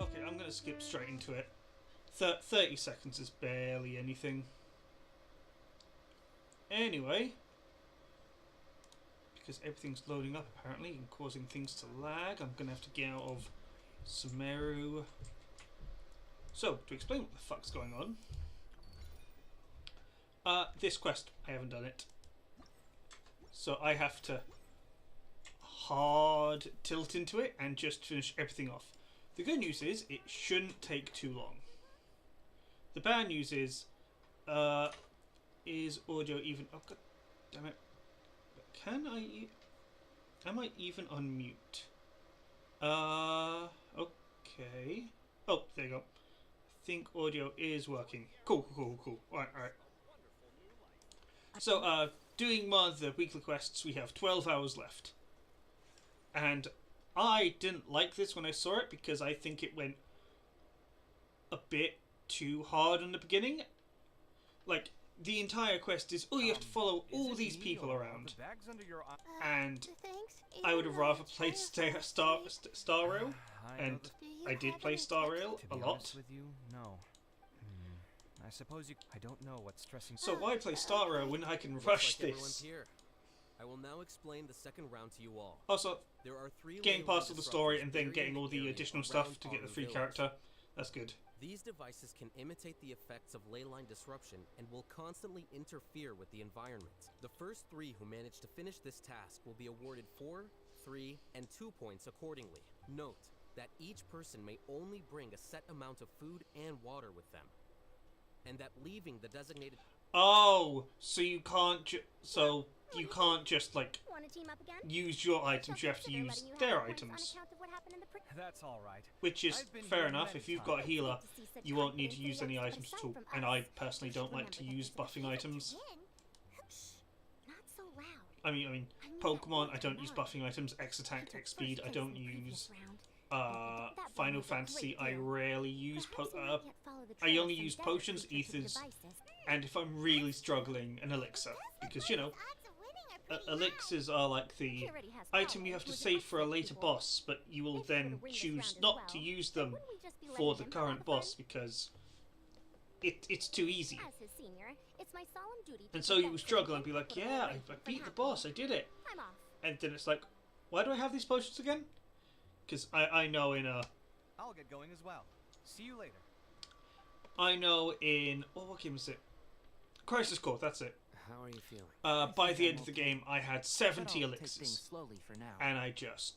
Okay, I'm going to skip straight into it. 30 seconds is barely anything. Anyway, because everything's loading up apparently and causing things to lag, I'm going to have to get out of Sumeru. So, to explain what the fuck's going on, this quest, I haven't done it. So I have to hard tilt into it and just finish everything off. The good news is it shouldn't take too long. The bad news is audio even... Oh, god damn it. Can I... Am I even on mute? Okay. Oh, there you go. I think audio is working. Cool. Alright. So, doing one of the weekly quests, we have 12 hours left. And I didn't like this when I saw it because I think it went a bit too hard in the beginning. Like, the entire quest is, oh, you have to follow all these people around. And I would have rather played Star Rail, and I did play Star Rail a lot. No. I suppose you... I don't know what's stressing... So why play Star Rail when I can rush this? Here. I will now explain the second round to you all. Also, there are 3 getting past all the story and then getting all the additional stuff to get the free character, that's good. These devices can imitate the effects of ley line disruption and will constantly interfere with the environment. The first 3 who manage to finish this task will be awarded 4, 3, and 2 points accordingly. Note that each person may only bring a set amount of food and water with them, and that leaving the designated... Oh, so you can't just like use your items, you have to use their items. That's all right. Which is fair enough. If you've got a healer, you won't need to use any items at all. And I personally don't like to use buffing items. I mean, Pokemon, I don't use buffing items. X attack, X speed, I don't use. Final Fantasy, I rarely use. I only use potions, ethers, and if I'm really struggling, an elixir, because you know, elixirs are like the item you have to save for a later boss, but you will then choose not to use them for the current boss because it's too easy. And so you will struggle and be like, yeah, I beat the boss, I did it. And then it's like, why do I have these potions again? Because I know in a... I'll get going as well. See you later. I know in... Oh, what game is it? Crisis Core, that's it. How are you feeling? By the end of the game, I had 70 elixirs. Slowly for now. And I just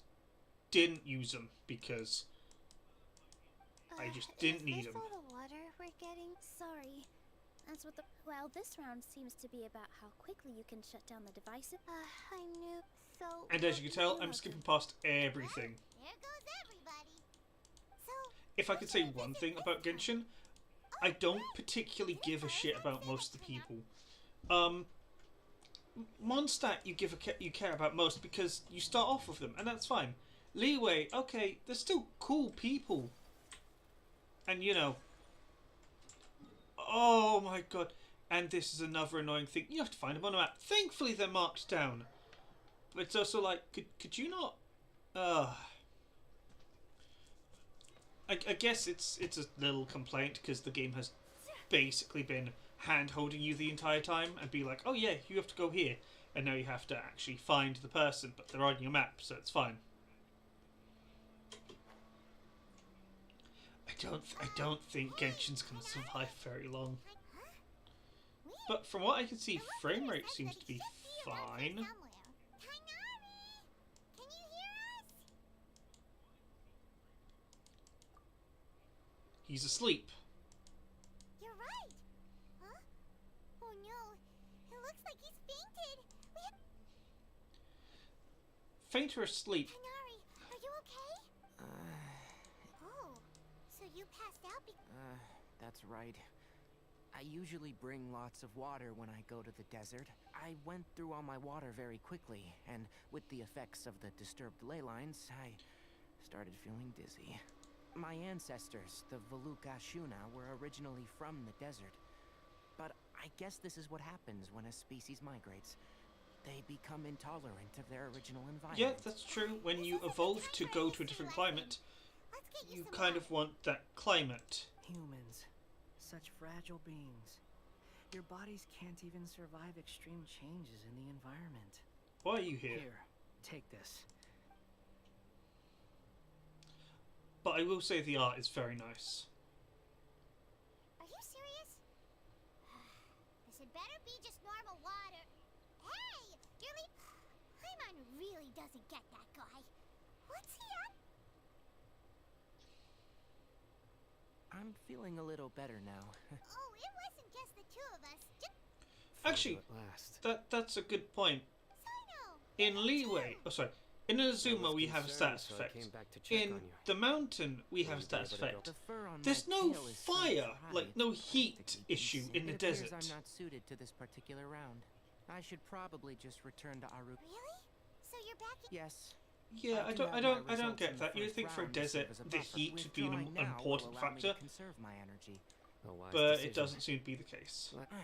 didn't use them because I just didn't need them. Is this all the water we're getting? Sorry. That's what the... Well, this round seems to be about how quickly you can shut down the device. I knew... So... And as you can tell, I'm skipping past everything. Here goes everybody. So... If I could say one thing about Genshin, I don't particularly give a shit about most of the people. Mondstadt you care about most because you start off with them, and that's fine. Leeway, okay, they're still cool people. And you know, oh my god. And this is another annoying thing. You have to find them on a map. Thankfully they're marked down. But it's also like, could you not... I guess it's a little complaint because the game has basically been hand-holding you the entire time and be like, oh yeah, you have to go here. And now you have to actually find the person, but they're on your map, so it's fine. I don't think Genshin's gonna survive very long. But from what I can see, frame rate seems to be fine. He's asleep. You're right. Huh? Oh no. It looks like he's fainted. Faint or asleep? Tanari, are you okay? Oh, so you passed out That's right. I usually bring lots of water when I go to the desert. I went through all my water very quickly, and with the effects of the disturbed ley lines, I started feeling dizzy. My ancestors, the Valukashuna, were originally from the desert. But I guess this is what happens when a species migrates. They become intolerant of their original environment. Yeah, that's true. When you evolve to go to a different climate, you kind of want that climate. Humans, such fragile beings. Your bodies can't even survive extreme changes in the environment. Why are you here? Here, take this. But I will say the art is very nice. Are you serious? This had better be just normal water. Hey! Paimon really doesn't get that guy. What's he up? I'm feeling a little better now. Oh, it wasn't just the two of us. Actually, that's a good point. Sino! In Leeway, in Inazuma we have a status effect. In the mountain we have a status effect. The fur on There's my no tail is so fire, dry like no it heat practically issue beats in the it appears desert. I'm not suited to this particular round. I should probably just return to Aru. Really? So you're back in... Yes. Yeah, I I do don't have I my don't I don't results in get the that. You'd first think for a round to desert serve as a the buffer. heat would be an Withdrawing now will important allow me factor, to conserve my energy. A wise but decision. it doesn't seem to be the case. Oh, stop!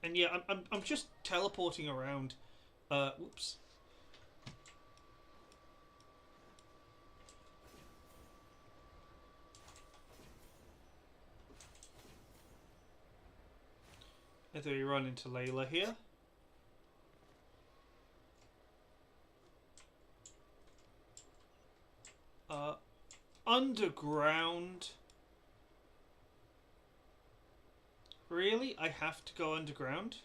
And yeah, I'm just teleporting around. Whoops. And then we run into Layla here. Underground. Really? I have to go underground?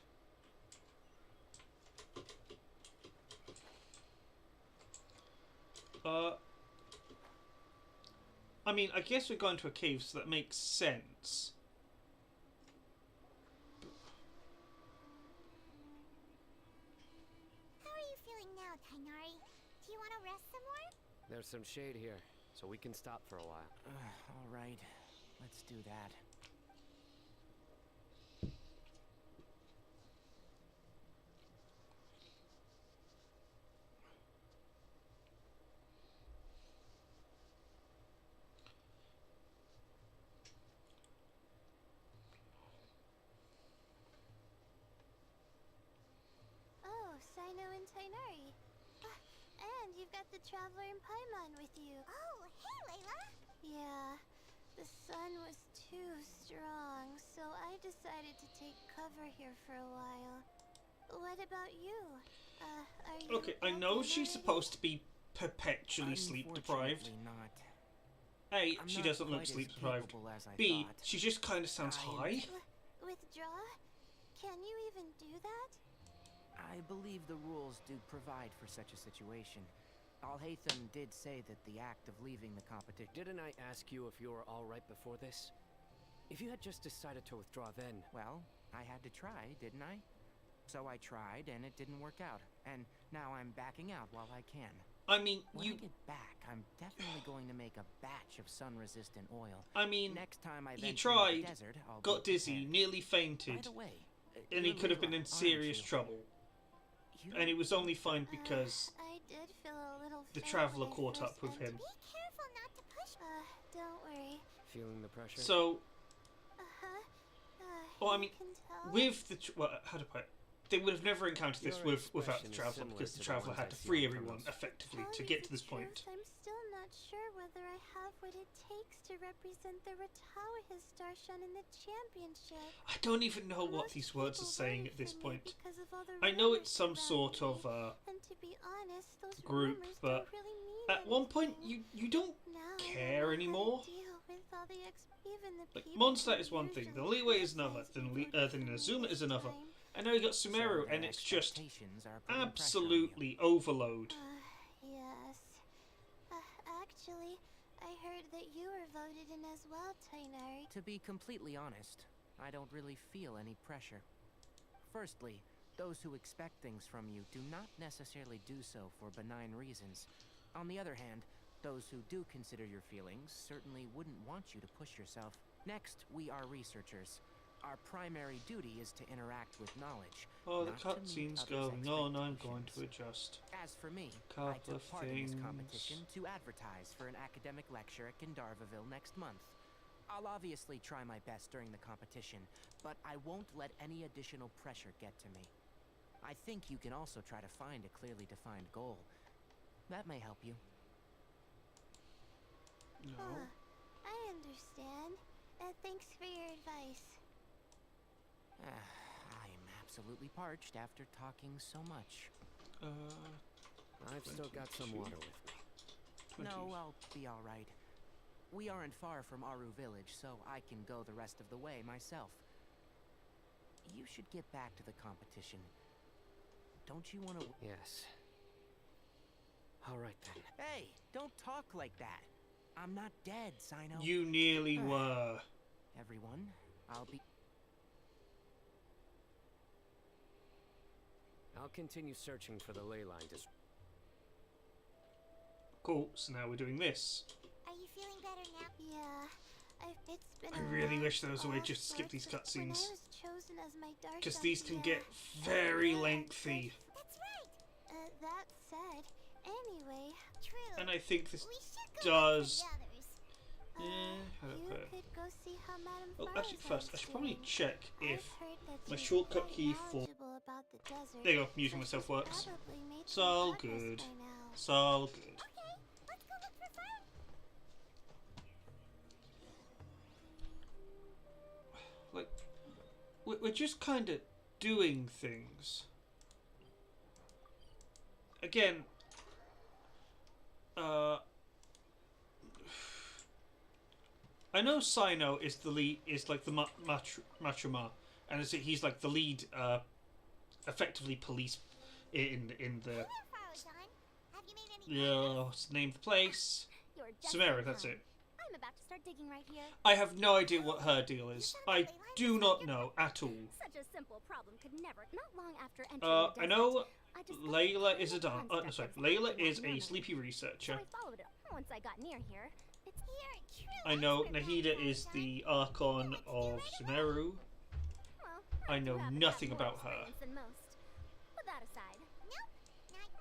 I mean, I guess we're going to a cave, so that makes sense. How are you feeling now, Tainari? Do you want to rest some more? There's some shade here, so we can stop for a while. all right. Let's do that. Oh, Sino and Tainari. And you've got the Traveler and Paimon with you. Oh, hey, Layla! Yeah, the sun was too strong, so I decided to take cover here for a while. What about you? Are you Okay, I know okay she's already? supposed to be perpetually sleep deprived. Unfortunately not. A, I'm she not doesn't look quite as sleep deprived. capable as I B, thought. she just kind of sounds high. Withdraw? Can you even do that? I believe the rules do provide for such a situation. Alhaitham did say that the act of leaving the competition... Didn't I ask you if you were all right before this? If you had just decided to withdraw then... Well, I had to try, didn't I? So I tried, and it didn't work out. And now I'm backing out while I can. I mean, When I get back, I'm definitely going to make a batch of sun-resistant oil. I mean, Next time I he venture into tried, the desert, I'll got be dizzy, prepared. nearly By fainted, the way, and he you're could have been Layla, in aren't serious you? trouble. You And it was only fine because I did feel a little the faint Traveler when I caught first up with entered. him. Be careful not to push. Don't worry. Feeling the pressure? So, well, I You mean, can tell. with the well, how to put it, they would have never encountered this Your without the expression is Traveler, similar because to the the Traveler ones had I to see free on everyone promos. effectively Tell to you get the to this truth, point. I'm still not sure whether I have what it takes to represent the Ratawa Histarshan in the championship. I don't even know what Most these words are people saying voted at this for me point. because of all the I know rumors it's some sort surrounding of me, and to be honest, those group, rumors but don't really mean at one point anything. you don't Now care I don't know anymore. how to deal with all the even the Like, people Mondstadt who is one thing, the usually Leeway is another, criticize then me voted for me Inazuma is this another. time. And now you got Sumeru, So and their it's just expectations are putting pressure on you. absolutely overload. Yes. Actually, I heard that you were voted in as well, Tainari. To be completely honest, I don't really feel any pressure. Firstly, those who expect things from you do not necessarily do so for benign reasons. On the other hand, those who do consider your feelings certainly wouldn't want you to push yourself. Next, we are researchers. Our primary duty is to interact with knowledge. Oh, the not to meet cutscene's others' going on, I'm going to expectations. adjust. As for me, I Couple took of part in this things. competition to advertise for an academic lecture at Gandharvaville next month. I'll obviously try my best during the competition, but I won't let any additional pressure get to me. I think you can also try to find a clearly defined goal. That may help you. No. I understand. Thanks for your advice. I am absolutely parched after talking so much. I've still got some 22. water with me. 20. No, I'll be all right. We aren't far from Aru Village, so I can go the rest of the way myself. You should get back to the competition. Don't you want to... Yes. All right then. Hey, don't talk like that. I'm not dead, Sino. You nearly were. Everyone, I'll be... I'll continue searching for the ley line. Cool, so now we're doing this. Are you feeling better now? Yeah. It's been I a really while wish there was a way all just to skip these sorts of- When I cutscenes. was chosen as my Darshan Because these can Pierre, get very yeah, lengthy. That's right. That said, anyway. True. And I think this We should go does... look for the others. how do I You put it? could go see how Madame Oh, actually first, I should probably Farazan's check doing. if I've heard that my she's shortcut very key for... knowledgeable about the desert, There you go, muting so myself she's works. probably made It's some all progress good. by now. It's all good. Okay, let's go look for fun. Like, we're just kind of doing things. Again, I know Sino is the lead, is like the Machuma, and he's like the lead, effectively police in the Hello, Farazan. Have you made any what's the name of the place? You're just Sumeru, in that's time. it. I'm about to start digging right here. I have no idea what her deal is. I do not know at all. Such a simple problem could never. Not long after entering the I desert, know I discovered Layla a is a tiny no, construct sorry, that's Layla active is on a memory. sleepy So researcher. I followed it. Once I got near here, it's here. I know Nahida is the Archon of Sumeru. Well, I do know have a nothing bit more about her. experience than most. Put that aside. Nope.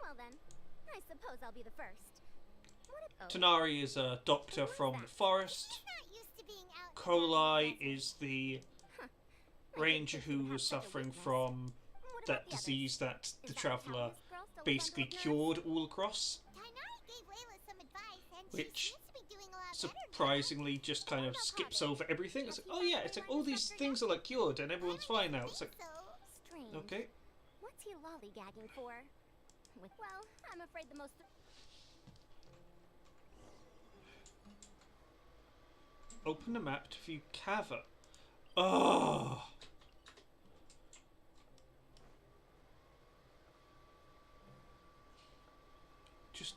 Well then, I suppose I'll be the first. What if, Tanari is a doctor from the forest. Kolai is the ranger who was suffering from that disease that the Traveler basically cured all across, which surprisingly just kind of skips over everything. It's like, oh yeah, it's like all these things are like cured and everyone's fine now. It's like, Strange. okay. What's he lollygagging for? Well, I'm afraid the most. Open the map to view Kava. Oh. Just.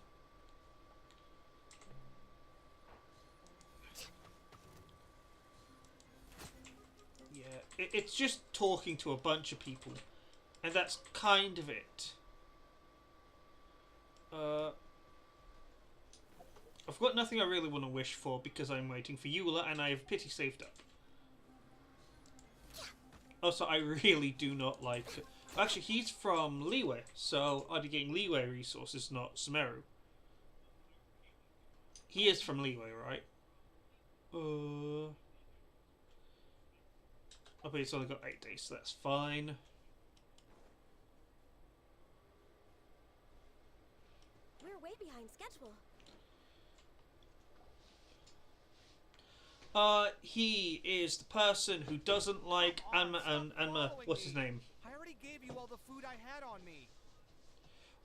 Yeah, it's just talking to a bunch of people, and that's kind of it. I've got nothing I really want to wish for because I'm waiting for Eula and I have pity saved up. Also, I really do not like... Actually, he's from Liyue, so I'd be getting Liyue resources, not Sumeru. He is from Liyue, right? Oh, but he's only got 8 days, so that's fine. We're way behind schedule. He is the person who doesn't like Anma, what's his name? I already gave you all the food I had on me.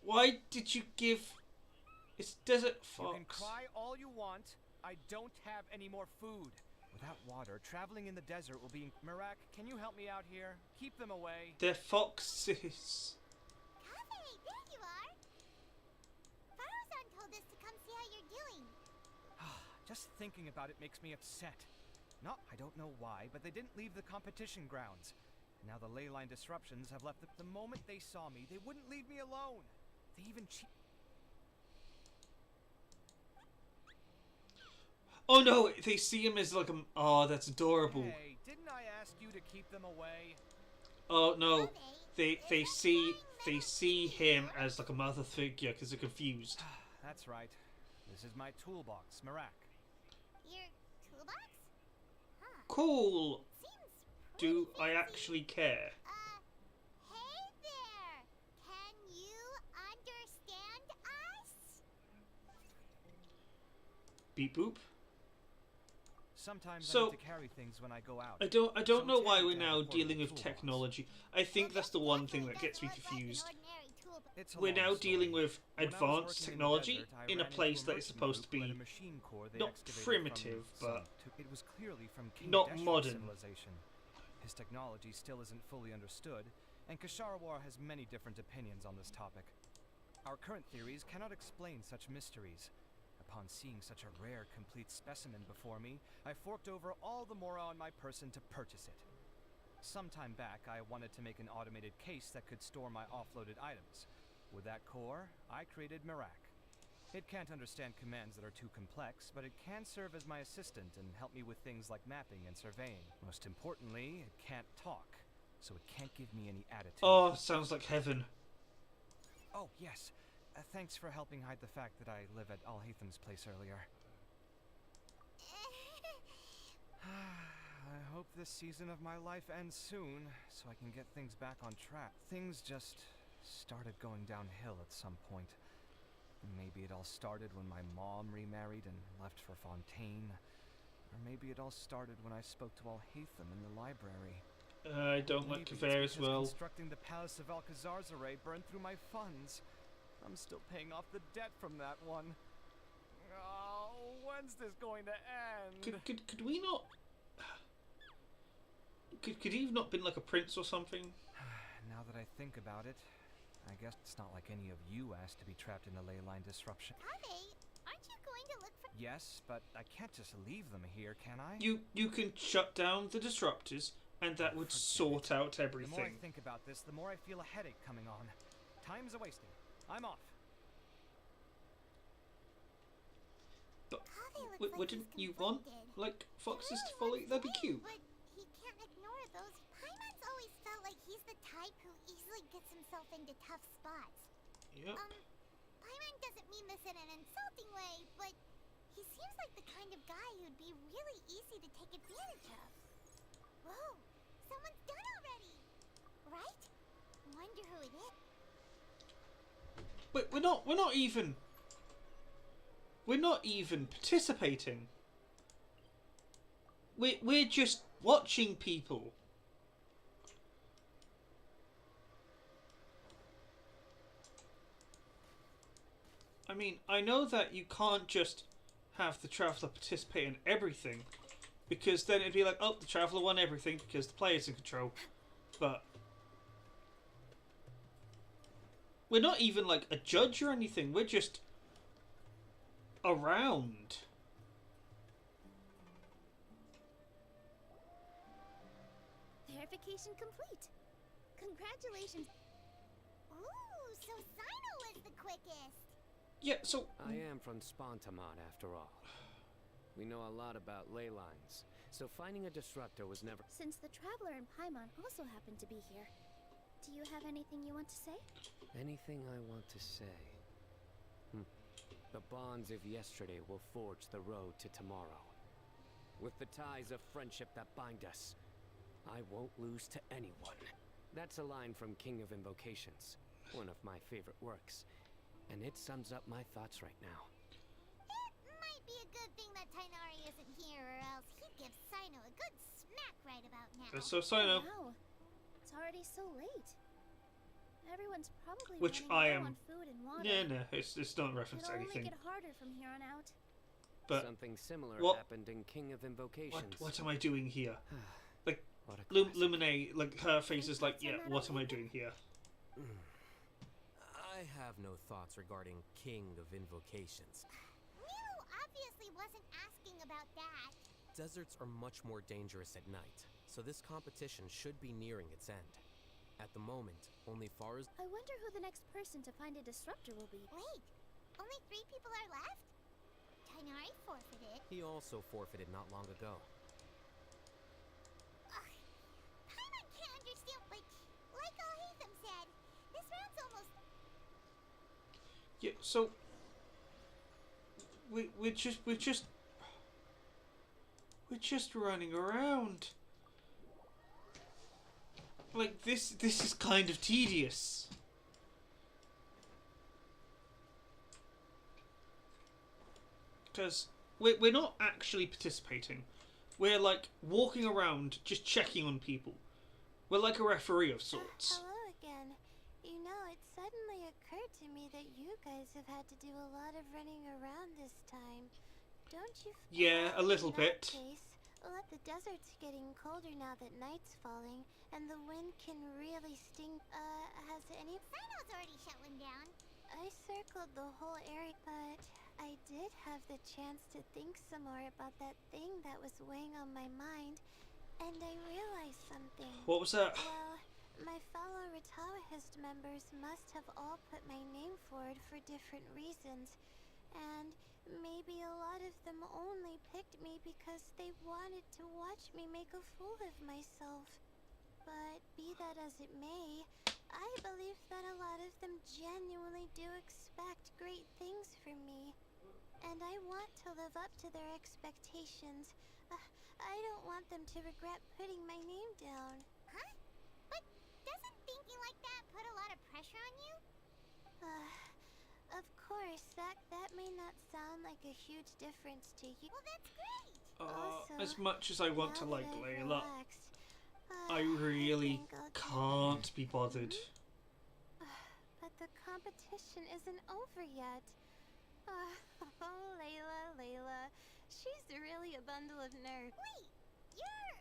Why did you give... It's Desert Fox. You can cry all you want. I don't have any more food. Without water, traveling in the desert will be... Marak, can you help me out here? Keep them away. They're foxes. Kaveh, there you are. Pharaoh-san told us to come see how you're doing. Just thinking about it makes me upset. No, I don't know why, but they didn't leave the competition grounds. Now the ley line disruptions have left the moment they saw me, they wouldn't leave me alone. They even Oh no, they see him as like a... Oh, that's adorable. Hey, didn't I ask you to keep them away? Oh no, they see him as like a mother figure because they're confused. That's right. This is my toolbox, Marak. Your toolbox? Huh. Cool. Seems Do pretty I fancy. actually care? Hey there! Can you understand us? Beep boop. Sometimes I So- need to carry things when I go out. I don't know why we're Some now tend to have dealing with portable technology. I think that's the one thing that gets me confused. It's a We're long now story. dealing with When I was advanced working technology in, the desert, I in a ran into place that is merchant supposed to group who had be a machine core they not excavated primitive, from but it was clearly from King not Deshret's modern. civilization. His technology still isn't fully understood, and Kasharawar has many different opinions on this topic. Our current theories cannot explain such mysteries. Upon seeing such a rare, complete specimen before me, I forked over all the mora on my person to purchase it. Some time back, I wanted to make an automated case that could store my offloaded items. With that core, I created Marak. It can't understand commands that are too complex, but it can serve as my assistant and help me with things like mapping and surveying. Most importantly, it can't talk, so it can't give me any attitude. Oh, sounds like heaven. Oh, yes. Thanks for helping hide the fact that I live at Alhatham's place earlier. I hope this season of my life ends soon, so I can get things back on track. Things just started going downhill at some point. Maybe it all started when my mom remarried and left for Fontaine. Or maybe it all started when I spoke to Alhatham in the library. I don't like Maybe Kaveh it's as because well. constructing the Palace of Alcazarzaray burned through my funds. I'm still paying off the debt from that one. Oh, when's this going to end? Could we not? Could he have not been like a prince or something? Now that I think about it, I guess it's not like any of you asked to be trapped in a ley line disruption. Kaveh, aren't you going to look for... Yes, but I can't just leave them here, can I? You can shut down the disruptors, and that would Forget sort out The more I everything. think about this, the more I feel a headache coming on. Time's a-wasting. I'm off. But Kaveh looks like wouldn't he's you want conflicted. like foxes to He follow really you? That'd be wants cute. But he can't ignore those. Paimon's always felt like he's the type who easily gets himself into tough spots. Yep. Paimon doesn't mean this in an insulting way, but he seems like the kind of guy who'd be really easy to take advantage of. Whoa, someone's done already, right? Wonder who it is. But we're not even participating. We're just watching people. I mean, I know that you can't just have the Traveller participate in everything, because then it'd be like, oh, the Traveller won everything because the player's in control. But we're not even like a judge or anything, we're just around. Verification complete. Congratulations. Ooh, so Sino was the quickest. Yeah, so I am from Spontamon, after all. We know a lot about ley lines, so finding a disruptor was never... Since the Traveler and Paimon also happen to be here, do you have anything you want to say? Anything I want to say? The bonds of yesterday will forge the road to tomorrow. With the ties of friendship that bind us, I won't lose to anyone. That's a line from King of Invocations, one of my favorite works. And it sums up my thoughts right now. It might be a good thing that Tainari isn't here, or else he'd give Sino a good smack right about now. so Sino, Wow, it's already so late. Everyone's probably which running I low am. on food and water. Yeah, no, it's not a reference to It'll only anything. get harder from here on out. But something similar what- happened in King of Invocations. what am I doing here? Like What a classic. Lumine, like her face is like, yeah, what am I doing here? I have no thoughts regarding King of Invocations. Miru obviously wasn't asking about that. Deserts are much more dangerous at night, so this competition should be nearing its end. At the moment, only Far's... I wonder who the next person to find a disruptor will be. Wait, only 3 people are left? Tainari forfeited. He also forfeited not long ago. Paimon can't understand, like Al-Haytham said, this round's almost... Yeah, so we're just running around. Like this is kind of tedious. Because we're not actually participating. We're like walking around just checking on people. We're like a referee of sorts. Hello again. You know, it suddenly occurred to me that you guys have had to do a lot of running around this time. Don't you Yeah, a little in that bit. case, the desert's getting colder now that night's falling, and the wind can really sting. Has any... Sino's already shut one down. I circled the whole area, but I did have the chance to think some more about that thing that was weighing on my mind, and I realized something. What was that? Well, my fellow Ritawahist members must have all put my name forward for different reasons, and maybe a lot of them only picked me because they wanted to watch me make a fool of myself. But be that as it may, I believe that a lot of them genuinely do expect great things from me, and I want to live up to their expectations. I don't want them to regret putting my name down. Huh? But doesn't thinking like that put a lot of pressure on you? Of course, that may not sound like a huge difference to you. Well, that's great! Also, As much as I want to now like that I've Layla, relaxed, I really think I'll can't be bothered. But the competition isn't over yet. Oh, Layla. She's really a bundle of nerves. Wait, you're...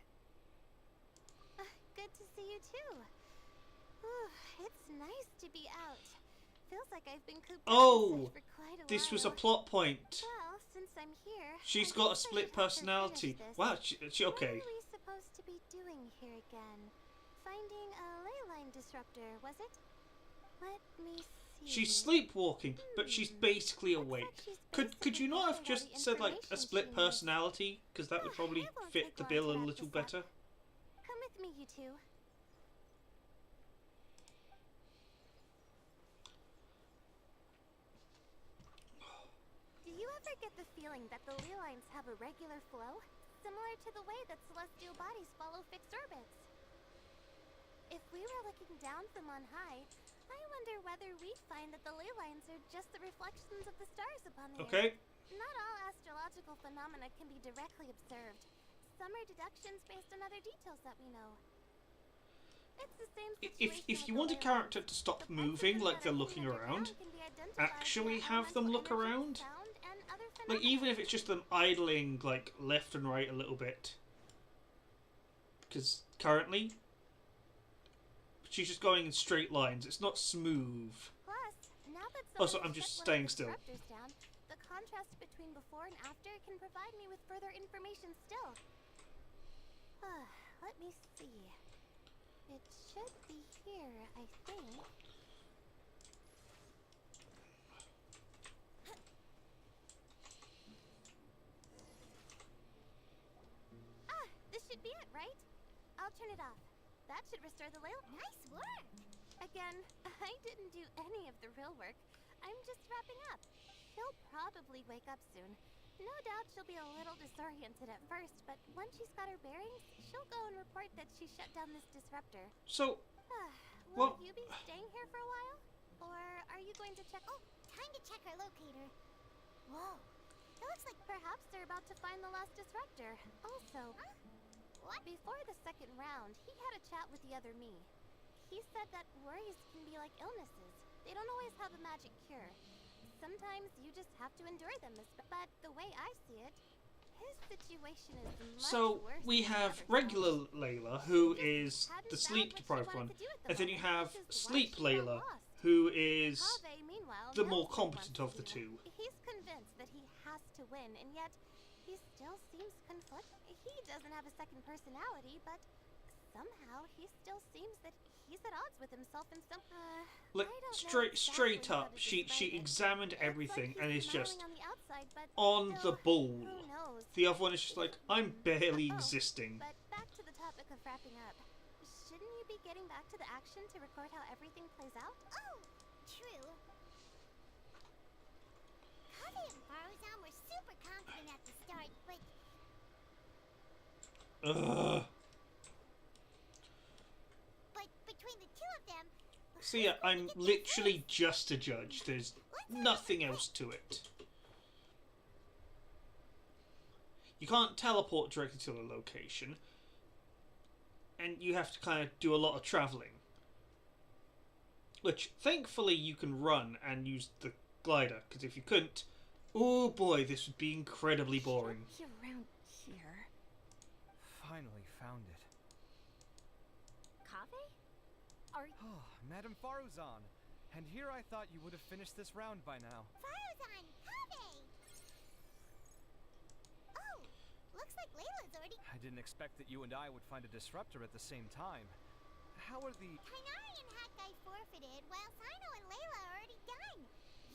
good to see you too. It's nice to be out. Feels like I've been cooped up Oh, inside for quite a this was a while. plot point. Well, since I'm here, She's I got a guess I split should help her personality. finish this. Wow, she okay. What are we supposed to be doing here again? Finding a ley line disruptor, was it? Let me see. She's sleepwalking, but she's basically Looks like awake. she's Could you basically not have getting all just the said like a information split she needs. personality? Because that would probably It won't fit take the long bill to a wrap little this up. better. Come with me, you two. Do you ever get the feeling that the ley lines have a regular flow? Similar to the way that celestial bodies follow fixed orbits. If we were looking down from on high, I wonder whether we'd find that the ley lines are just the reflections of the stars upon the Okay. Earth. Not all astrological phenomena can be directly observed. Some are deductions based on other details that we know. It's the same situation If with you the want a ley character lines. to stop The parts of moving them like that they're are looking hidden around, underground can be identified actually via have them elemental look energy, around. sound, and other Like even phenomena. if it's just them idling like left and right a little bit. Because currently, she's just going in straight lines. It's not smooth. Plus, now that Also, someone I'm has just shut one staying of the still. disruptors down, the contrast between before and after can provide me with further information still. Let me see. It should be here, I think. should be it, right? I'll turn it off. That should restore the ley. Nice work! Again, I didn't do any of the real work. I'm just wrapping up. She'll probably wake up soon. No doubt she'll be a little disoriented at first, but once she's got her bearings, she'll go and report that she shut down this disruptor. So, Will you be staying here for a while? Or are you going to check... Oh, time to check our locator. Whoa. It looks like perhaps they're about to find the last disruptor. Also, What? before the second round, he had a chat with the other me. He said that worries can be like illnesses. They don't always have a magic cure. Sometimes you just have to endure them. But the way I see it, his situation is much so worse we than have the other regular guy's. Layla, who He is just hadn't the found sleep what she deprived wanted one, to do at the and then you moment, have which is why Sleep she got Layla, lost. who is Kaveh, meanwhile, the knows more what he competent wants of to the do. two. He's convinced that he has to win, and yet he still seems conflicted. He doesn't have a second personality, but somehow he still seems that he's at odds with himself in some. Like I don't know straight exactly how up, to she describe it. examined It's everything like and he's is just smiling on the outside, but on the still, ball. who knows? The other one is just like, I'm barely Oh, existing. But back to the topic of wrapping up. Shouldn't you be getting back to the action to record how everything plays out? Oh, true. Kaveh and Faruzan were super confident at the start, but Ugh. between the two of them... So yeah, I'm literally just a judge. There's nothing else to it. You can't teleport directly to the location, and you have to kind of do a lot of travelling. Which, thankfully, you can run and use the glider, because if you couldn't, oh boy, this would be incredibly boring. Should be around here. Finally found it. Kaveh? Are Oh, Madame Faruzan. And here I thought you would have finished this round by now. Faruzan! Kaveh! Oh, looks like Layla's already... I didn't expect that you and I would find a disruptor at the same time. How are the... Kainari and Hakai forfeited, while Sino and Layla are already done.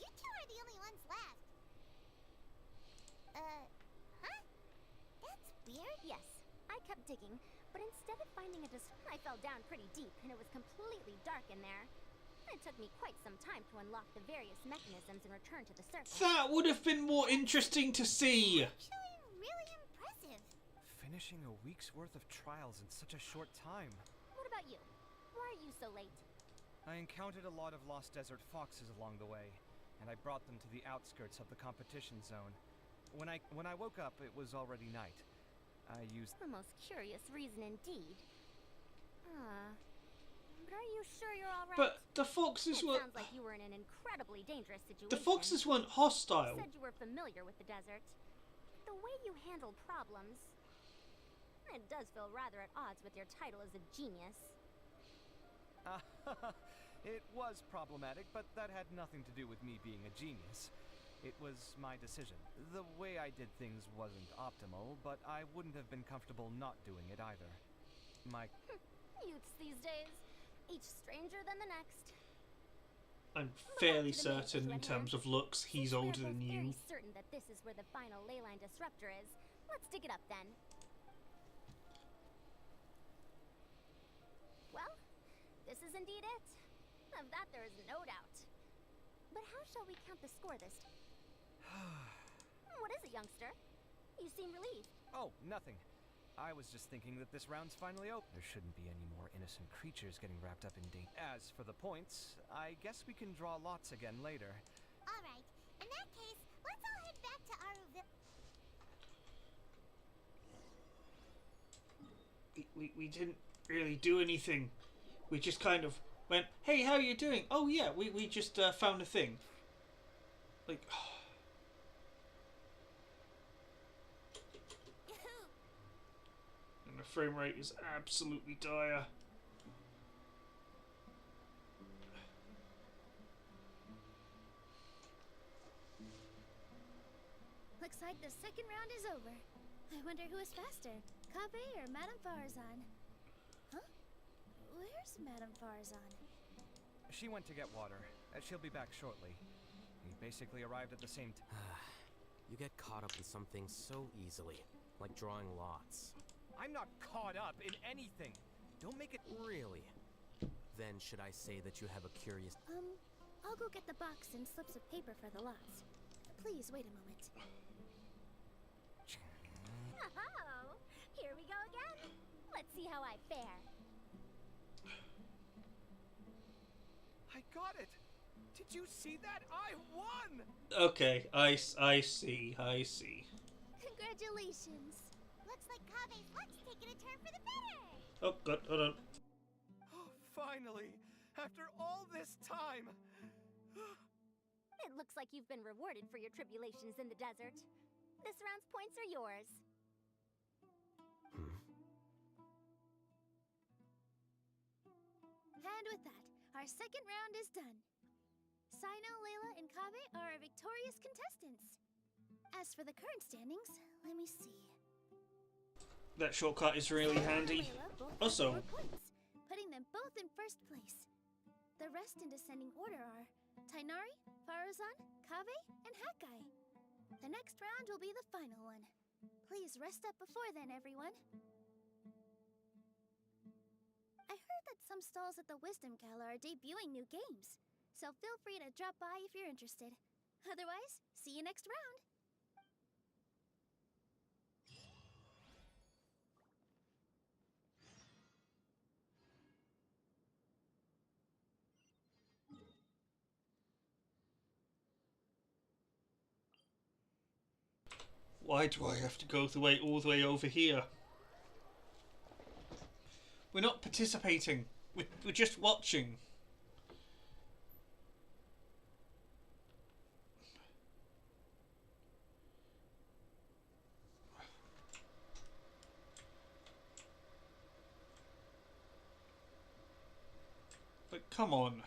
You two are the only ones left. Huh? That's weird. Yes, I kept digging, but instead of finding a I fell down pretty deep, and it was completely dark in there. It took me quite some time to unlock the various mechanisms and return to the surface. That would have been more interesting to see. Actually, really impressive. Finishing a week's worth of trials in such a short time. What about you? Why are you so late? I encountered a lot of lost desert foxes along the way, and I brought them to the outskirts of the competition zone. When I woke up, it was already night. I used... The most curious reason indeed. But are you sure you're all right? But the foxes it were... sounds like you were in an incredibly dangerous situation. The foxes weren't You hostile. said you were familiar with the desert. The way you handle problems... It does feel rather at odds with your title as a genius. It was problematic, but that had nothing to do with me being a genius. It was my decision. The way I did things wasn't optimal, but I wouldn't have been comfortable not doing it either. My... Youths these days, each stranger than the next. I'm fairly certain in terms of looks, he's Since we're older than both you. very certain that this is where the final leyline disruptor is. Let's dig it up then. Well, this is indeed it. Of that there is no doubt. But how shall we count the score this time? What is it, youngster? You seem relieved. Oh, nothing. I was just thinking that this round's finally over. There shouldn't be any more innocent creatures getting wrapped up in danger. As for the points, I guess we can draw lots again later. All right. In that case, let's all head back to Aruville. We didn't really do anything. We just kind of went, hey, how are you doing? Oh yeah, we just found a thing. Like... And the frame rate is absolutely dire. Looks like the second round is over. I wonder who is faster, Kaveh or Madame Faruzan? Huh? Where's Madame Faruzan? She went to get water. She'll be back shortly. We basically arrived at the same time. You get caught up in some things so easily, like drawing lots. I'm not caught up in anything. Don't make it... Really? Then should I say that you have a curious... I'll go get the box and slips of paper for the lots. Please wait a moment. Oh, here we go again. Let's see how I fare. I got it! Did you see that? I won! Okay, I see. Congratulations. Looks like Kabe's luck's taking a turn for the better. Oh, good, hold on. Finally! After all this time! It looks like you've been rewarded for your tribulations in the desert. This round's points are yours. And with that, our second round is done. Sino, Layla, and Kabe are our victorious contestants. As for the current standings, let me see. That shortcut is really Sino and handy. Layla both have Also, 4 points, putting them both in first place. The rest in descending order are Tainari, Farazan, Kabe, and Hakai. The next round will be the final one. Please rest up before then, everyone. I heard that some stalls at the Wisdom Gala are debuting new games, so feel free to drop by if you're interested. Otherwise, see you next round! why do I have to go all the way over here? We're not participating. We're just watching. Like, come on.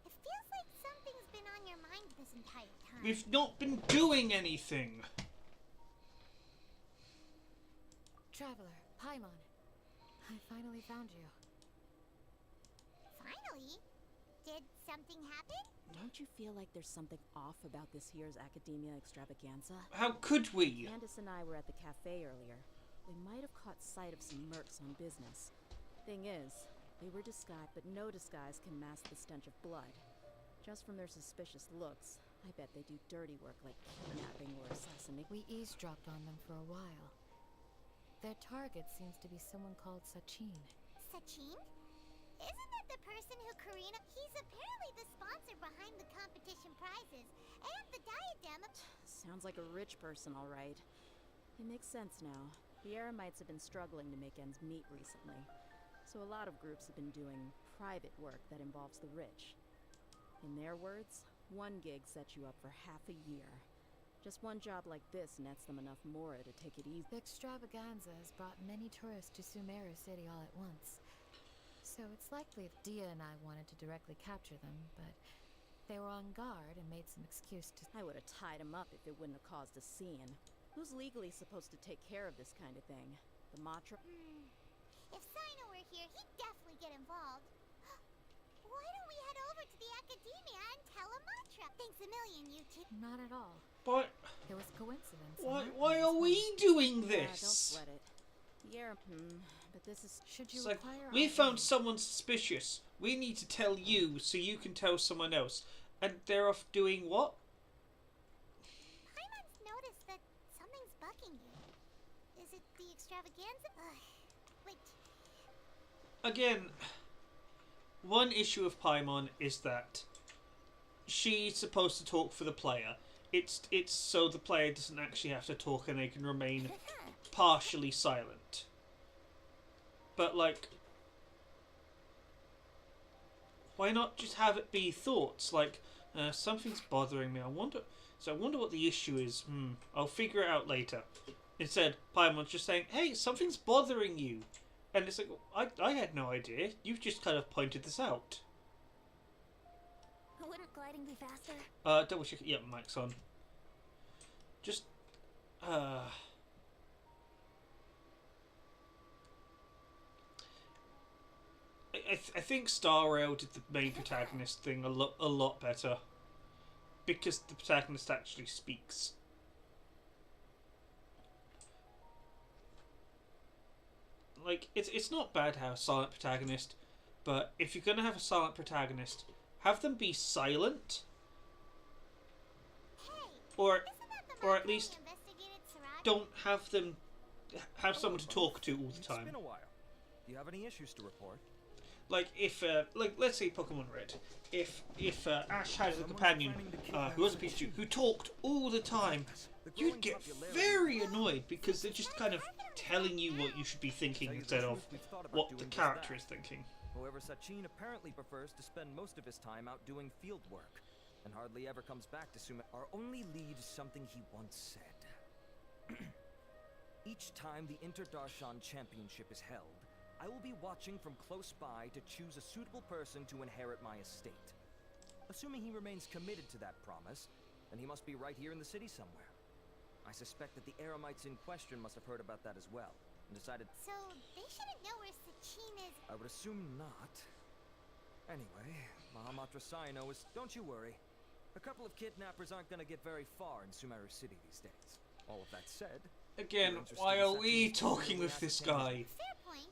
It feels like something's been on your mind this entire time. We've not been doing anything. Traveler, Paimon. I finally found you. Finally? Did something happen? Don't you feel like there's something off about this year's Academia Extravaganza? How could we? Candace and I were at the cafe earlier. We might have caught sight of some mercs on business. Thing is, they were disguised, but no disguise can mask the stench of blood. Just from their suspicious looks, I bet they do dirty work like kidnapping or assassination. We eavesdropped on them for a while. Their target seems to be someone called Sachin. Sachin? Isn't that the person who Karina... He's apparently the sponsor behind the competition prizes and the diadem of... Sounds like a rich person, all right. It makes sense now. The Eremites have been struggling to make ends meet recently, so a lot of groups have been doing private work that involves the rich. In their words, one gig sets you up for half a year. Just one job like this nets them enough mora to take it easy. The extravaganza has brought many tourists to Sumeru City all at once. So it's likely if Dia and I wanted to directly capture them, but they were on guard and made some excuse to... I would have tied him up if it wouldn't have caused a scene. Who's legally supposed to take care of this kind of thing? The Matra? If Sino were here, he'd definitely get involved. Why don't we head over to the Academia and tell a mantra? Thanks a million, you two. Not at all. But It was coincidence. why are we doing Yeah, don't this? sweat it. Yeah, but this is... Should you It's like, require we our found aid? someone suspicious. We need to tell you so you can tell someone else. And they're off doing what? Paimon's noticed that something's bugging you. Is it the extravaganza? Wait. Again, one issue of Paimon is that she's supposed to talk for the player. It's so the player doesn't actually have to talk and they can remain partially silent. But like, why not just have it be thoughts like something's bothering me. I wonder what the issue is. I'll figure it out later. Instead, Paimon's just saying, "Hey, something's bothering you," and it's like, I had no idea. You've just kind of pointed this out. Wouldn't gliding be faster? Double check. Yep, mic's on. Just, I think Star Rail did the main protagonist thing a lot better, because the protagonist actually speaks. Like, it's not bad to have a silent protagonist, but if you're gonna have a silent protagonist, have them be silent, or at least don't have them have someone to talk to all the time. It's been a while. Do you have any issues to report? Like if like let's say Pokemon Red, if Ash had a companion who was a Pikachu who talked all the time, you'd get very annoyed because they're just kind of telling you what you should be thinking instead of what the character is thinking. However, Sachin apparently prefers to spend most of his time out doing field work, and hardly ever comes back to Sumer. Our only lead is something he once said. Each time the Interdarshan Championship is held, I will be watching from close by to choose a suitable person to inherit my estate. Assuming he remains committed to that promise, then he must be right here in the city somewhere. I suspect that the Eremites in question must have heard about that as well, and decided... So, they shouldn't know where Sachin is... I would assume not. Anyway, Mahamatra Saino is... Don't you worry. A couple of kidnappers aren't gonna get very far in Sumeru City these days. All of that said... Again, why are we talking with this guy? Fair point.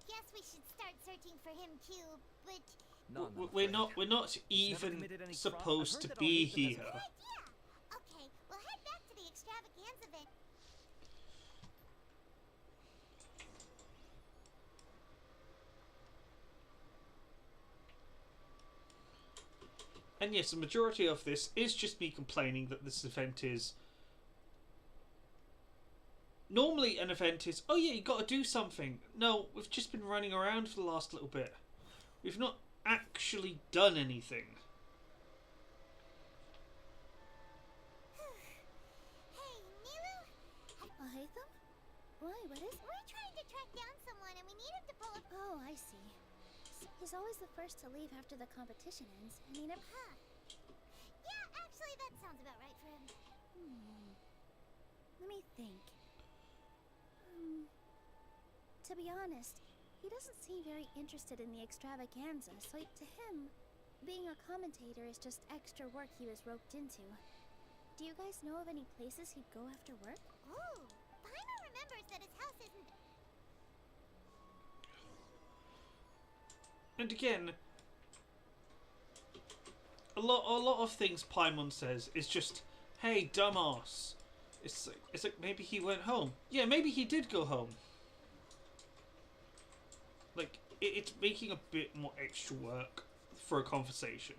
Guess we should start searching for him too, but... We're not even supposed to be here. Good idea. Okay, we'll head back to the extravaganza event. And yes, the majority of this is just me complaining that this event is... Normally an event is, oh yeah, you got to do something. No, we've just been running around for the last little bit. We've not actually done anything. Hey, Nilu? Hatham? Why, what is... We're trying to track down someone and we need him to pull up... Oh, I see. He's always the first to leave after the competition ends, and he never... Huh. Yeah, actually, that sounds about right for him. Let me think. To be honest, he doesn't seem very interested in the extravaganza, so to him, being a commentator is just extra work he was roped into. Do you guys know of any places he'd go after work? Ooh, Paimon remembers that his house isn't... And again, a lot of things Paimon says is just, hey, dumbass. It's like maybe he went home. Yeah, maybe he did go home. Like, it's making a bit more extra work for a conversation.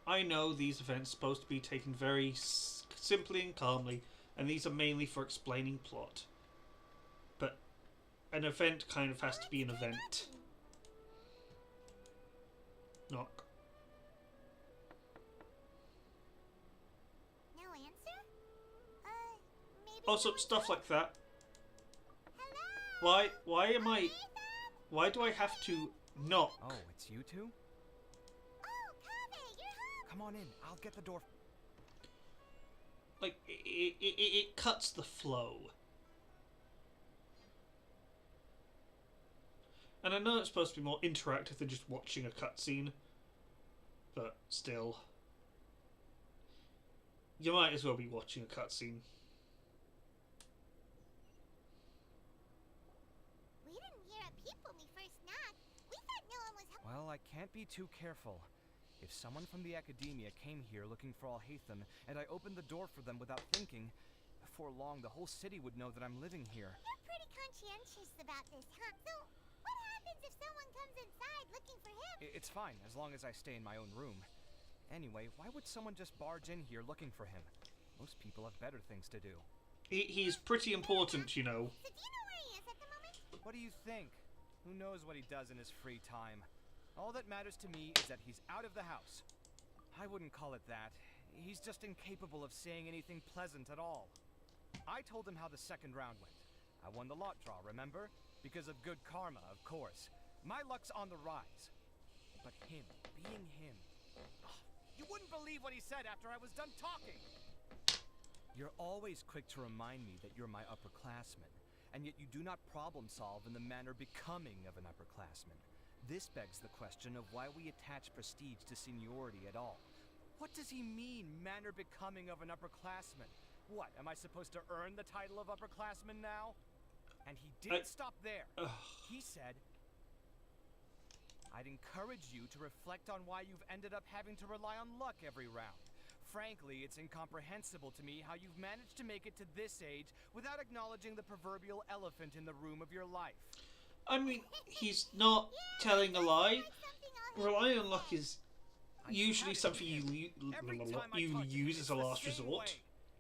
I know these events are supposed to be taken very simply and calmly, and these are mainly for explaining plot. But an event kind of has to be an event. Knock. No answer? Maybe... Also, stuff like that. Hello? Why am I... Why do I have to knock? Oh, it's you two? Oh, Kaveh, you're home! Come on in, I'll get the door... Like, it cuts the flow. And I know it's supposed to be more interactive than just watching a cutscene, but still. You might as well be watching a cutscene. We didn't hear a peep when we first knocked. We thought no one was home. Well, I can't be too careful. If someone from the academia came here looking for Alhaitham, and I opened the door for them without thinking, before long the whole city would know that I'm living here. You're pretty conscientious about this, huh? So, what happens if someone comes inside looking for him? It's fine, as long as I stay in my own room. Anyway, why would someone just barge in here looking for him? Most people have better things to do. He's pretty important, you know. So do you know where he is at the moment? What do you think? Who knows what he does in his free time? All that matters to me is that he's out of the house. I wouldn't call it that. He's just incapable of saying anything pleasant at all. I told him how the second round went. I won the lot draw, remember? Because of good karma, of course. My luck's on the rise. But him, being him... You wouldn't believe what he said after I was done talking! You're always quick to remind me that you're my upperclassman, and yet you do not problem solve in the manner becoming of an upperclassman. This begs the question of why we attach prestige to seniority at all. What does he mean, manner becoming of an upperclassman? What, am I supposed to earn the title of upperclassman now? And he didn't stop there. He said, I'd encourage you to reflect on why you've ended up having to rely on luck every round. Frankly, it's incomprehensible to me how you've managed to make it to this age without acknowledging the proverbial elephant in the room of your life. I mean, he's not telling a lie. Relying on luck is usually something you use as a last resort.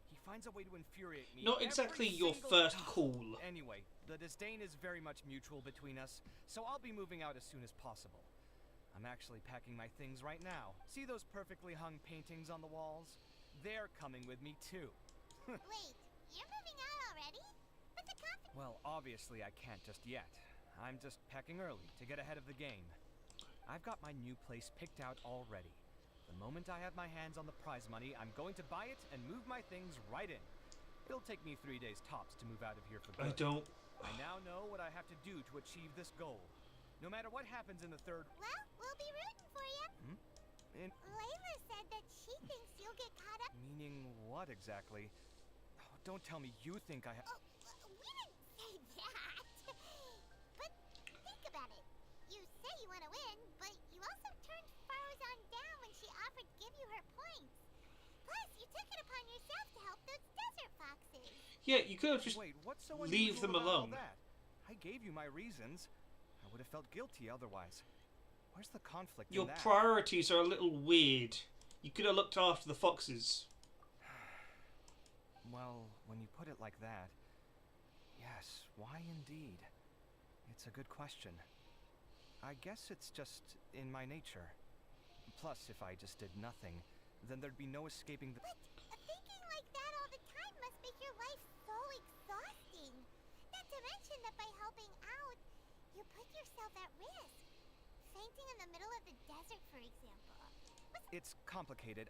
He finds a way to infuriate me. Not exactly your first call. Anyway, the disdain is very much mutual between us, so I'll be moving out as soon as possible. I'm actually packing my things right now. See those perfectly hung paintings on the walls? They're coming with me too. Wait, you're moving out already? But the company... Well, obviously I can't just yet. I'm just packing early to get ahead of the game. I've got my new place picked out already. The moment I have my hands on the prize money, I'm going to buy it and move my things right in. It'll take me 3 days tops to move out of here for good. I now know what I have to do to achieve this goal. No matter what happens in the third... Well, we'll be rooting for you. Layla said that she thinks you'll get caught up... Meaning what exactly? Oh, don't tell me you think I have... Oh, we didn't say that. But think about it. You say you want to win, but you also turned Farozan down when she offered to give you her points. Plus, you took it upon yourself to help those desert foxes. Yeah, you could have just leave them alone. I gave you my reasons. I would have felt guilty otherwise. Where's the conflict Your in that? priorities are a little weird. You could have looked after the foxes. Well, when you put it like that, yes, why indeed? It's a good question. I guess it's just in my nature. Plus, if I just did nothing, then there'd be no escaping the... But thinking like that all the time must make your life so exhausting. Not to mention that by helping out, you put yourself at risk. Fainting in the middle of the desert, for example. It's complicated.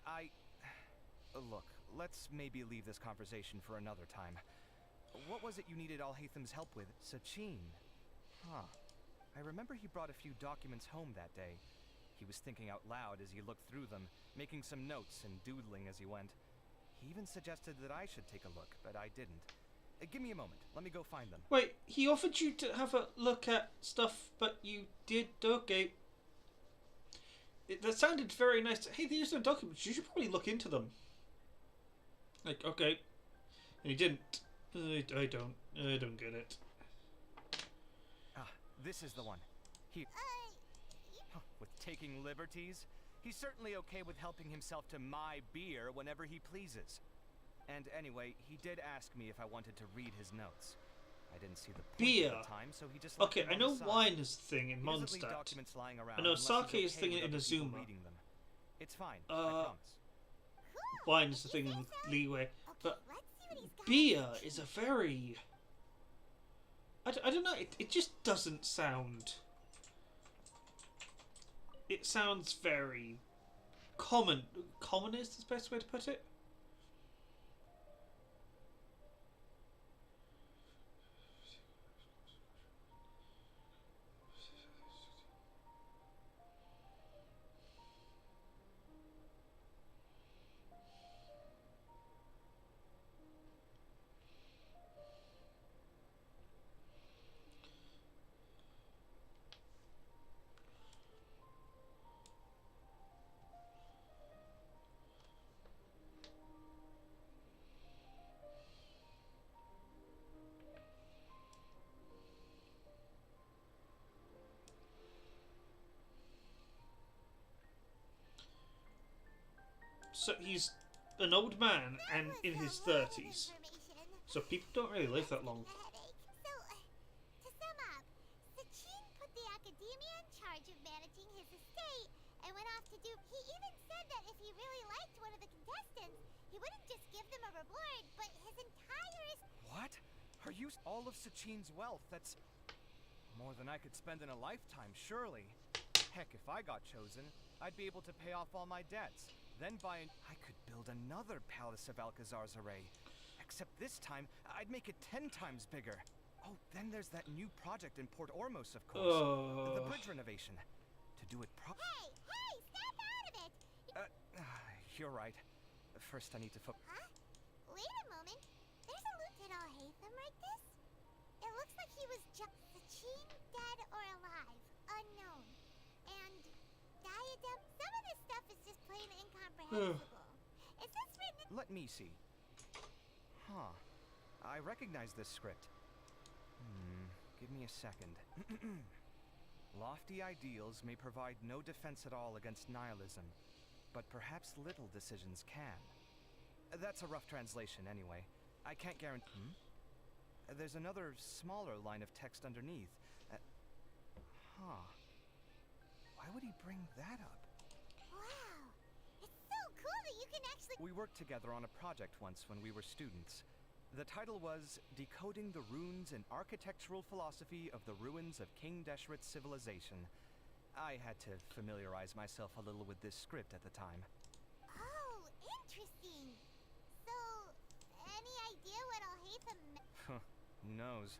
Look, let's maybe leave this conversation for another time. What was it you needed Alhaitham's help with? Sachin. Huh. I remember he brought a few documents home that day. He was thinking out loud as he looked through them, making some notes and doodling as he went. He even suggested that I should take a look, but I didn't. Give me a moment. Let me go find them. Wait, he offered you to have a look at stuff, but you did... Okay. That sounded very nice. Hey, these are documents. You should probably look into them. Like, okay. And he didn't. I don't get it. Ah, this is the one. Here. Huh, with taking liberties? He's certainly okay with helping himself to my beer whenever he pleases. And anyway, he did ask me if I wanted to read his notes. I didn't see the point at the time, so he just left them I on know the side. wine is the thing in He doesn't leave Mondstadt. documents lying around I know unless sake he's is the okay thing with in other people Azuma. reading them. It's fine, I promise. Wine is the thing in Leeway. But Let's see what he's got. beer is a very... I don't know, it just doesn't sound... It sounds very... common. Common is the best way to put it? So he's an old man and in his 30s. So people don't really live that long. So, to sum up, Sachin put the academia in charge of managing his estate and went off to do... He even said that if he really liked one of the contestants, he wouldn't just give them a reward, but his entire... What? Are you all of Sachin's wealth? That's more than I could spend in a lifetime, surely. Heck, if I got chosen, I'd be able to pay off all my debts. then I could build another Palace of Alcazar's array. Except this time, I'd make it 10 times bigger. Oh, then there's that new project in Port Ormos, of course. The bridge renovation. To do it Hey, snap out of it! You're right. First, I need to Huh? Wait a moment. There's a Lieutenant Alhaitham like this? It looks like he was just Sachin, dead or alive, unknown. And Diadem, some of this stuff is just plain incomprehensible. Is this written in... Let me see. Huh. I recognize this script. Give me a second. Lofty ideals may provide no defense at all against nihilism, but perhaps little decisions can. That's a rough translation anyway. I can't guarantee... There's another smaller line of text underneath. Why would he bring that up? Wow! It's so cool that you can actually... We worked together on a project once when we were students. The title was Decoding the Runes and Architectural Philosophy of the Ruins of King Deshret's Civilization. I had to familiarize myself a little with this script at the time. Oh, interesting. So, any idea what Alhaitham... Who knows?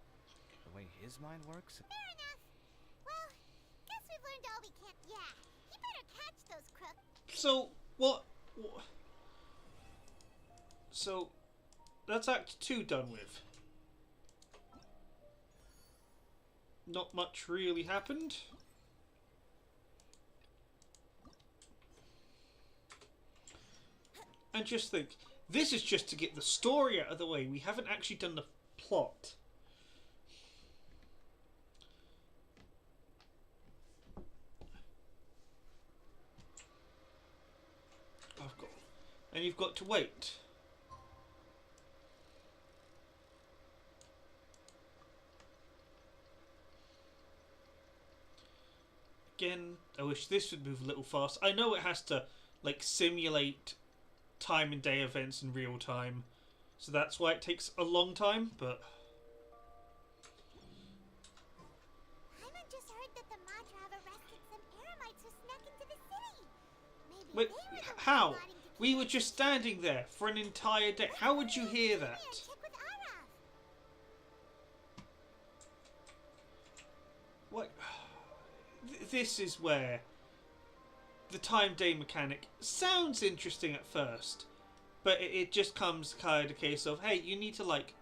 The way his mind works... Fair enough. Well, guess we've learned all we can. Yeah, he better catch those crooks. So, what? So, that's Act 2 done with. Not much really happened. And just think, this is just to get the story out of the way. We haven't actually done the plot. And you've got to wait. Again, I wish this would move a little fast. I know it has to, like, simulate time and day events in real time, so that's why it takes a long time, but... Paimon just heard that the Madra have arrested some Eremites who snuck into the city. Maybe Wait, they were the how? ones plotting to We were just standing there for an entire day. How would you hear that? check with Arav. What? This is where the time day mechanic sounds interesting at first, but it just comes kind of a case of, hey, you need to, like,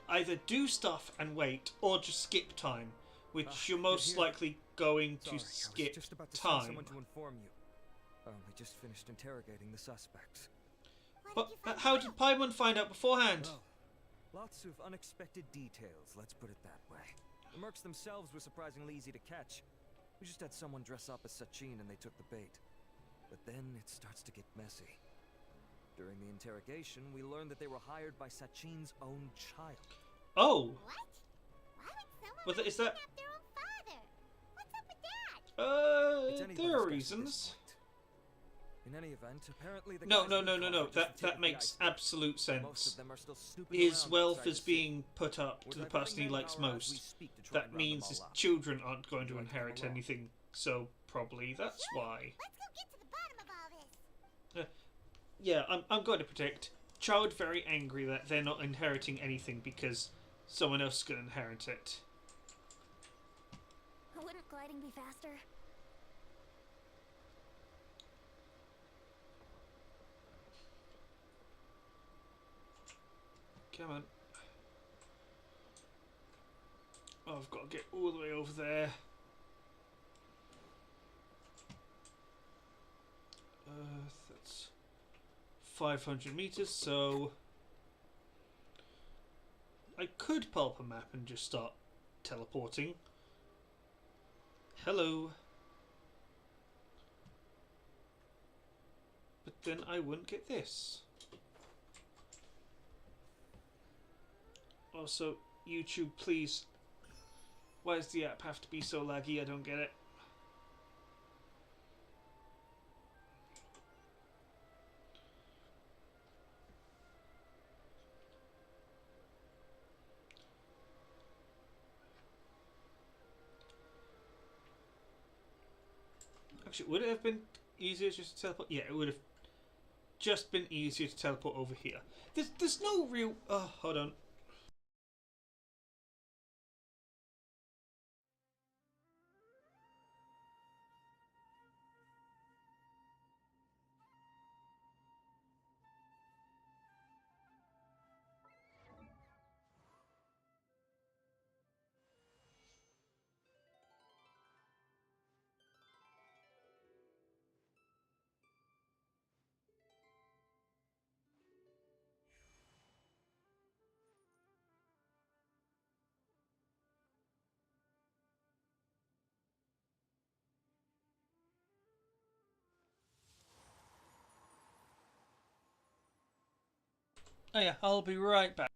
either do stuff and wait or just skip time, which you're most likely going to Sorry, skip I was just about to send time. someone to inform you. I only just finished interrogating the suspects. But how did Paimon find out beforehand? Well, lots of unexpected details, let's put it that way. The mercs themselves were surprisingly easy to catch. We just had someone dress up as Sachin and they took the bait. But then it starts to get messy. During the interrogation, we learned that they were hired by Sachin's own child. Oh! What? Why would someone Well, is that... kidnap their own father? What's up with that? It's anybody's There are guess at this reasons. point. In any event, apparently the No. guys we caught just That the makes tip of the absolute iceberg. Most sense. of them are still snooping His around wealth outside is the city. being put up We're to the diverting person he men likes power as we most. speak to try That and round them means all his up. children aren't going to Would you like to come inherit along? anything, so probably that's why. Let's go get to the bottom of all this. Yeah, I'm going to predict. Child very angry that they're not inheriting anything because someone else is going to inherit it. Wouldn't gliding be faster? Come on. Oh, I've got to get all the way over there. That's 500 meters, so I could pull up a map and just start teleporting. Hello. But then I wouldn't get this. Also, YouTube, please. Why does the app have to be so laggy? I don't get it. Actually, would it have been easier just to teleport? Yeah, it would have just been easier to teleport over here. There's no real... Oh, hold on. Oh yeah, I'll be right back.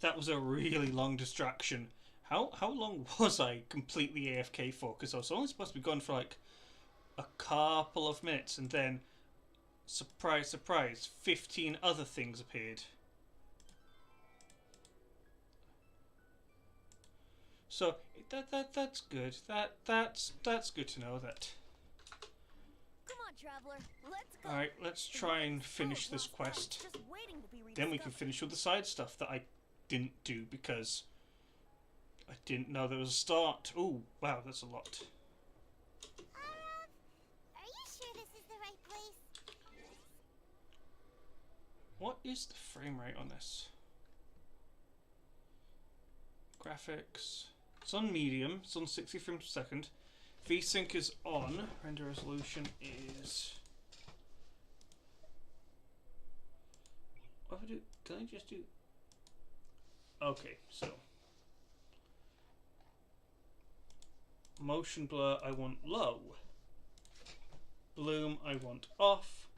That was a really long distraction. How long was I completely AFK for? Because I was only supposed to be gone for like a couple of minutes, and then surprise, surprise, 15 other things appeared. So that's good. That's good to know that. Come on, traveler. Let's go. All right, let's try and finish this quest. Just waiting to be Then we can finish with the side stuff that I didn't do because I didn't know there was a start. Oh, wow, that's a lot. Are you sure this is the right place? What is the frame rate on this? Graphics. It's on medium. It's on 60 frames per second. VSync is on. Render resolution is... What if I do? Can I just do... Okay, so... Motion blur I want low. Bloom I want off.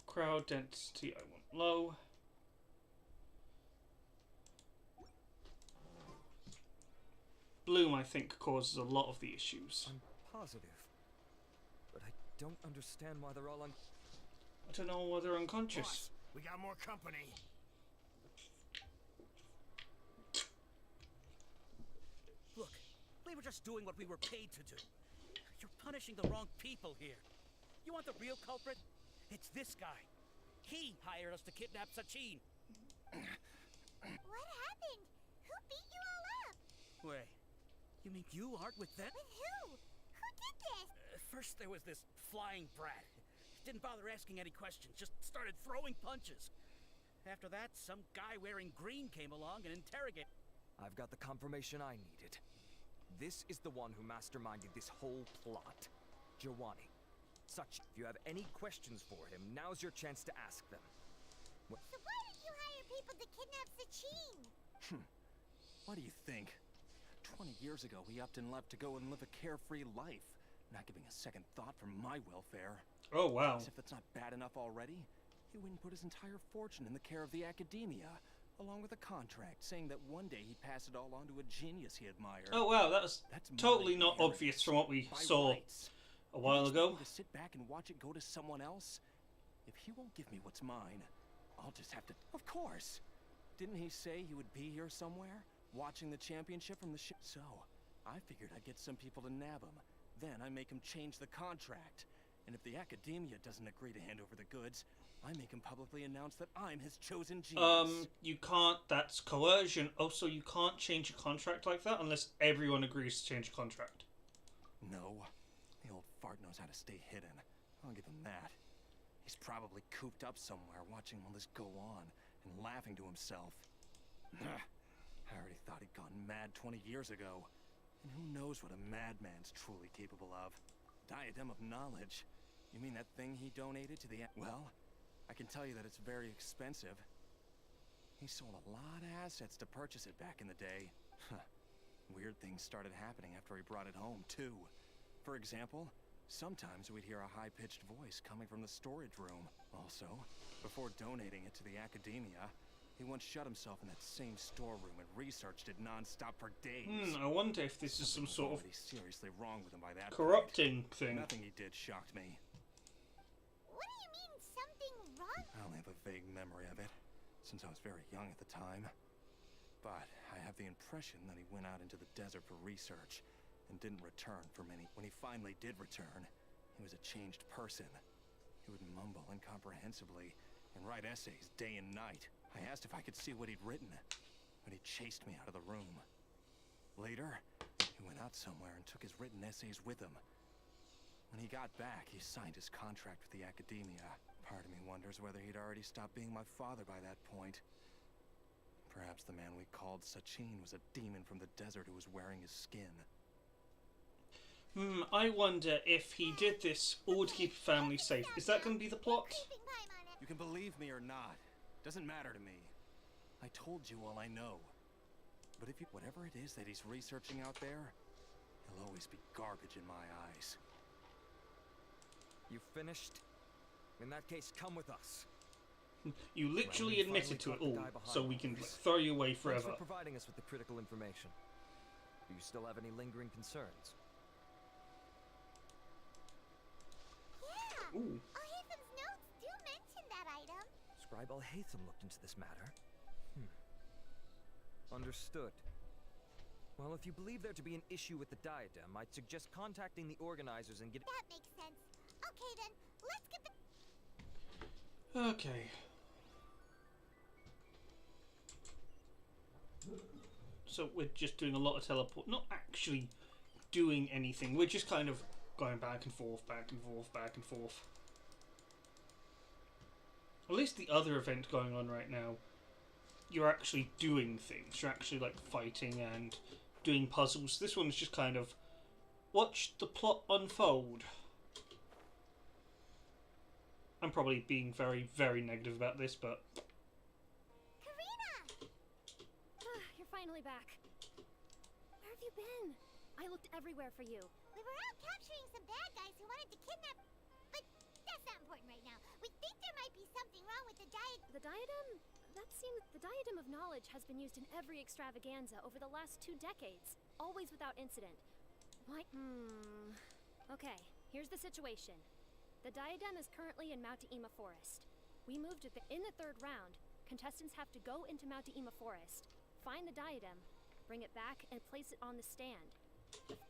Crowd density I want low. Bloom, I think, causes a lot of the issues. I'm positive, but I don't understand why they're all I don't know why they're unconscious. Boss, we got more company. Look, we were just doing what we were paid to do. You're punishing the wrong people here. You want the real culprit? It's this guy. He hired us to kidnap Sachin. What happened? Who beat you all up? Wait, you mean you aren't with them? With who? Who did this? First there was this flying brat. Didn't bother asking any questions, just started throwing punches. After that, some guy wearing green came along and interrogated. I've got the confirmation I needed. This is the one who masterminded this whole plot. Giovanni. Such, if you have any questions for him, now's your chance to ask them. So why did you hire people to kidnap Sachin? What do you think? 20 years ago, he upped and left to go and live a carefree life, not giving a second thought for my welfare. Oh, wow. As if that's not bad enough already, he went and put his entire fortune in the care of the academia, along with a contract saying that one day he'd pass it all on to a genius he admired. Oh, wow, that's totally not obvious from what we saw a while ago. To sit back and watch it go to someone else? If he won't give me what's mine, I'll just have to... Of course! Didn't he say he would be here somewhere, watching the championship from the ship? So, I figured I'd get some people to nab him. Then I make him change the contract. And if the academia doesn't agree to hand over the goods, I make him publicly announce that I'm his chosen genius. You can't, that's coercion. Also, you can't change a contract like that unless everyone agrees to change a contract. No. The old fart knows how to stay hidden. I'll give him that. He's probably cooped up somewhere watching all this go on and laughing to himself. I already thought he'd gone mad 20 years ago. And who knows what a madman's truly capable of. Diadem of knowledge. You mean that thing he donated to the... Well, I can tell you that it's very expensive. He sold a lot of assets to purchase it back in the day. Weird things started happening after he brought it home, too. For example, sometimes we'd hear a high-pitched voice coming from the storage room. Also, before donating it to the academia, he once shut himself in that same storeroom and researched it non-stop for days. I wonder if this is some sort of seriously wrong with him by that corrupting thing. Nothing he did shocked me. What do you mean, something wrong? I only have a vague memory of it, since I was very young at the time. But I have the impression that he went out into the desert for research and didn't return for many. When he finally did return, he was a changed person. He would mumble incomprehensibly and write essays day and night. I asked if I could see what he'd written, but he chased me out of the room. Later, he went out somewhere and took his written essays with him. When he got back, he signed his contract with the academia. Part of me wonders whether he'd already stopped being my father by that point. Perhaps the man we called Sachin was a demon from the desert who was wearing his skin. I wonder if he did this all to keep his family safe. Is that going to be the plot? You can believe me or not. Doesn't matter to me. I told you all I know. But if you... Whatever it is that he's researching out there, he'll always be garbage in my eyes. You finished? In that case, come with us. You literally admitted to it all, so we can throw you away forever. Thanks for providing us with the critical information. Do you still have any lingering concerns? Yeah! Ooh. Al-Haytham's notes do mention that item. Scribe Al-Haytham looked into this matter. Understood. Well, if you believe there to be an issue with the diadem, I'd suggest contacting the organizers and getting... That makes sense. Okay then, let's get the... Okay. So we're just doing a lot of teleport, not actually doing anything. We're just kind of going back and forth, back and forth, back and forth. At least the other event going on right now, you're actually doing things. You're actually like fighting and doing puzzles. This one's just kind of watch the plot unfold. I'm probably being very, very negative about this, but... Karina! You're finally back. Where have you been? I looked everywhere for you. We were out capturing some bad guys who wanted to kidnap... But that's not important right now. We think there might be something wrong with the diadem. The diadem? That seems... The diadem of knowledge has been used in every extravaganza over the last 2 decades. Always without incident. Why... Okay, here's the situation. The diadem is currently in Mount-Ima Forest. We moved it in the 3rd round. Contestants have to go into Mount-Ima Forest, find the diadem, bring it back, and place it on the stand.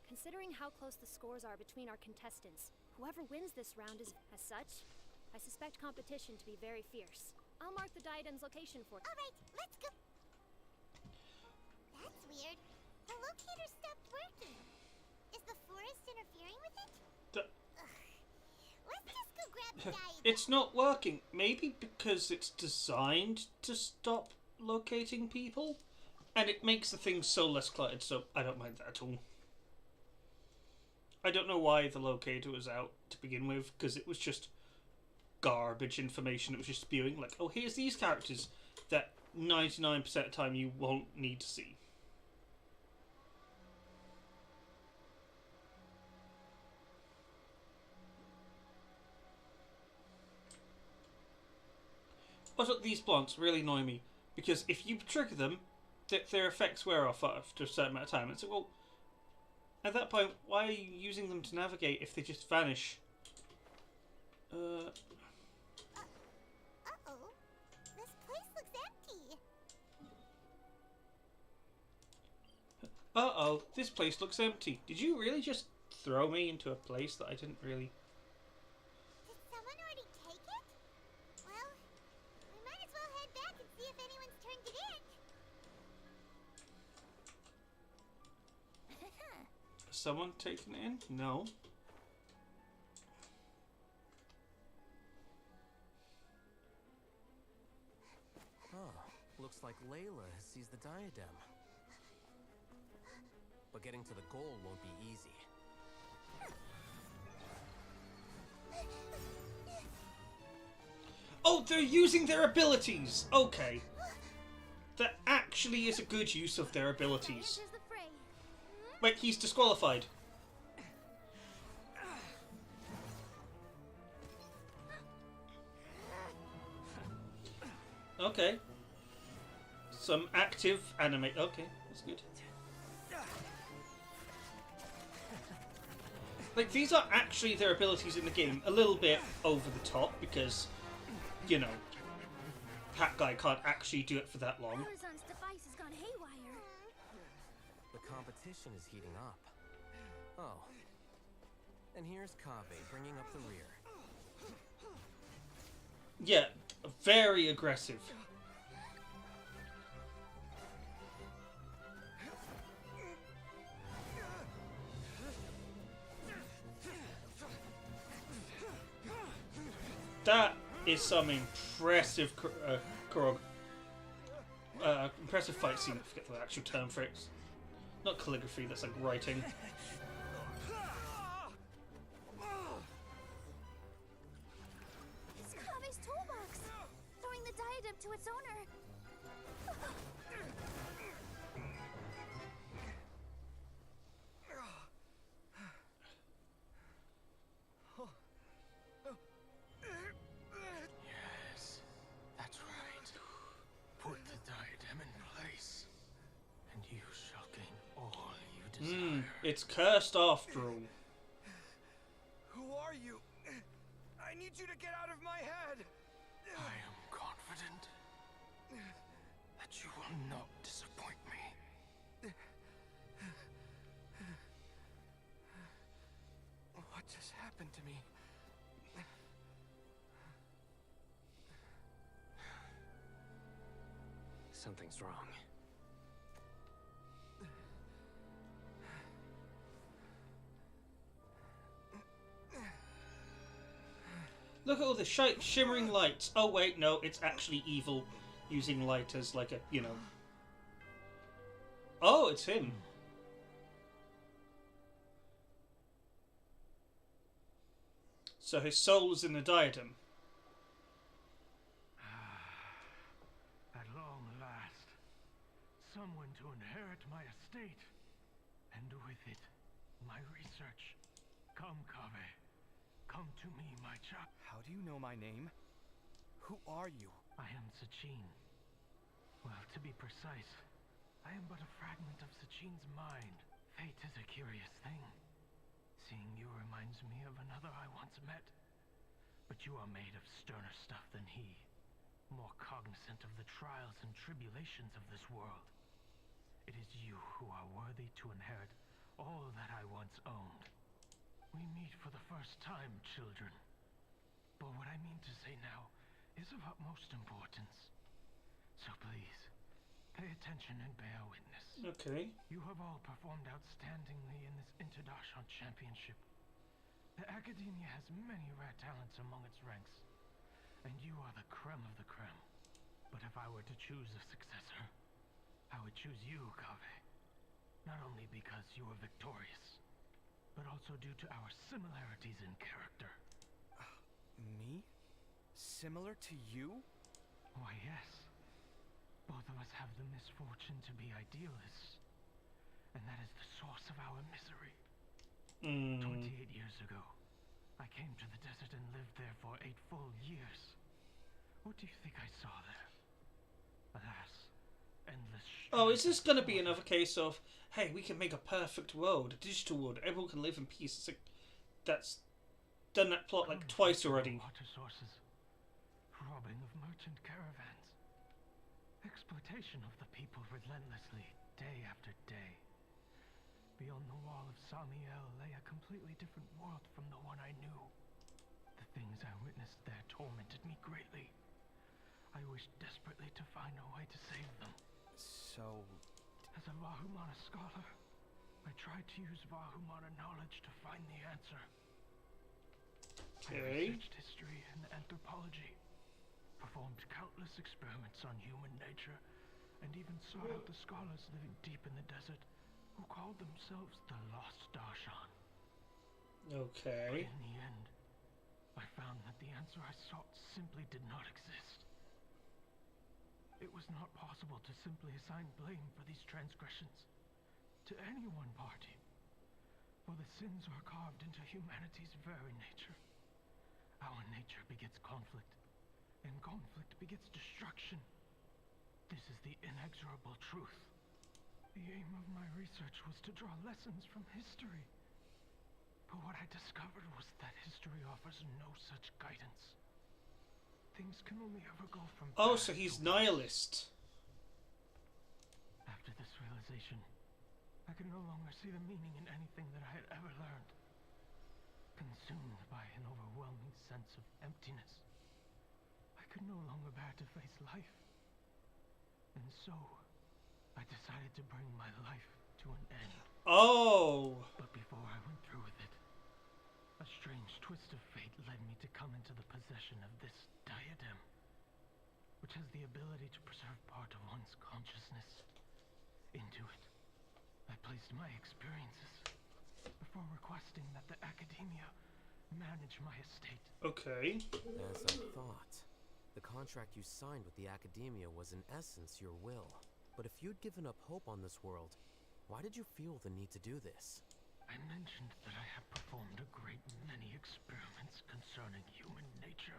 Considering how close the scores are between our contestants, whoever wins this round is... As such, I suspect competition to be very fierce. I'll mark the diadem's location for... Alright, let's go. That's weird. The locator stopped working. Is the forest interfering with it? Let's just go grab the diadem. It's not working. Maybe because it's designed to stop locating people? And it makes the thing so less cluttered, so I don't mind that at all. I don't know why the locator was out to begin with, because it was just garbage information. It was just spewing, like, oh, here's these characters that 99% of the time you won't need to see. Also, these blunts really annoy me, because if you trigger them, their effects wear off after a certain amount of time. And so, well, at that point, why are you using them to navigate if they just vanish? Uh-oh. This place looks empty. Uh-oh, this place looks empty. Did you really just throw me into a place that I didn't really... Did someone already take it? Well, we might as well head back and see if anyone's turned it in. Has someone taken it in? No. Oh, looks like Layla has seized the diadem. But getting to the goal won't be easy. Oh, they're using their abilities! Okay. That actually is a good use of their abilities. Wait, he's disqualified. Okay. Some active animate. Okay, that's good. Like, these are actually their abilities in the game. A little bit over the top because, you know, that guy can't actually do it for that long. Farazan's device has gone haywire. The competition is heating up. Oh. And here's Kaveh bringing up the rear. Yeah, very aggressive. That is some impressive impressive fight scene. I forget the actual term for it. Not calligraphy, that's like writing. It's Kaveh's toolbox! Throwing the diadem to its owner. Yes, that's right. Put the diadem in place, and you shall gain all you desire. It's cursed after all. Who are you? I need you to get out of my head! I am confident that you will not disappoint me. What just happened to me? Something's wrong. Look at all the shimmering lights. Oh wait, no, it's actually evil using light as like a, you know. Oh, it's him. So his soul is in the diadem. At long last, someone to inherit my estate, and with it, my research. Come, Kaveh. Come to me, my child. How do you know my name? Who are you? I am Sachin. Well, to be precise, I am but a fragment of Sachin's mind. Fate is a curious thing. Seeing you reminds me of another I once met. But you are made of sterner stuff than he. More cognizant of the trials and tribulations of this world. It is you who are worthy to inherit all that I once owned. We meet for the first time, children. But what I mean to say now is of utmost importance. So please, pay attention and bear witness. Okay. You have all performed outstandingly in this Interdashant Championship. The Academia has many rare talents among its ranks, and you are the creme of the creme. But if I were to choose a successor, I would choose you, Kaveh. Not only because you were victorious, but also due to our similarities in character. Me? Similar to you? Why, yes. Both of us have the misfortune to be idealists, and that is the source of our misery. 28 years ago, I came to the desert and lived there for 8 full years. What do you think I saw there? Alas, endless... Oh, is this going to be another case of, hey, we can make a perfect world, a digital world, everyone can live in peace? It's like, that's done that plot like twice already. Water sources, robbing of merchant caravans, exploitation of the people relentlessly, day after day. Beyond the wall of Samiel lay a completely different world from the one I knew. The things I witnessed there tormented me greatly. I wished desperately to find a way to save them. So... As a Vahumana scholar, I tried to use Vahumana knowledge to find the answer. I researched history and anthropology, performed countless experiments on human nature, and even sought out the scholars living deep in the desert who called themselves the Lost Darshan. Okay. But in the end, I found that the answer I sought simply did not exist. It was not possible to simply assign blame for these transgressions to any one party, for the sins are carved into humanity's very nature. Our nature begets conflict, and conflict begets destruction. This is the inexorable truth. The aim of my research was to draw lessons from history. But what I discovered was that history offers no such guidance. Things can only ever go from... Oh, so he's nihilist. After this realization, I could no longer see the meaning in anything that I had ever learned. Consumed by an overwhelming sense of emptiness, I could no longer bear to face life. And so, I decided to bring my life to an end. Oh! But before I went through with it, a strange twist of fate led me to come into the possession of this diadem, which has the ability to preserve part of one's consciousness. Into it, I placed my experiences before requesting that the Academia manage my estate. Okay. As I thought, the contract you signed with the Academia was in essence your will. But if you'd given up hope on this world, why did you feel the need to do this? I mentioned that I have performed a great many experiments concerning human nature.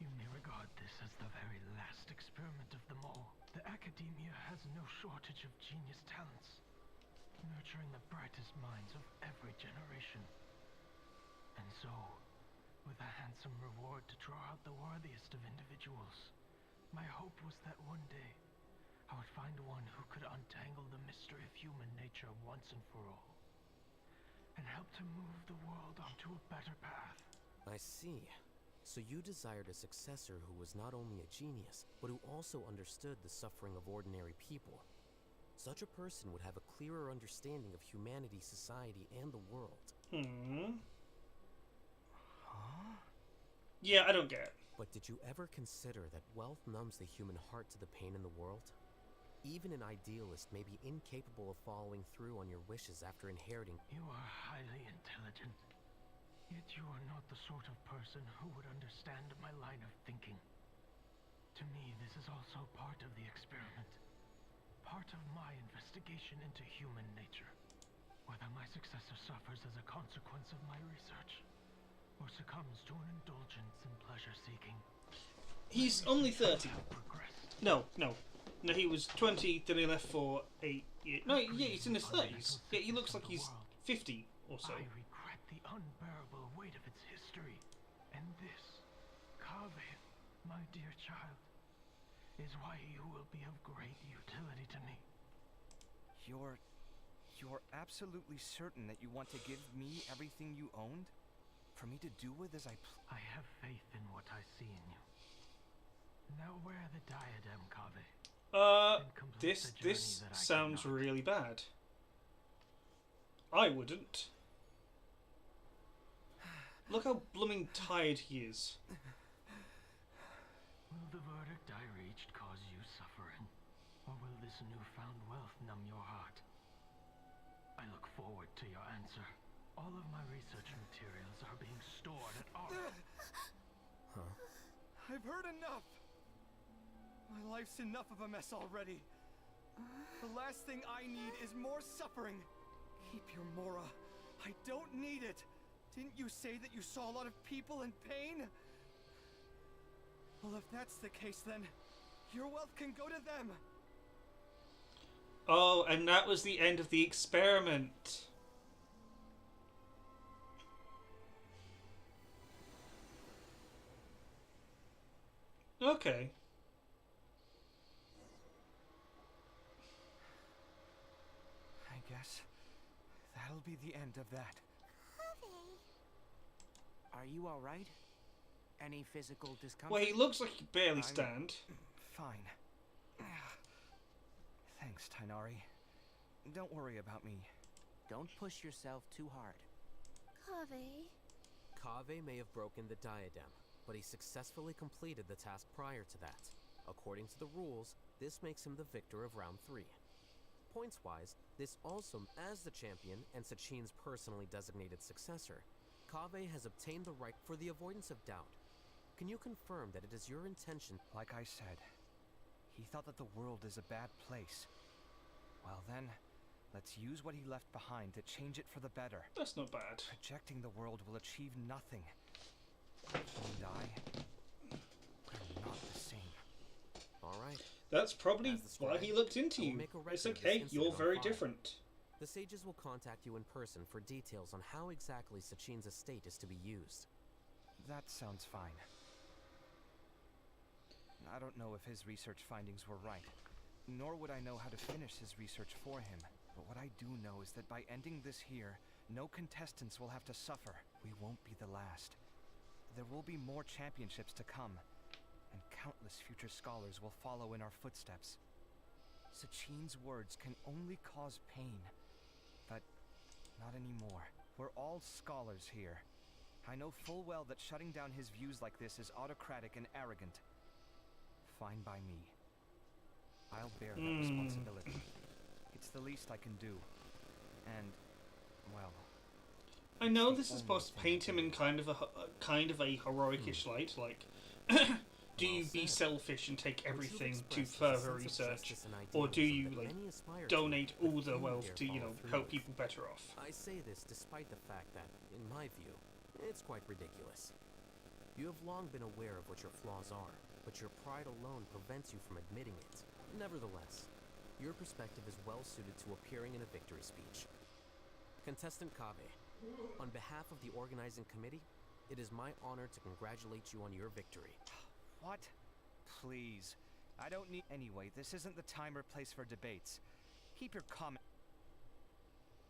You may regard this as the very last experiment of them all. The Academia has no shortage of genius talents, nurturing the brightest minds of every generation. And so, with a handsome reward to draw out the worthiest of individuals, my hope was that one day I would find one who could untangle the mystery of human nature once and for all, and help to move the world onto a better path. I see. So you desired a successor who was not only a genius, but who also understood the suffering of ordinary people. Such a person would have a clearer understanding of humanity, society, and the world. Huh? Yeah, I don't get it. But did you ever consider that wealth numbs the human heart to the pain in the world? Even an idealist may be incapable of following through on your wishes after inheriting... You are highly intelligent. Yet you are not the sort of person who would understand my line of thinking. To me, this is also part of the experiment. Part of my investigation into human nature. Whether my successor suffers as a consequence of my research, or succumbs to an indulgence in pleasure-seeking. He's only 30. No, he was 20, then he left for 8 years. No, yeah, he's in his 30s. Yeah, he looks like he's 50 or so. I regret the unbearable weight of its history. And this, Kaveh, my dear child, is why you will be of great utility to me. You're absolutely certain that you want to give me everything you owned? For me to do with as I I have faith in what I see in you. Now wear the diadem, Kaveh. This sounds really bad. I wouldn't. Look how blooming tired he is. Will the verdict I reached cause you suffering? Or will this newfound wealth numb your heart? I look forward to your answer. All of my research materials are being stored at our... Huh? I've heard enough! My life's enough of a mess already. The last thing I need is more suffering. Keep your Mora. I don't need it. Didn't you say that you saw a lot of people in pain? Well, if that's the case, then your wealth can go to them. Oh, and that was the end of the experiment. Okay. I guess that'll be the end of that. Are you alright? Any physical discomfort? Well, he looks like he can barely stand. Fine. Thanks, Tighnari. Don't worry about me. Don't push yourself too hard. Kaveh. Kaveh may have broken the diadem, but he successfully completed the task prior to that. According to the rules, this makes him the victor of round 3. Points-wise, this also, as the champion and Sachin's personally designated successor, Kaveh has obtained the right for the avoidance of doubt. Can you confirm that it is your intention? Like I said, he thought that the world is a bad place. Well then, let's use what he left behind to change it for the better. That's not bad. Projecting the world will achieve nothing. He and I are not the same. Alright. That's probably why he looked into you. It's okay, you're very different. The sages will contact you in person for details on how exactly Sachin's estate is to be used. That sounds fine. I don't know if his research findings were right, nor would I know how to finish his research for him. But what I do know is that by ending this here, no contestants will have to suffer. We won't be the last. There will be more championships to come, and countless future scholars will follow in our footsteps. Sachin's words can only cause pain, but not anymore. We're all scholars here. I know full well that shutting down his views like this is autocratic and arrogant. Fine by me. I'll bear that responsibility. It's the least I can do. And, well... I know this is supposed to paint him in kind of a heroic-ish light, like... Do you be selfish and take everything to further research? Or do you, like, donate all the wealth to, you know, help people better off? I say this despite the fact that, in my view, it's quite ridiculous. You have long been aware of what your flaws are, but your pride alone prevents you from admitting it. Nevertheless, your perspective is well suited to appearing in a victory speech. Contestant Kaveh, on behalf of the organizing committee, it is my honor to congratulate you on your victory. What? Please. I don't need... Anyway, this isn't the time or place for debates. Keep your comment...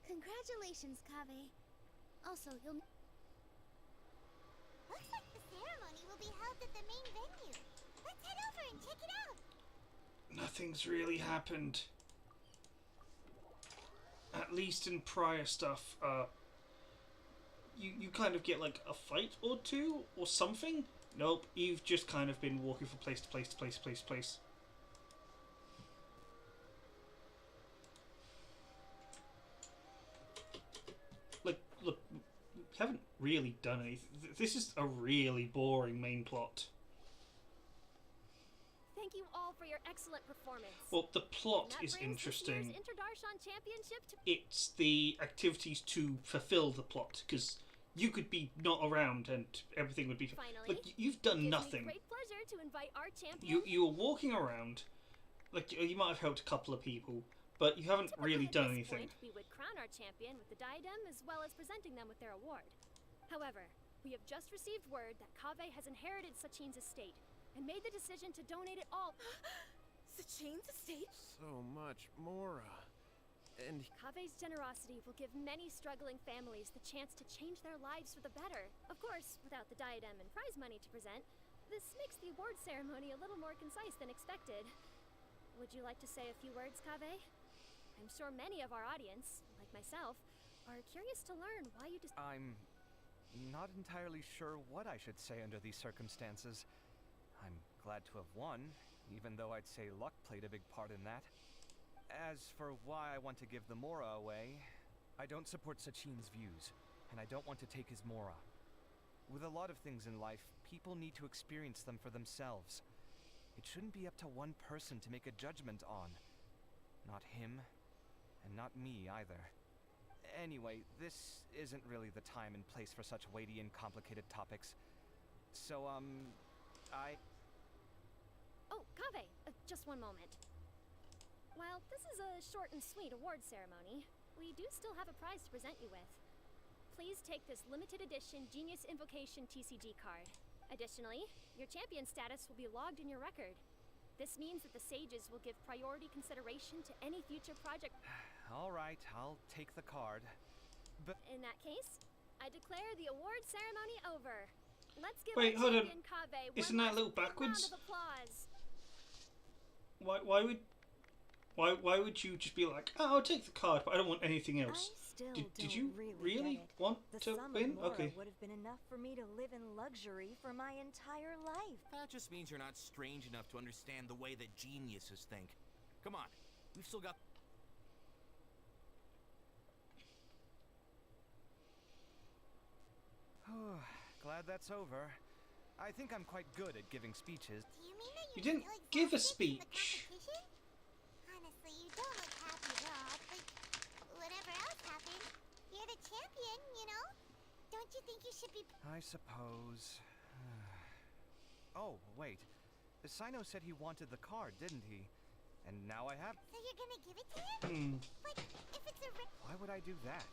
Congratulations, Kaveh. Also, you'll... Looks like the ceremony will be held at the main venue. Let's head over and check it out. Nothing's really happened. At least in prior stuff, you kind of get like a fight or two or something. Nope, you've just kind of been walking from place to place to place to place to place. Like, look, we haven't really done anything. This is a really boring main plot. Thank you all for your excellent performance. Well, the plot is interesting. Interdarshan Championship to It's the activities to fulfill the plot, because you could be not around and everything would be... Finally, like, you've done nothing. Great pleasure to invite our champion. You were walking around, like, you might have helped a couple of people, but you haven't really done anything. Point, we would crown our champion with the diadem as well as presenting them with their award. However, we have just received word that Kaveh has inherited Sachin's estate and made the decision to donate it all. Sachin's estate? So much Mora. and... Kave's generosity will give many struggling families the chance to change their lives for the better. Of course, without the diadem and prize money to present, this makes the award ceremony a little more concise than expected. Would you like to say a few words, Kave? I'm sure many of our audience, like myself, are curious to learn why you I'm not entirely sure what I should say under these circumstances. I'm glad to have won, even though I'd say luck played a big part in that. As for why I want to give the Mora away, I don't support Sachin's views, and I don't want to take his Mora. With a lot of things in life, people need to experience them for themselves. It shouldn't be up to one person to make a judgment on. Not him, and not me either. Anyway, this isn't really the time and place for such weighty and complicated topics. So, Oh, Kave, just one moment. While this is a short and sweet award ceremony, we do still have a prize to present you with. Please take this limited edition Genius Invocation TCG card. Additionally, your champion status will be logged in your record. This means that the sages will give priority consideration to any future project. all right, I'll take the card. But in that case, I declare the award ceremony over. Let's give Wait, our hold on. champion Kave Isn't one that a little last big backwards? round of applause. Why would you just be like, oh, I'll take the card, but I don't want anything else? Did you really want to win? Okay. Would have been enough for me to live in luxury for my entire life. That just means you're not strange enough to understand the way that geniuses think. Come on, we've still got... Glad that's over. I think I'm quite good at giving speeches. Do you mean that You didn't give a speech. Honestly, you don't look happy at all, but whatever else happened, you're the champion, you know? Don't you think you should be... I suppose. Oh, wait. Sino said he wanted the card, didn't he? And now I have... So you're gonna give it to him? But if it's a... Why would I do that?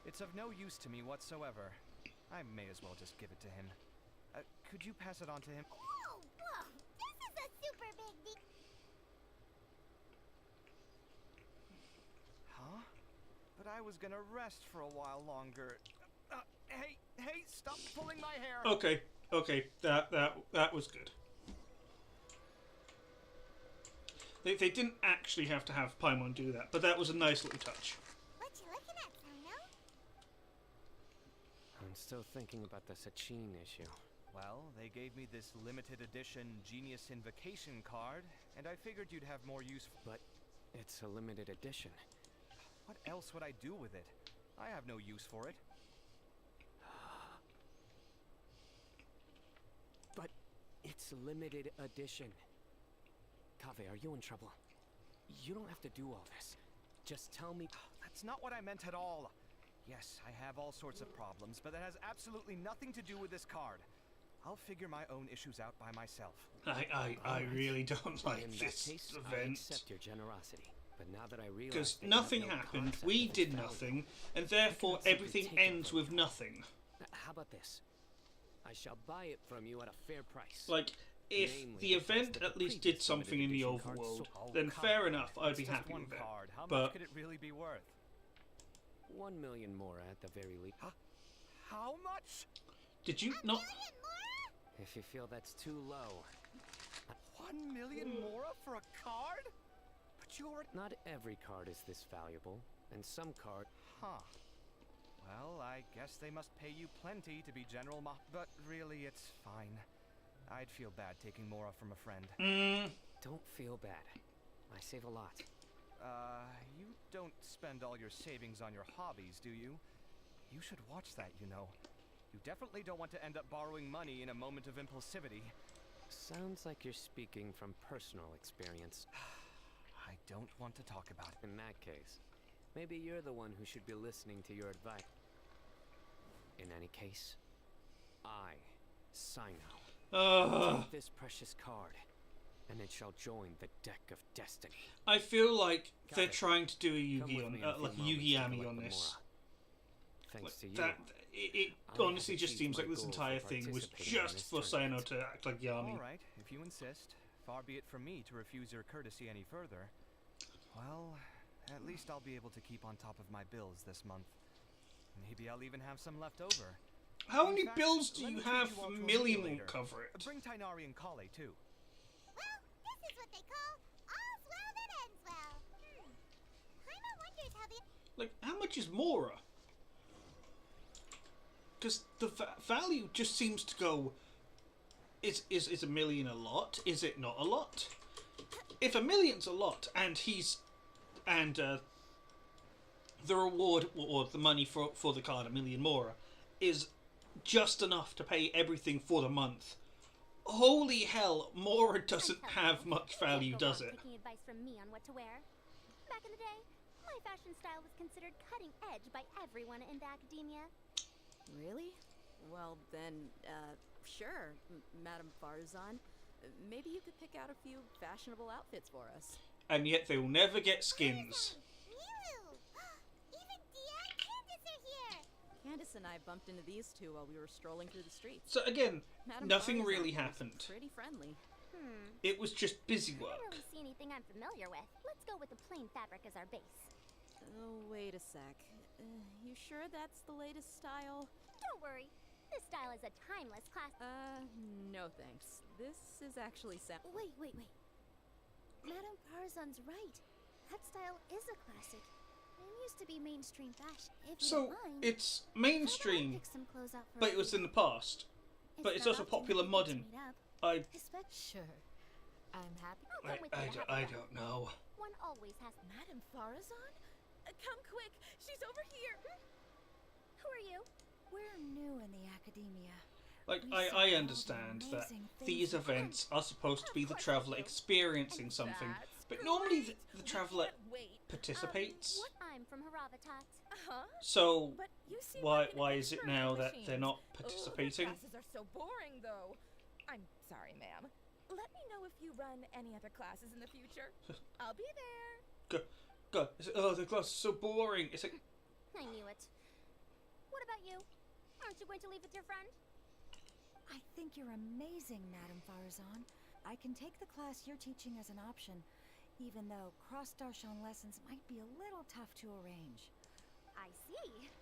It's of no use to me whatsoever. I may as well just give it to him. Could you pass it on to him? Whoa, whoa! This is a super big deal! Huh? But I was gonna rest for a while longer. Hey, stop pulling my hair! Okay, that was good. They didn't actually have to have Paimon do that, but that was a nice little touch. What you looking at, Sino? I'm still thinking about the Sachin issue. Well, they gave me this limited edition Genius Invocation card, and I figured you'd have more use for... But it's a limited edition. What else would I do with it? I have no use for it. But it's limited edition. Kave, are you in trouble? You don't have to do all this. Just tell me... That's not what I meant at all. Yes, I have all sorts of problems, but that has absolutely nothing to do with this card. I'll figure my own issues out by myself. I really don't like this I event. accept your generosity. But now that I realize Because that you nothing have no happened, concept we of its did value, nothing, and therefore simply everything take it ends from with nothing. How about this? I shall buy it from you at a fair price. Like, if Namely, the the price event that the at least previous did something in the limited edition overworld, cards sold. then come fair on, enough, I'd it's be just happy one with that. card. How But much could it really be worth? 1 million more at the very least. How much? did you not? If you feel that's too low. 1 million more for a card? But you already... Not every card is this valuable, and some card... Huh. Well, I guess they must pay you plenty to be General but really, it's fine. I'd feel bad taking Mora from a friend. Don't feel bad. I save a lot. You don't spend all your savings on your hobbies, do you? You should watch that, you know. You definitely don't want to end up borrowing money in a moment of impulsivity. Sounds like you're speaking from personal experience. I don't want to talk about it. In that case, maybe you're the one who should be listening to your advice. In any case, I, Sino, take this precious card, and it shall join the deck of destiny. I feel like they're Got it. trying to do a Yugi Come with on, me in a few like a moments Yugi to Ami collect on the this. Mora. Thanks to Like, you. it I honestly have just achieved seems like my this goal entire for thing was participating in just this for Sino tournament. to act like Yami. Alright, if you insist. Far be it from me to refuse your courtesy any further. Well, At least I'll be able to keep on top of my bills this month. Maybe I'll even have some left over. How In many fact, bills do let you me treat have all for to a million meal will later. cover it? Bring Tainari and Kale, too. Well, this is what they call all's well that ends well. Paimon wonders how the... Like, how much is Mora? Because the value just seems to go... Is a million a lot? Is it not a lot? If a million's a lot, and he's... And, the reward, or the money for the card, a million Mora, is just enough to pay everything for the month. Holy hell, Mora doesn't have much value, does it? Taking advice from me on what to wear. Back in the day, my fashion style was considered cutting edge by everyone in the academia. Really? Well, then, sure, Madame Farzan. Maybe you could pick out a few fashionable outfits for us. And yet they will never get skins. Even Dia and Candace are here! Candace and I bumped into these two while we were strolling through the streets. So again, Madame nothing Farzan really was happened. Pretty friendly. It was just busy I work. don't really see anything I'm familiar with. Let's go with the plain fabric as our base. Oh, wait a sec. You sure that's the latest style? Don't worry. This style is a timeless class. No thanks. This is actually Wait. Madame Farzan's right. That style is a classic. It used to be mainstream fashion. If you So don't mind, it's how about I mainstream, pick some clothes out for but us? it was in the past. But it's not also often popular that we get to modern. meet up. Sure. I'm happy. I'll come with you to I help you don't know. One always has. Madame Farazan? Come quick! She's over here! Who are you? We're new in the academia. Like, We saw all I the understand that amazing these things. events are supposed to be the traveller experiencing something, but normally the traveller participates. I'm from Haravatat. So But you seem like an why is it expert now with that they're not machines. participating? Classes are so boring, though. I'm sorry, ma'am. Let me know if you run any other classes in the future. I'll be there. God, oh, the class is so boring. It's like, I knew it. What about you? Aren't you going to leave with your friend? I think you're amazing, Madame Farazan. I can take the class you're teaching as an option, even though cross-darshan lessons might be a little tough to arrange. I see.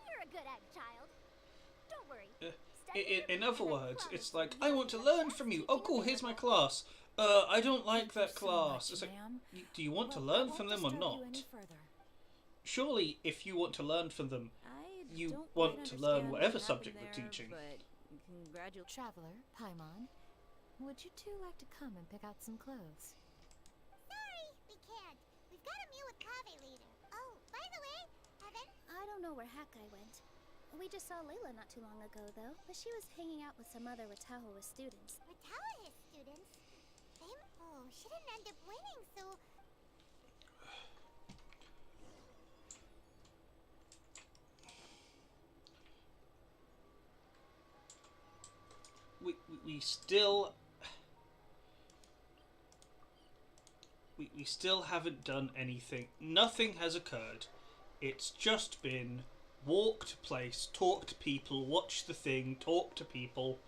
You're a good egg, child. Don't worry. Study your in group other and I words, promise it's like, you I want to will be the learn best from you. teaching Oh, cool, here's my available. class. I don't like that Thank you so class. much, It's like, ma'am. do you want to Well, learn I from won't them or disturb you not? any further. Surely, if you want to learn from them, I you don't want quite to learn understand whatever what subject happened they're there, teaching. But congratulations. Traveler, Paimon, would you two like to come and pick out some clothes? Sorry, we can't. We've got a meal with Kave later. Oh, by the way, Evan, I don't know where Hakai went. We just saw Layla not too long ago, though, but she was hanging out with some other Watawa students. Ratawa his students. She didn't end up winning, so... We still... We still haven't done anything. Nothing has occurred. It's just been walk to place, talk to people, watch the thing, talk to people.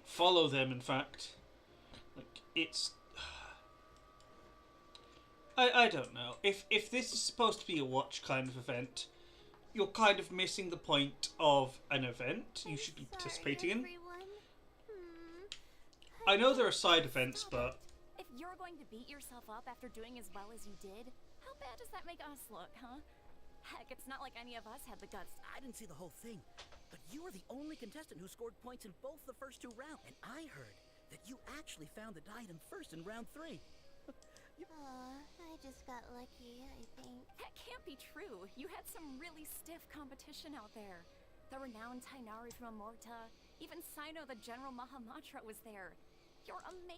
Follow them, in fact. Like, it's... I don't know. If this is supposed to be a watch kind of event, you're kind of missing the point of an event you should be participating in. I know there are side events, but... If you're going to beat yourself up after doing as well as you did, how bad does that make us look, huh? Heck, it's not like any of us had the guts. I didn't see the whole thing, but you were the only contestant who scored points in both the first two rounds. And I heard that you actually found the diadem first in round 3. I just got lucky, I think. That can't be true. You had some really stiff competition out there. The renowned Tainari from Amorta, even Sino the General Mahamatra was there.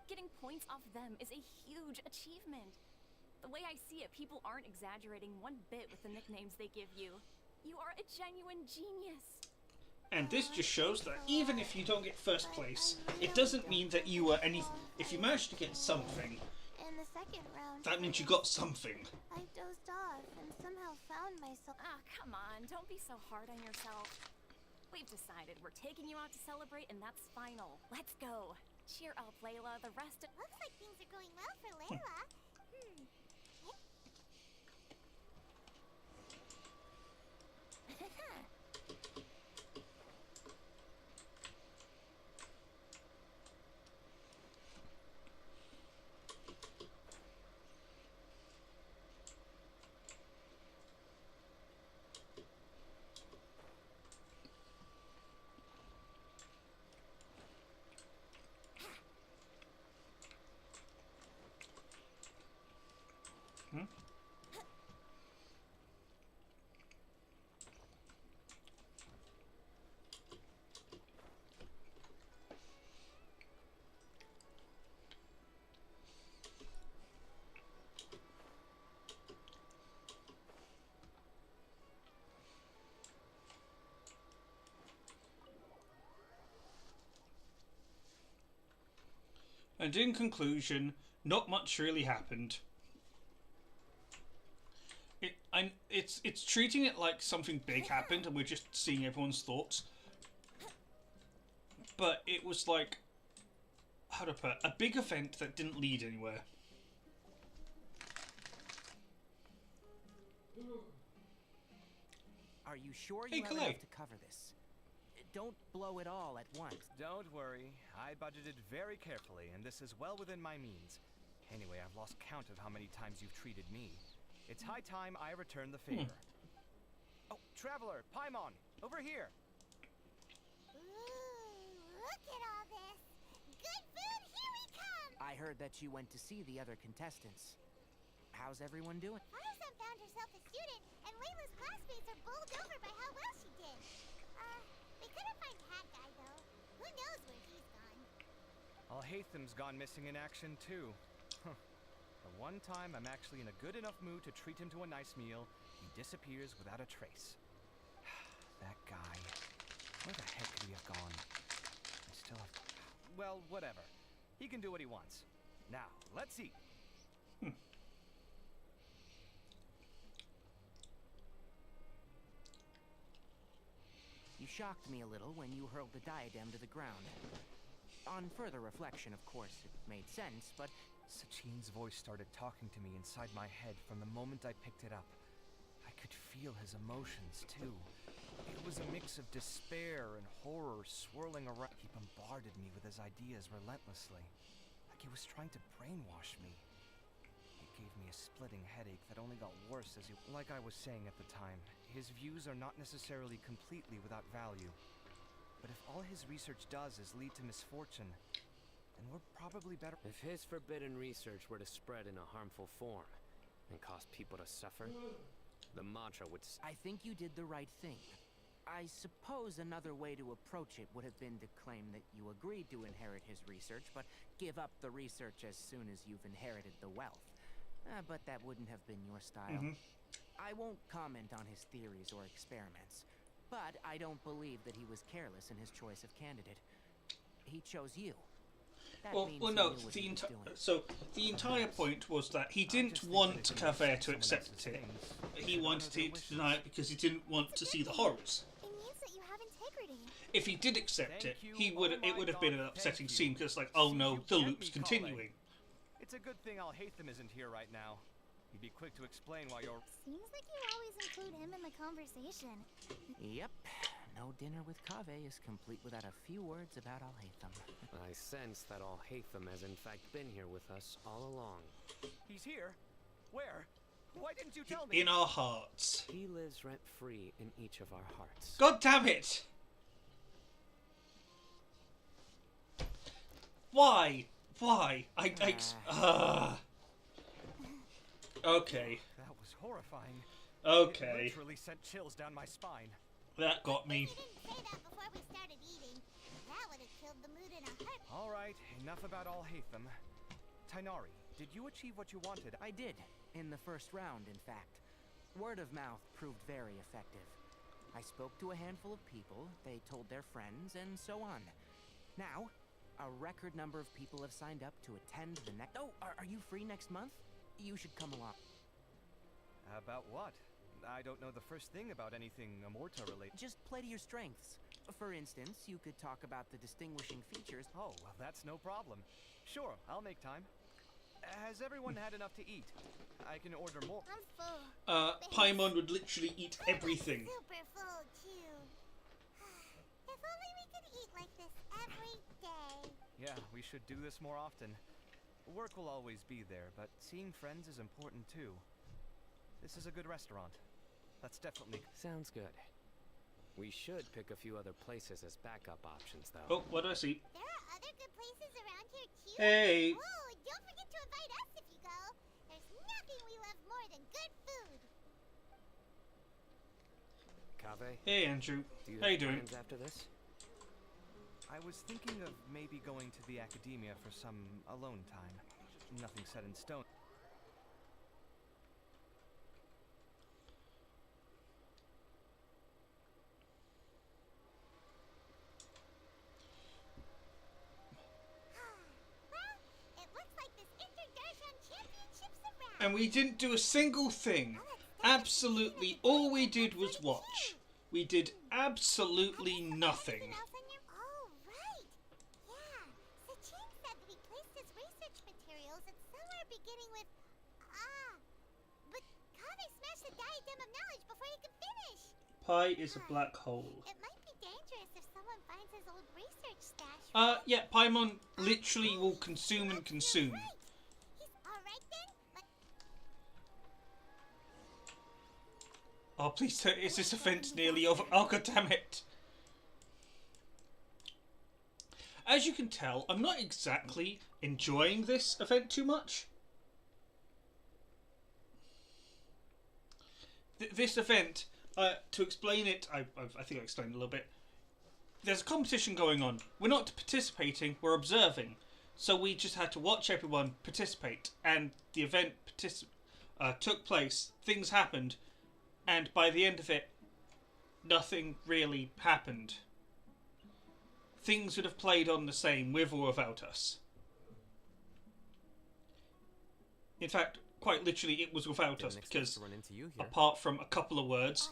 Getting points off them is a huge achievement. The way I see it, people aren't exaggerating one bit with the nicknames they give you. You are a genuine genius. And this just shows that even if you don't get first place, it doesn't mean that you were any... If you managed to get something, In the second round, that means you got something. I dozed off and somehow found myself. Ah, come on, don't be so hard on yourself. We've decided we're taking you out to celebrate, and that's final. Let's go. Cheer up, Layla. The rest of... Looks like things are going well for Layla. And in conclusion, not much really happened. It's treating it like something big happened and we're just seeing everyone's thoughts. But it was like, how to put it, a big event that didn't lead anywhere. Are you sure Hey, you have Kalei. enough to cover this? Don't blow it all at once. Don't worry, I budgeted very carefully, and this is well within my means. Anyway, I've lost count of how many times you've treated me. It's high time I return the favor. Oh, Traveler, Paimon, over here! Ooh, look at all this! Good food, here we come! I heard that you went to see the other contestants. How's everyone doing? Farazan found herself a student, and Layla's classmates are bowled over by how well she did. We couldn't find Hat Guy, though. Who knows where he's gone? Alhaitham's gone missing in action, too. The one time I'm actually in a good enough mood to treat him to a nice meal, he disappears without a trace. That guy. Where the heck could he have gone? I still have... Well, whatever. He can do what he wants. Now, let's eat. You shocked me a little when you hurled the diadem to the ground. On further reflection, of course, it made sense, but... Sachin's voice started talking to me inside my head from the moment I picked it up. I could feel his emotions, too. It was a mix of despair and horror swirling around. He bombarded me with his ideas relentlessly, like he was trying to brainwash me. It gave me a splitting headache that only got worse as he... Like I was saying at the time, his views are not necessarily completely without value. But if all his research does is lead to misfortune, then we're probably better... If his forbidden research were to spread in a harmful form and cause people to suffer, the mantra would... I think you did the right thing. I suppose another way to approach it would have been to claim that you agreed to inherit his research, but give up the research as soon as you've inherited the wealth. But that wouldn't have been your style. I won't comment on his theories or experiments, but I don't believe that he was careless in his choice of candidate. He chose you. Well, no. So the entire point was that he didn't want Kaveh to accept it. He wanted it to deny it because he didn't want to see the horrors. It means that you have integrity. If he did accept it, it would have been an upsetting scene because, like, oh no, the loop's continuing. It's a good thing Alhaitham isn't here right now. He'd be quick to explain why you're... Seems like you always include him in the conversation. Yep. No dinner with Kaveh is complete without a few words about Alhaitham. I sense that Alhaitham has in fact been here with us all along. He's here? Where? Why didn't you tell me? In our hearts. He lives rent-free in each of our hearts. God damn it! Why? Why? Okay. That was horrifying. Okay. It literally sent chills down my spine. That got me. You didn't say that before we started eating. That would have killed the mood in a heart. All right, enough about Alhaitham. Tainari, did you achieve what you wanted? I did. In the first round, in fact. Word of mouth proved very effective. I spoke to a handful of people, they told their friends, and so on. Now, a record number of people have signed up to attend the next... Oh, are you free next month? You should come along. About what? I don't know the first thing about anything Amorta related. Just play to your strengths. For instance, you could talk about the distinguishing features. Oh, well, that's no problem. Sure, I'll make time. Has everyone had enough to eat? I can order more. I'm full. Paimon would literally eat everything. Super full, too. If only we could eat like this every day. Yeah, we should do this more often. Work will always be there, but seeing friends is important too. This is a good restaurant. That's definitely... Sounds good. We should pick a few other places as backup options, though. Oh, what do I see? There are other good places around here, too. Hey! Oh, don't forget to invite us if you go. There's nothing we love more than good food. Kaveh? Hey, Andrew. Do you How you have doing? plans after this? I was thinking of maybe going to the academia for some alone time. Nothing set in stone. Well, it looks like this Inter-Darshan Championship's around. And we didn't do a single thing. Absolutely, all we did was watch. We did absolutely nothing. Oh, right. Yeah. Sachin said that he placed his research materials at somewhere beginning with but Kaveh smashed the diadem of knowledge before he could finish. Pi is a black hole. It might be dangerous if someone finds his old research stash. Yeah, Paimon literally will consume and consume. He's alright then? Oh, please, is this event nearly over? Oh, god damn it. As you can tell, I'm not exactly enjoying this event too much. This event, to explain it, I think I explained a little bit. There's a competition going on. We're not participating, we're observing. So we just had to watch everyone participate. And the event took place, things happened, and by the end of it, nothing really happened. Things would have played on the same with or without us. In fact, quite literally, it was without us because, apart from a couple of words,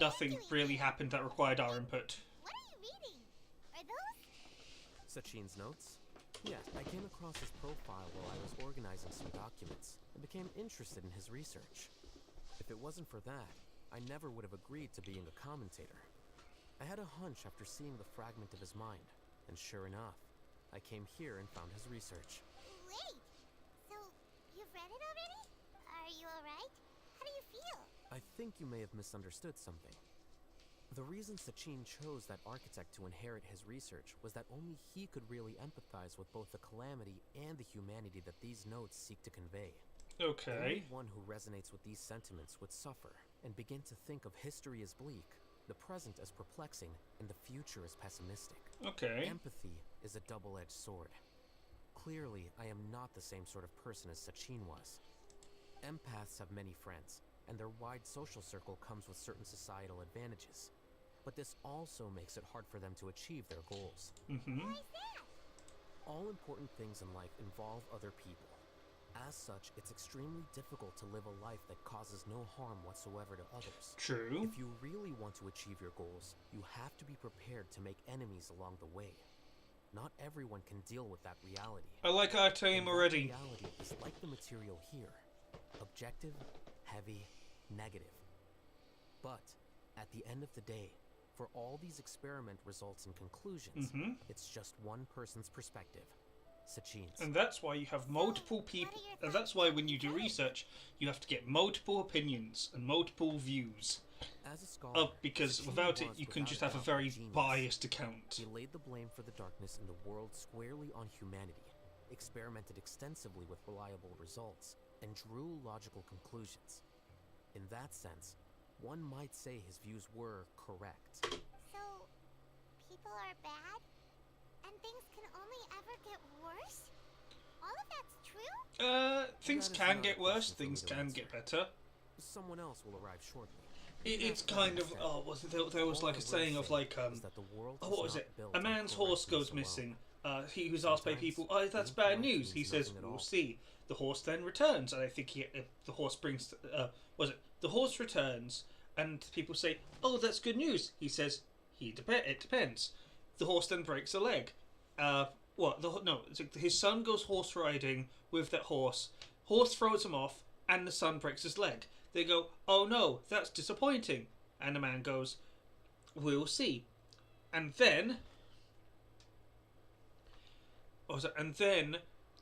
nothing really happened that required our input. What are you reading? Are those? Sachin's notes? Yeah, I came across his profile while I was organizing some documents and became interested in his research. If it wasn't for that, I never would have agreed to being a commentator. I had a hunch after seeing the fragment of his mind, and sure enough, I came here and found his research. Wait. So, you've read it already? Are you alright? How do you feel? I think you may have misunderstood something. The reason Sachin chose that architect to inherit his research was that only he could really empathize with both the calamity and the humanity that these notes seek to convey. Okay. Only one who resonates with these sentiments would suffer and begin to think of history as bleak, the present as perplexing, and the future as pessimistic. Okay. Empathy is a double-edged sword. Clearly, I am not the same sort of person as Sachin was. Empaths have many friends, and their wide social circle comes with certain societal advantages. But this also makes it hard for them to achieve their goals. All important things in life involve other people. As such, it's extremely difficult to live a life that causes no harm whatsoever to others. True. If you really want to achieve your goals, you have to be prepared to make enemies along the way. Not everyone can deal with that reality. I like our team already. Reality is like the material here. Objective, heavy, negative. But, at the end of the day, for all these experiment results and conclusions, it's just one person's perspective. Sachin's. And that's why you have multiple people, and that's why when you do research, you have to get multiple opinions and multiple views. As a scholar, because Sachin without it, was you can without just a have a doubt very genius. biased account. He laid the blame for the darkness in the world squarely on humanity, experimented extensively with reliable results, and drew logical conclusions. In that sense, one might say his views were correct. So, people are bad? And things can only ever get worse? All of that's true? Things That is can not get a worse, question for me things to can answer. get better. Someone else will arrive shortly. It's kind of, there was like a saying of like, what was it? A man's horse goes missing. He was asked by people, oh, that's bad news. He says, we'll see. The horse then returns, and I think the horse brings, the horse returns, and people say, oh, that's good news. He says, it depends. The horse then breaks a leg. His son goes horse riding with that horse. Horse throws him off, and the son breaks his leg. They go, oh no, that's disappointing. And the man goes, we'll see. And then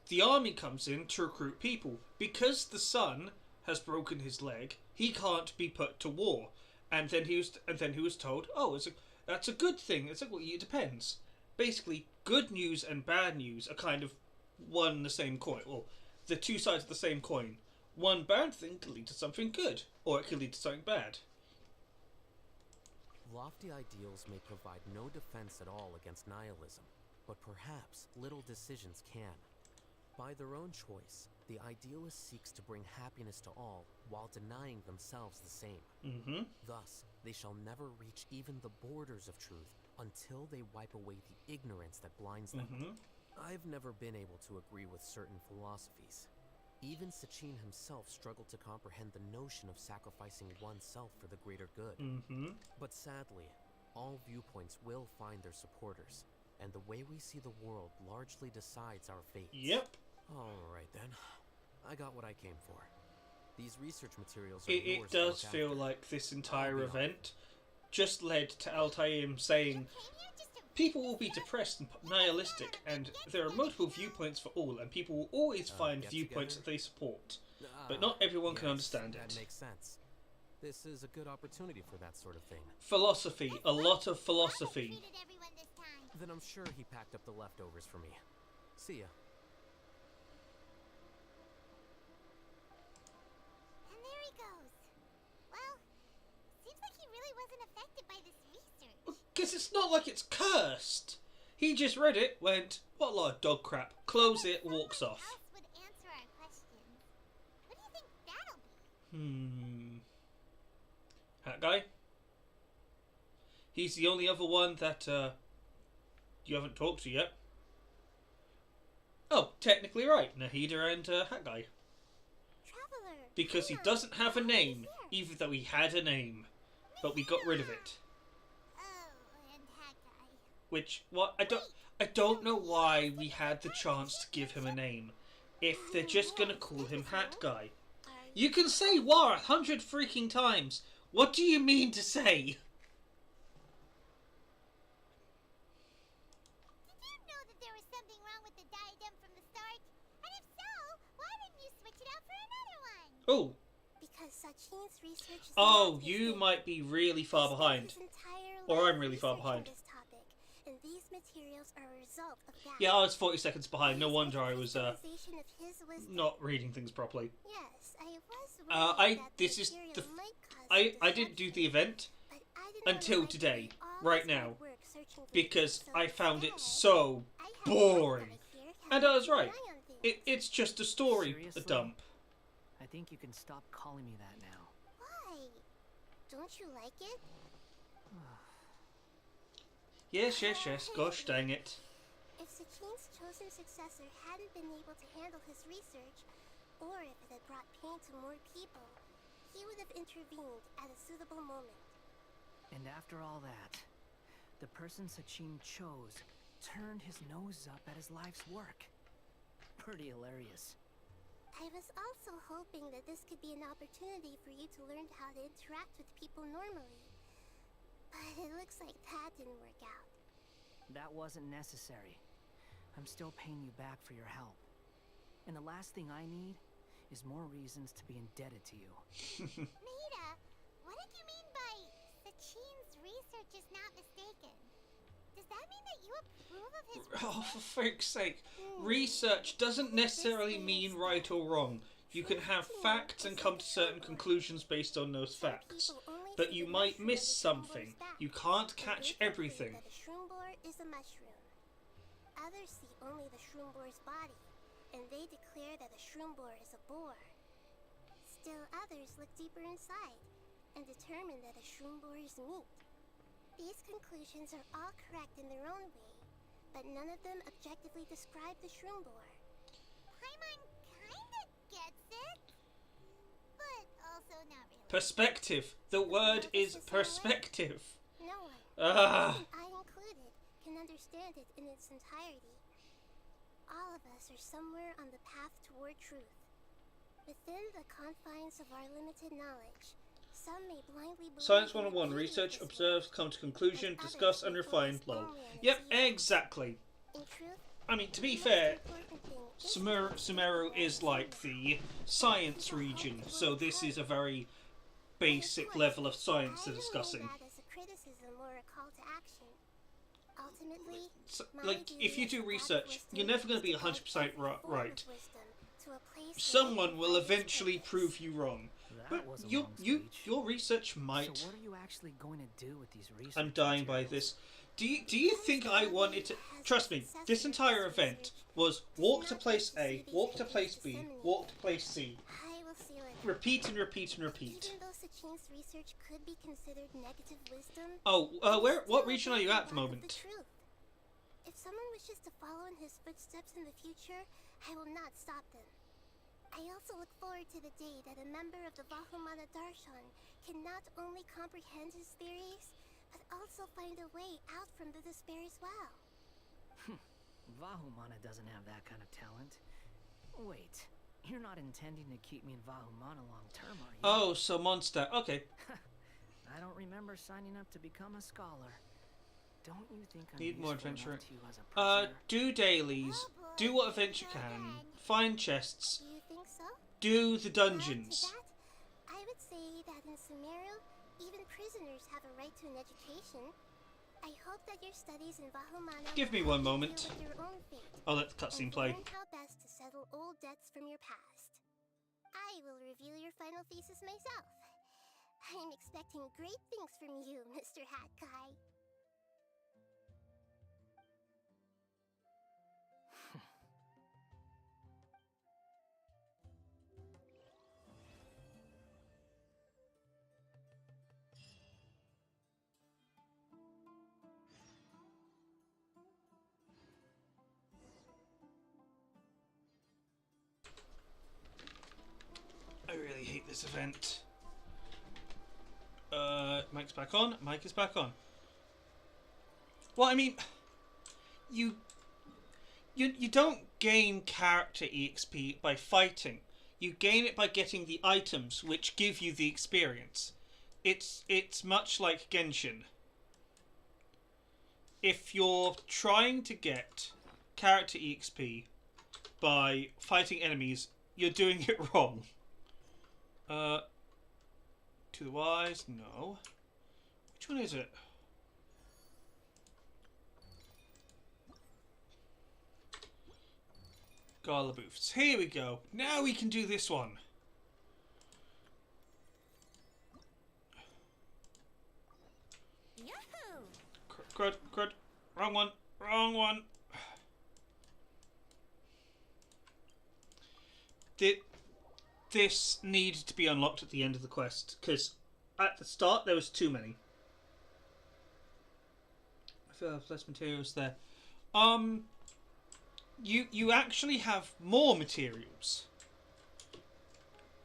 the army comes in to recruit people. Because the son has broken his leg, he can't be put to war. And then he was told, oh, that's a good thing. It's like, well, it depends. Basically, good news and bad news are kind of one and the same coin. Well, the two sides of the same coin. one bad thing could lead to something good, or it could lead to something bad. Lofty ideals may provide no defense at all against nihilism, but perhaps little decisions can. By their own choice, the idealist seeks to bring happiness to all while denying themselves the same. Thus, they shall never reach even the borders of truth until they wipe away the ignorance that blinds them. I've never been able to agree with certain philosophies. Even Sachin himself struggled to comprehend the notion of sacrificing oneself for the greater good. But sadly, all viewpoints will find their supporters, and the way we see the world largely decides our fate. Yep. Alright then. I got what I came for. These research materials are It does feel like this entire event just led to Altair saying, people will be depressed and nihilistic, and there are multiple viewpoints for all, and people will always find viewpoints that they support. But not everyone can understand it. That makes sense. This is a good opportunity for that sort of thing. Philosophy. A lot of philosophy. Then I'm sure he packed up the leftovers for me. See ya. And there he goes. Well, seems like he really wasn't affected by this research. Because it's not like it's cursed. He just read it, went, what a lot of dog crap, close it, walks off. Would answer our questions. What do you think that'll be? That guy? He's the only other one that you haven't talked to yet. Oh, technically right, Nahida and Hat Guy. Traveler, because he doesn't have a name, even though he had a name, but we got rid of it. and Hat Guy. Which, what, I don't know why we had the chance to give him a name, if they're just gonna call him Hat Guy. You can say war 100 freaking times. What do you mean to say? Did you know that there was something wrong with the diadem from the start? And if so, why didn't you switch it out for another one? Oh. Because Sachin's research is Oh, you might be really far behind. Or I'm really far behind. Topic, and these materials are a result of that. Yeah, I was 40 seconds behind. No wonder I was not reading things properly. Yes, I was I didn't do the event until today, right now, because I found it so boring. And I was right. It's just a story, a dump. I think you can stop calling me that now. Why? Don't you like it? Yes, gosh dang it. If Sachin's chosen successor hadn't been able to handle his research, or if it had brought pain to more people, he would have intervened at a suitable moment. And after all that, the person Sachin chose turned his nose up at his life's work. Pretty hilarious. I was also hoping that this could be an opportunity for you to learn how to interact with people normally. But it looks like that didn't work out. That wasn't necessary. I'm still paying you back for your help. And the last thing I need is more reasons to be indebted to you. Nahida, what did you mean by Sachin's research is not mistaken? Does that mean that you approve of his research? Oh, for frick's sake. Research doesn't necessarily mean right or wrong. You can have facts and come to certain conclusions based on those facts. But you might miss something. You can't catch everything. That a shroom boar is a mushroom. Others see only the shroom boar's body, and they declare that a shroom boar is a boar. Still others look deeper inside, and determine that a shroom boar is meat. These conclusions are all correct in their own way, but none of them objectively describe the shroom boar. Paimon kinda gets it, but also not really. Perspective. The word is perspective. No one, I included, can understand it in its entirety. All of us are somewhere on the path toward truth. Within the confines of our limited knowledge, some may blindly believe Science 101. Research, observe, come to conclusion, discuss and refine. Lol. Yep, exactly. I mean, to be fair, Sumeru is like the science region, so this is a very basic level of science they're discussing. So, like, if you do research, you're never going to be 100% right. to a place. Someone will eventually prove you wrong. But your research might. So what are you actually going to do with these research I'm dying by this. Do you think I wanted to... Trust me, this entire event was walk to place A, walk to place B, walk to place C. Repeat and repeat and repeat. Even though Sachin's research could be considered negative wisdom... Oh, what region are you at the moment? If someone wishes to follow in his footsteps in the future, I will not stop them. I also look forward to the day that a member of the Vahumana Darshan can not only comprehend his theories, but also find a way out from the despair as well. Vahumana doesn't have that kind of talent. Wait, you're not intending to keep me in Vahumana long term, are you? Oh, so monster. Okay. I don't remember signing up to become a scholar. Don't you think I'm Need more useful adventure. enough to you as a prisoner? Do dailies. Do what adventure can. Find chests. Do you think so? Do the dungeons. To that, I would say that in Sumeru, even prisoners have a right to an education. I hope that your studies in Vahumana Give me one moment. with your own fate, I'll let the cutscene and play. learn how best to settle old debts from your past. I will reveal your final thesis myself. I'm expecting great things from you, Mr. Hat Guy. I really hate this event. Mic's back on. Mic is back on. Well, I mean, you don't gain character EXP by fighting. You gain it by getting the items which give you the experience. It's much like Genshin. If you're trying to get character EXP by fighting enemies, you're doing it wrong. To the wise, no. Which one is it? Gala booths. Here we go. Now we can do this one. Yahoo! Crud, crud. Wrong one. Wrong one. This needed to be unlocked at the end of the quest, because at the start there was too many. I feel like less materials there. You actually have more materials.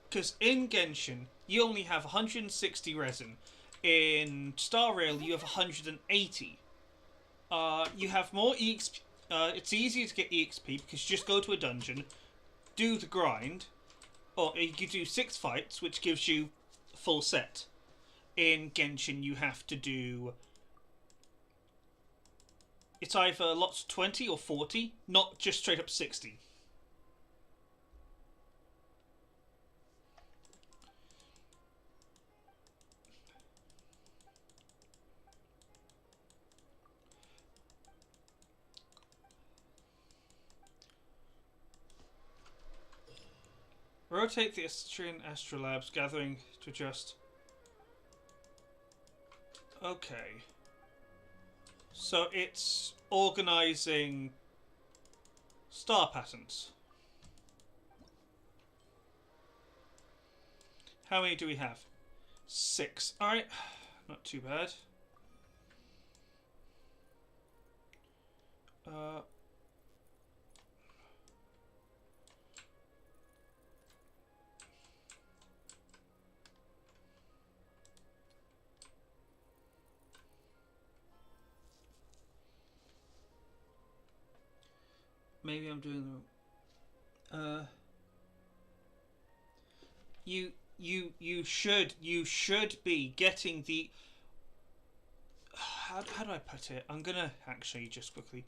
Because in Genshin, you only have 160 resin. In Star Rail, you have 180. You have more EXP. It's easier to get EXP because you just go to a dungeon, do the grind, or you do 6 fights, which gives you a full set. In Genshin, you have to do... It's either lots of 20 or 40, not just straight up 60. Rotate the Estrian Astrolabs, gathering to adjust. Okay. So it's organising star patterns. How many do we have? 6. Alright, not too bad. Maybe I'm doing the wrong. You should be getting the. How do I put it? I'm gonna actually just quickly.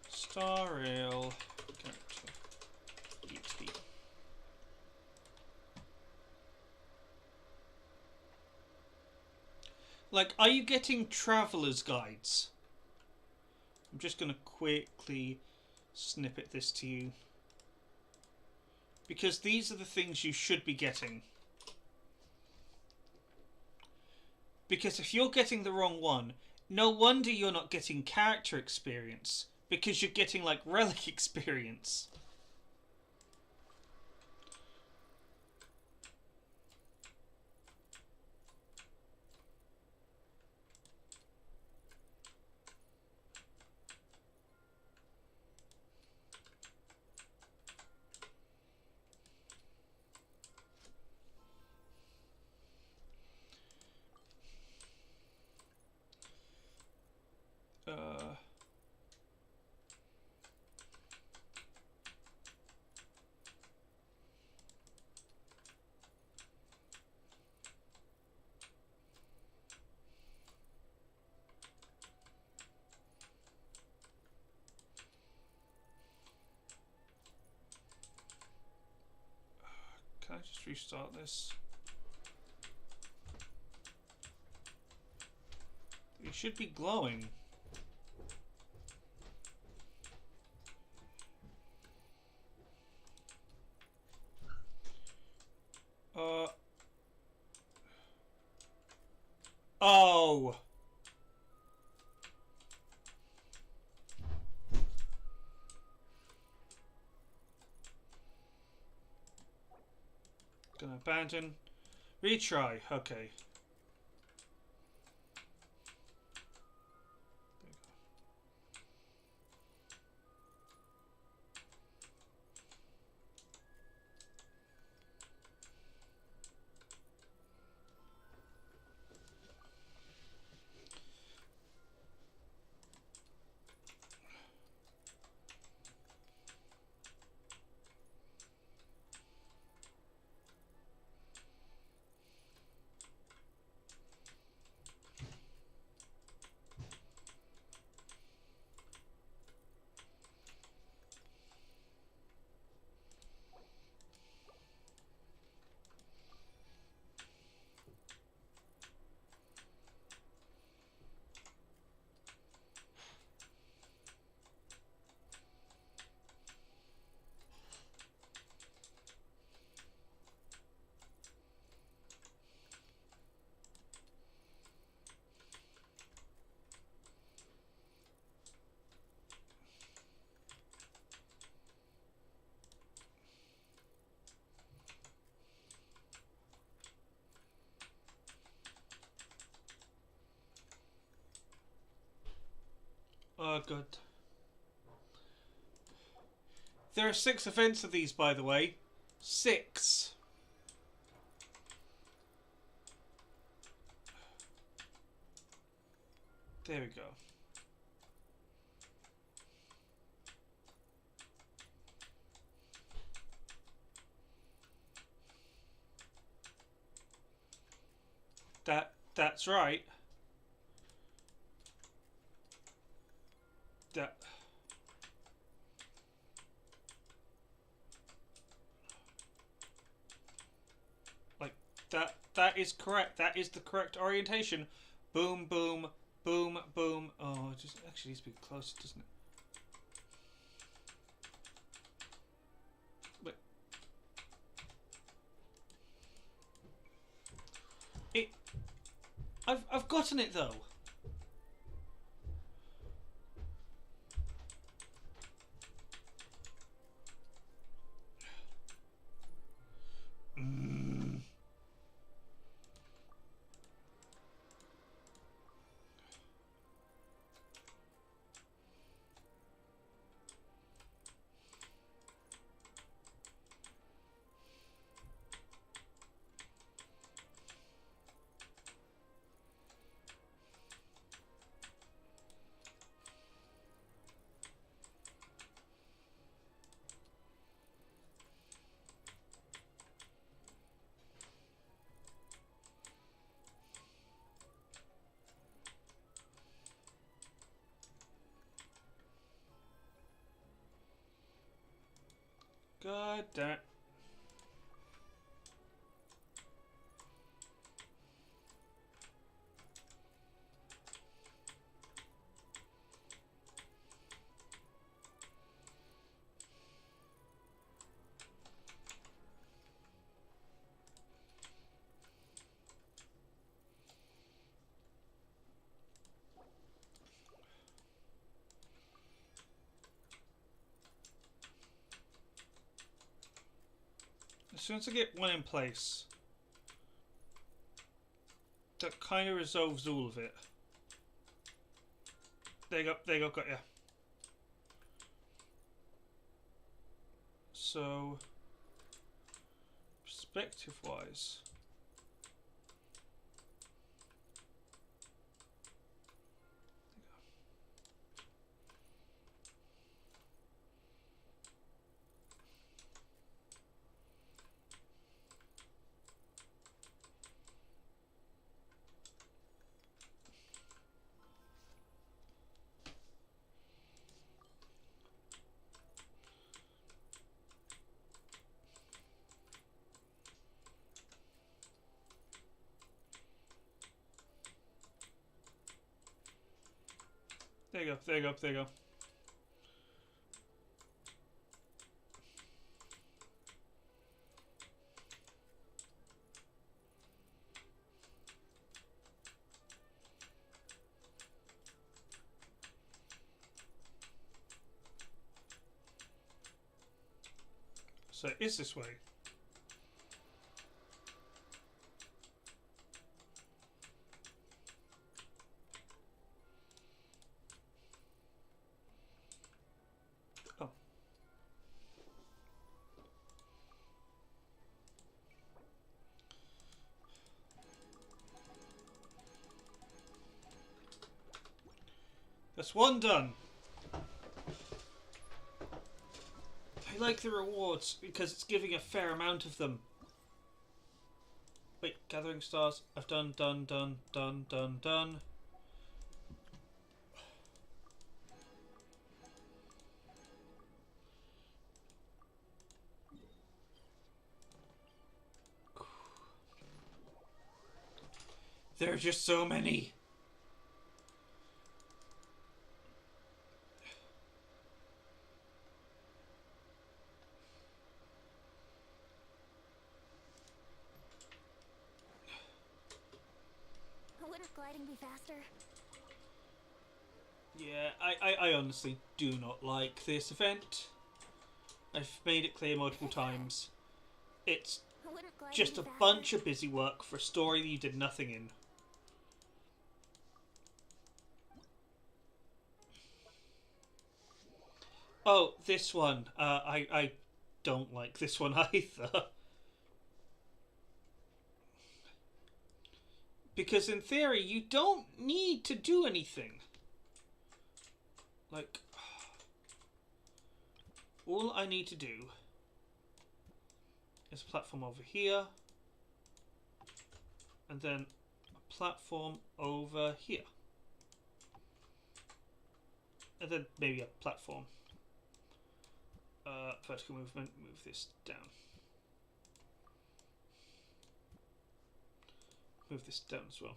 Star Rail character EXP. Like, are you getting traveler's guides? I'm just gonna quickly snippet this to you. Because these are the things you should be getting. Because if you're getting the wrong one, no wonder you're not getting character experience. Because you're getting, like, relic experience. Can I just restart this? It should be glowing. Oh! Gonna abandon. Retry. Okay. Oh, good. There are 6 events of these, by the way. 6. There we go. That's right. That is correct. That is the correct orientation. Boom, boom, boom, boom. Oh, it just actually needs to be closer, doesn't it? But I've gotten it though. God damn it. soon as I get one in place, that kind of resolves all of it. There you go, got ya. So, perspective-wise, there you go. So it is this way. Oh. That's one done. I like the rewards because it's giving a fair amount of them. Wait, gathering stars. I've done. There are just so many. Wouldn't gliding be faster? Yeah, I honestly do not like this event. I've made it clear multiple times. It's just a bunch of busy work for a story that you did nothing in. Oh, this one. I don't like this one either. Because in theory, you don't need to do anything. Like, all I need to do is a platform over here. And then a platform over here. And then maybe a platform. Vertical movement, move this down. Move this down as well.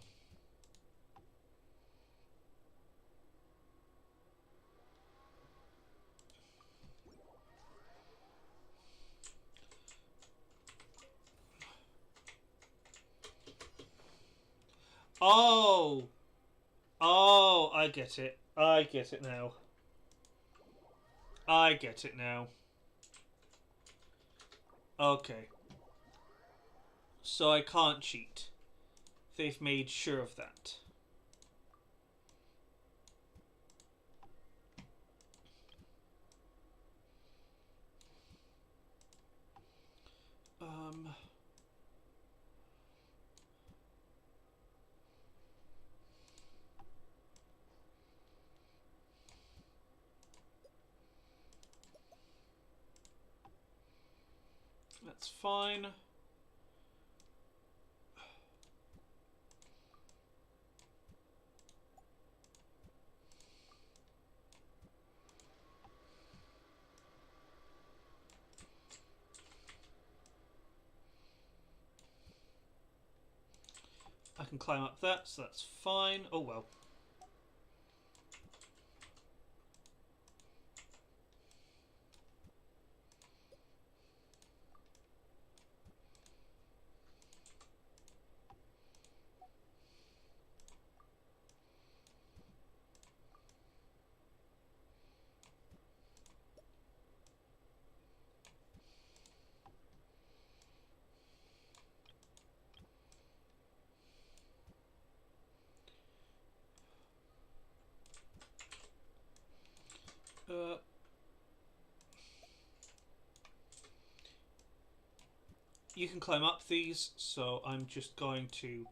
Oh! Oh, I get it. I get it now. I get it now. Okay. So I can't cheat. They've made sure of that. That's fine. I can climb up that, so that's fine. Oh well. You can climb up these, so I'm just going to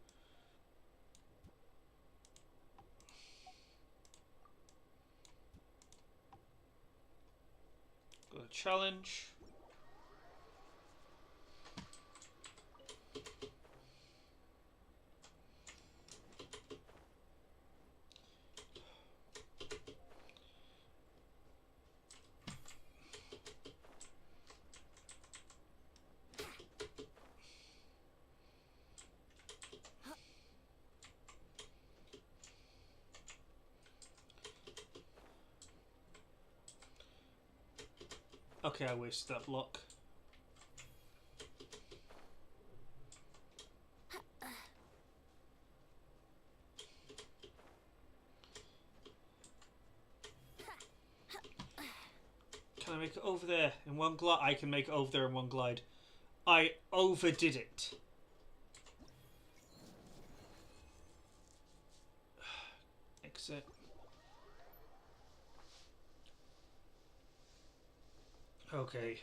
go to challenge. Okay, I wasted that block. Can I make it over there in one glide? I can make it over there in one glide. I overdid it. Exit. Okay.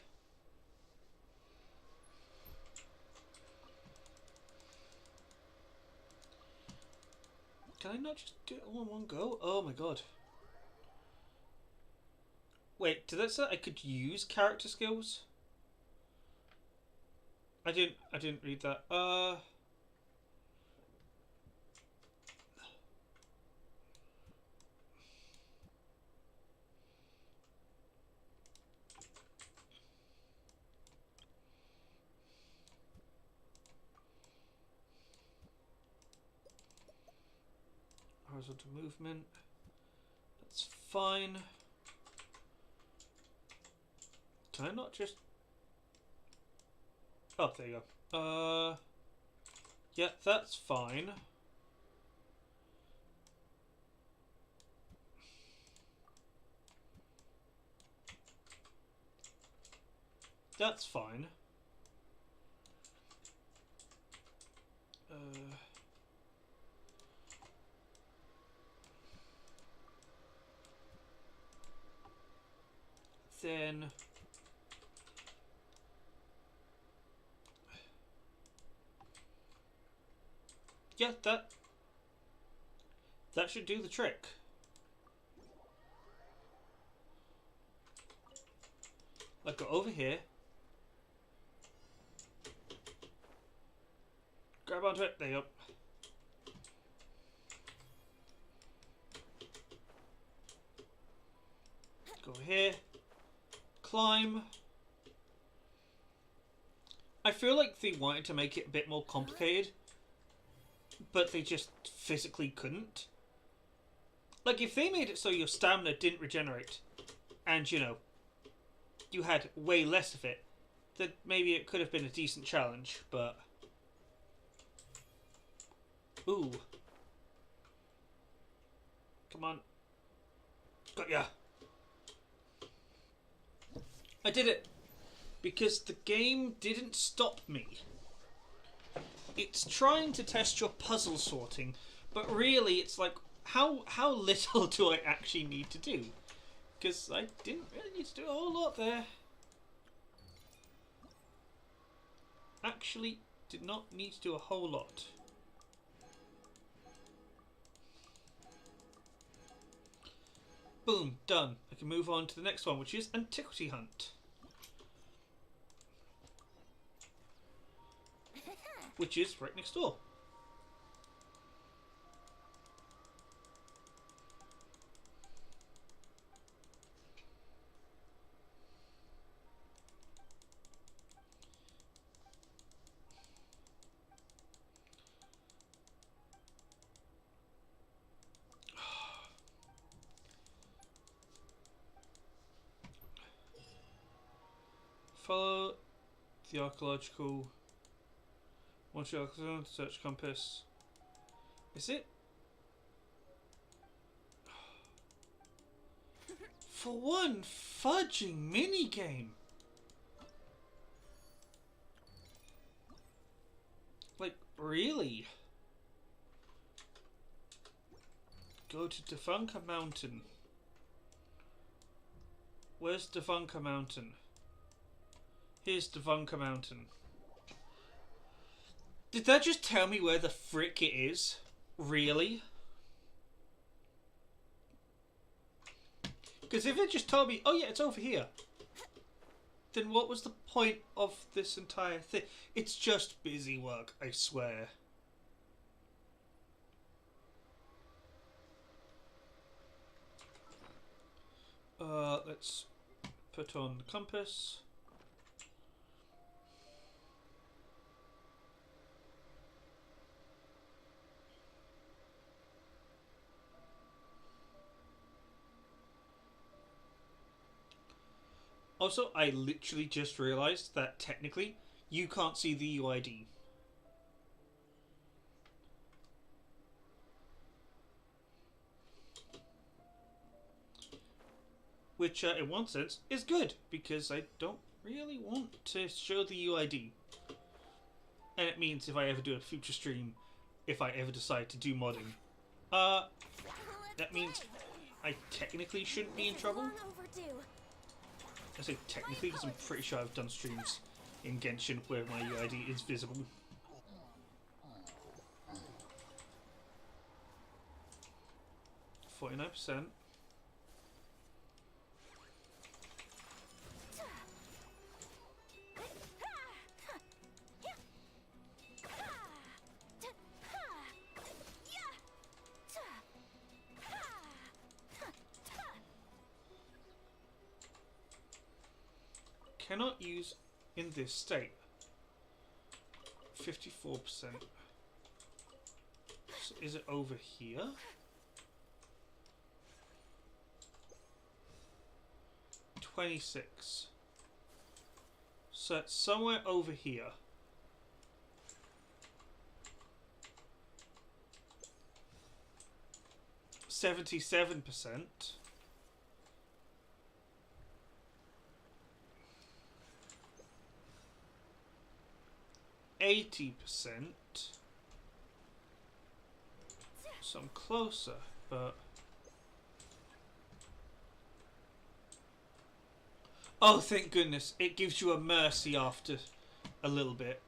Can I not just do it all in one go? Oh my god. Wait, did that say I could use character skills? I didn't read that. Horizontal movement. That's fine. Can I not just... Oh, there you go. Yeah, that's fine. That's fine. Then... Yeah, that should do the trick. I'll go over here. Grab onto it. There you go. Go over here. Climb. I feel like they wanted to make it a bit more complicated, but they just physically couldn't. Like, if they made it so your stamina didn't regenerate, and, you know, you had way less of it, then maybe it could have been a decent challenge, but... Ooh. Come on. Got ya. I did it. Because the game didn't stop me. It's trying to test your puzzle sorting, but really it's like, how little do I actually need to do? Because I didn't really need to do a whole lot there. Actually, did not need to do a whole lot. Boom, done. I can move on to the next one, which is Antiquity Hunt. Which is right next door. Follow the archaeological... Once you're search compass. Is it? For one fudging minigame. Like, really? Go to Defunka Mountain. Where's Devonka Mountain? Here's Devonka Mountain. Did that just tell me where the frick it is? Really? Because if it just told me, oh yeah, it's over here, then what was the point of this entire thing? It's just busy work, I swear. Let's put on the compass. Also, I literally just realized that technically you can't see the UID. Which, in one sense, is good, because I don't really want to show the UID. And it means if I ever do a future stream, if I ever decide to do modding, that means I technically shouldn't be in trouble. I say technically because I'm pretty sure I've done streams in Genshin where my UID is visible. %. Cannot use in this state. 54%. So is it over here? $26. So it's somewhere over here. $77%. 80%. So I'm closer, but... Oh, thank goodness. It gives you a mercy after a little bit.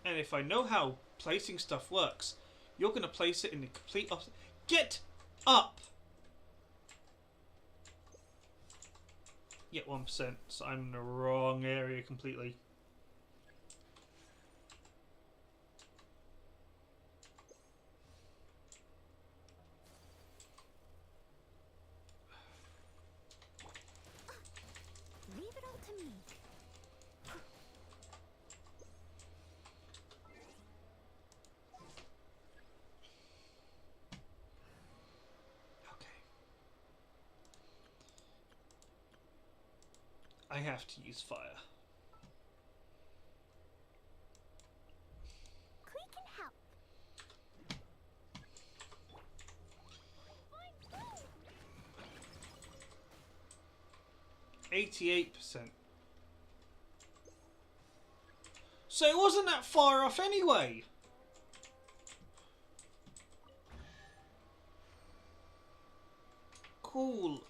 And if I know how placing stuff works, you're going to place it in the complete opposite... Get up! Yeah, 1%. So I'm in the wrong area completely. Leave it all to me. I have to use fire. Clee can help. 88%. So it wasn't that far off anyway. Cool.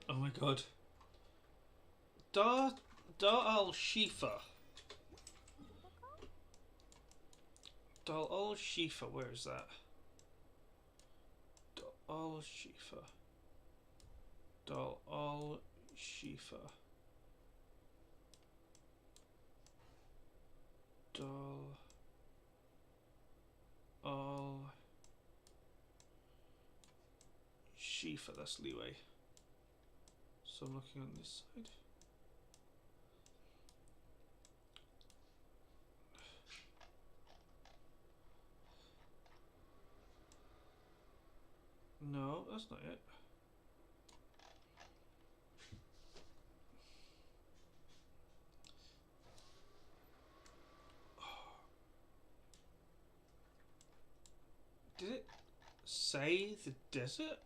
Oh my god. Dar al-Shifa. Dar al-Shifa, where is that? Dar al-Shifa. Dar al-Shifa. Dar al-Shifa, that's leeway. So I'm looking on this side. No, that's not it. Did it say the desert?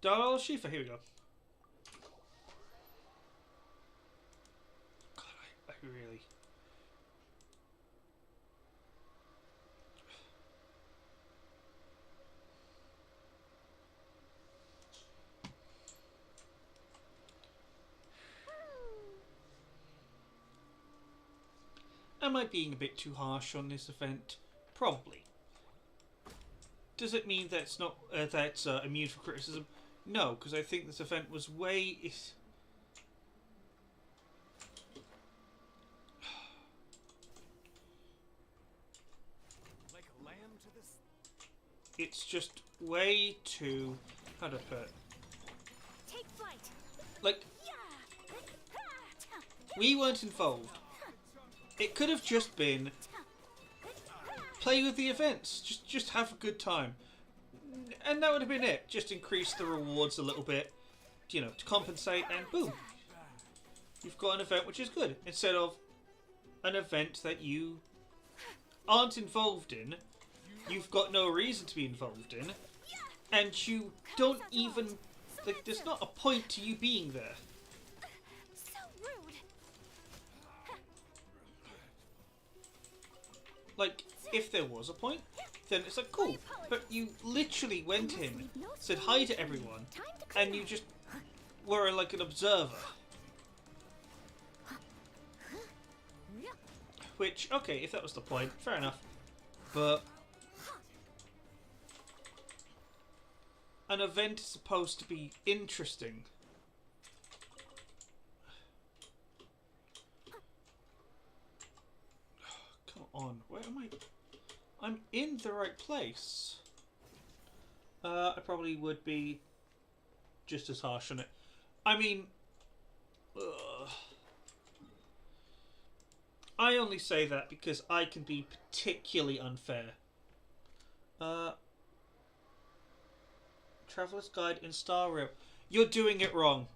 Darl Shifa, here we go. God, I really... Am I being a bit too harsh on this event? Probably. Does it mean that's not that's immune for criticism? No, because I think this event was way... Like a lamb to this. It's just way too... How do I put it? Take flight. Like, we weren't involved. It could have just been play with the events, just have a good time, and that would have been it. Just increase the rewards a little bit, you know, to compensate, and boom, you've got an event which is good instead of an event that you aren't involved in, you've got no reason to be involved in, and you don't even, like, there's not a point to you being there. So rude. Like, if there was a point, then it's like, cool. But you literally went in, said hi to everyone, and you just were like an observer. Which, okay, if that was the point, fair enough. But an event is supposed to be interesting. Come on, where am I? I'm in the right place. I probably would be just as harsh on it. I mean, I only say that because I can be particularly unfair. Traveler's Guide in Star Rail. You're doing it wrong.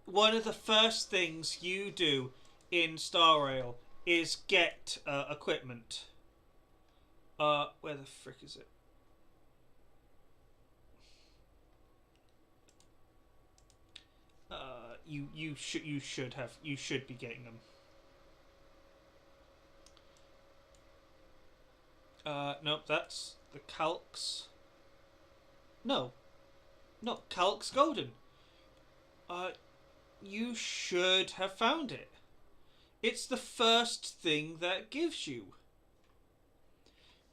One of the first things you do in Star Rail is get equipment. Where the frick is it? You should be getting them. Nope, that's the Calx. No, not Calx Golden. You should have found it. It's the first thing that gives you.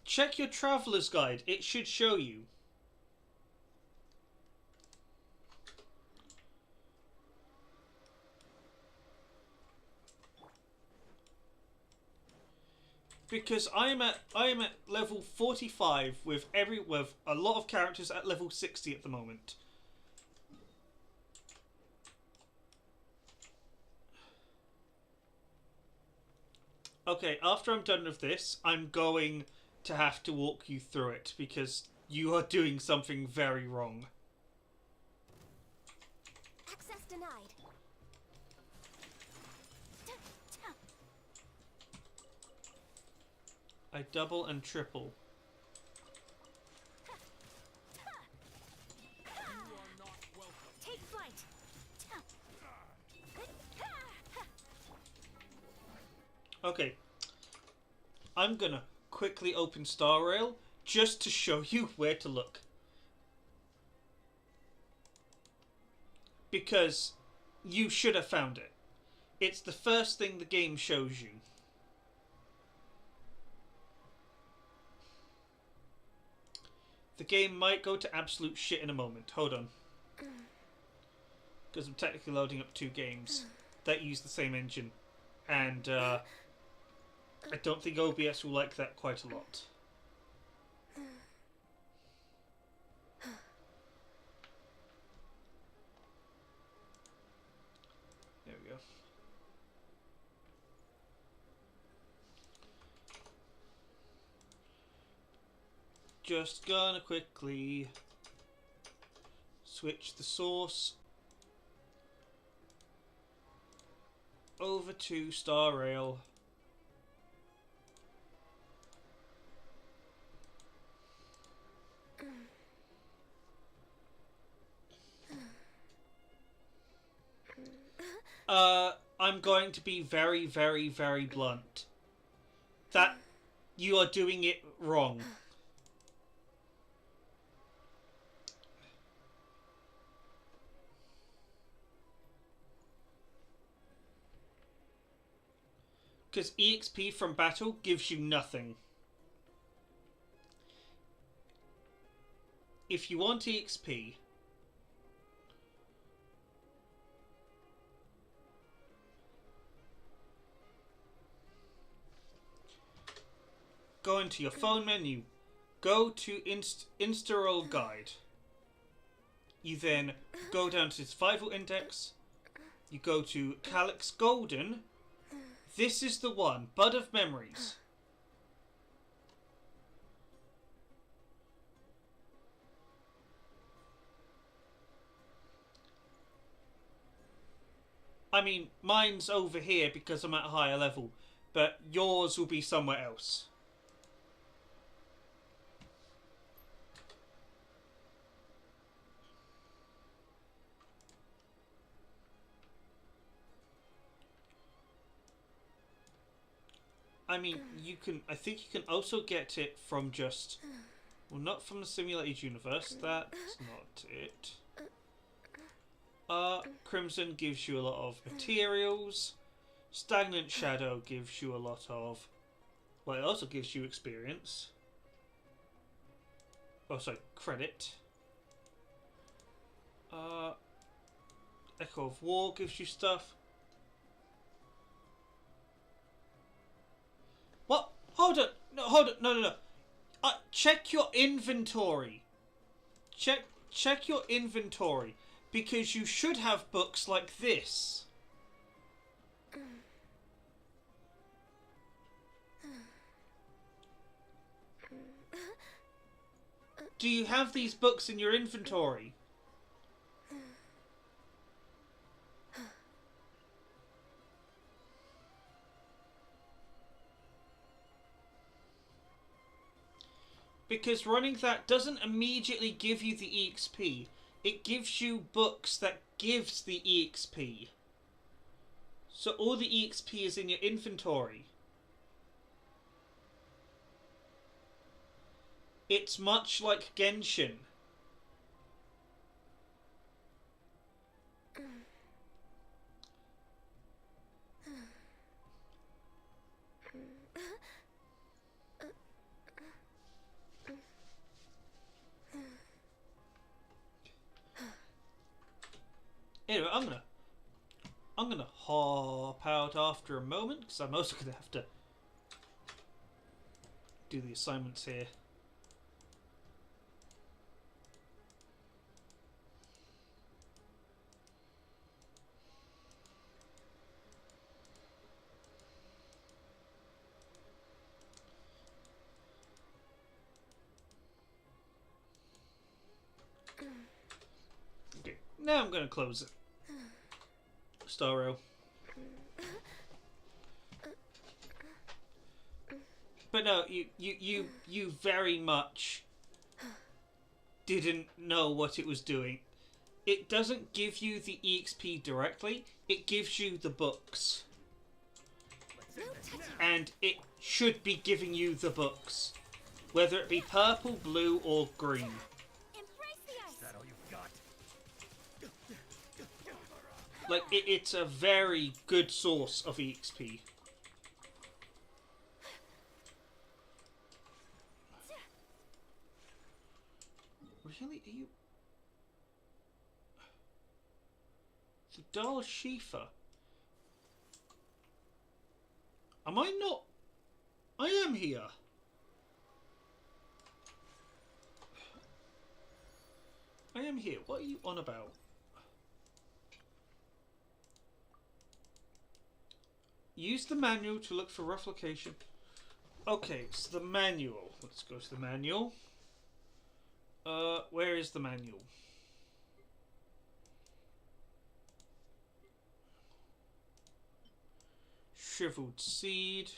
Check your Traveler's Guide. It should show you. Because I am at level 45 with a lot of characters at level 60 at the moment. Okay, after I'm done with this, I'm going to have to walk you through it because you are doing something very wrong. Access denied. I double and triple. Take flight. Okay. I'm gonna quickly open Star Rail just to show you where to look. Because you should have found it. It's the first thing the game shows you. The game might go to absolute shit in a moment. Hold on. Because I'm technically loading up 2 games that use the same engine. And I don't think OBS will like that quite a lot. There we go. Just gonna quickly switch the source over to Star Rail. I'm going to be very, very, very blunt. That you are doing it wrong. Because EXP from battle gives you nothing. If you want EXP, go into your phone menu, go to Instaroll Guide. You then go down to Survival Index, you go to Calyx Golden. This is the one, Bud of Memories. I mean, mine's over here because I'm at a higher level, but yours will be somewhere else. I mean, you can. I think you can also get it from just. Well, not from the simulated universe. That's not it. Crimson gives you a lot of materials. Stagnant Shadow gives you a lot of. Well, it also gives you experience. Oh, sorry, credit. Echo of War gives you stuff. What? Hold on. No, hold on. No. Check your inventory. Check your inventory. Because you should have books like this. Do you have these books in your inventory? Because running that doesn't immediately give you the EXP. It gives you books that gives the EXP. So all the EXP is in your inventory. It's much like Genshin. Anyway, I'm gonna hop out after a moment because I'm also gonna have to do the assignments here. Okay, now I'm gonna close it. Starro. But no, you very much didn't know what it was doing. It doesn't give you the EXP directly, it gives you the books. And it should be giving you the books. Whether it be purple, blue, or green. Is that all you've got? Like, it's a very good source of EXP. Really? Are you... The Dal Shifa? Am I not... I am here. I am here. What are you on about? Use the manual to look for rough location. Okay, so the manual. Let's go to the manual. Where is the manual? Shriveled seed.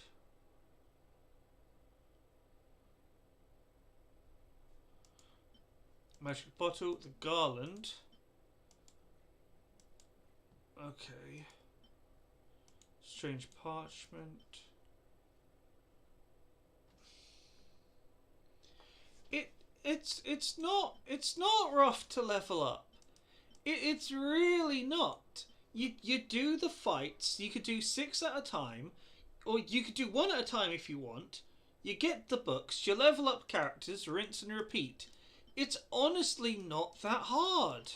Magic bottle, the garland. Okay. Strange parchment. It's not rough to level up. It's really not. You do the fights. You could do 6 at a time, or you could do 1 at a time if you want. You get the books. You level up characters, rinse and repeat. It's honestly not that hard.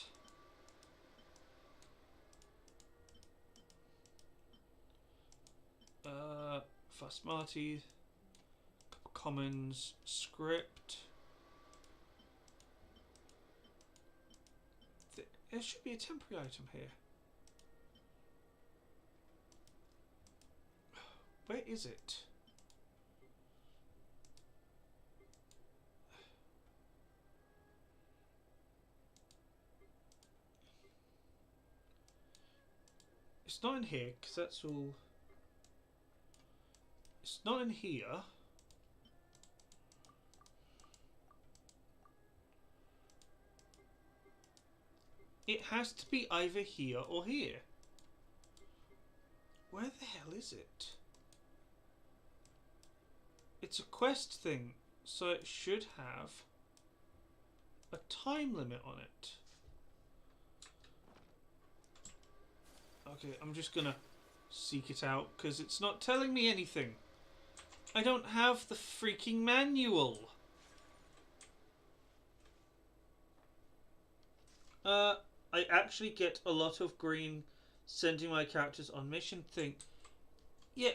Fasmati, Commons, Script. There should be a temporary item here. Where is it? It's not in here, because that's all... It's not in here. It has to be either here or here. Where the hell is it? It's a quest thing, so it should have a time limit on it. Okay, I'm just gonna seek it out because it's not telling me anything. I don't have the freaking manual. I actually get a lot of green sending my characters on mission thing. Yeah,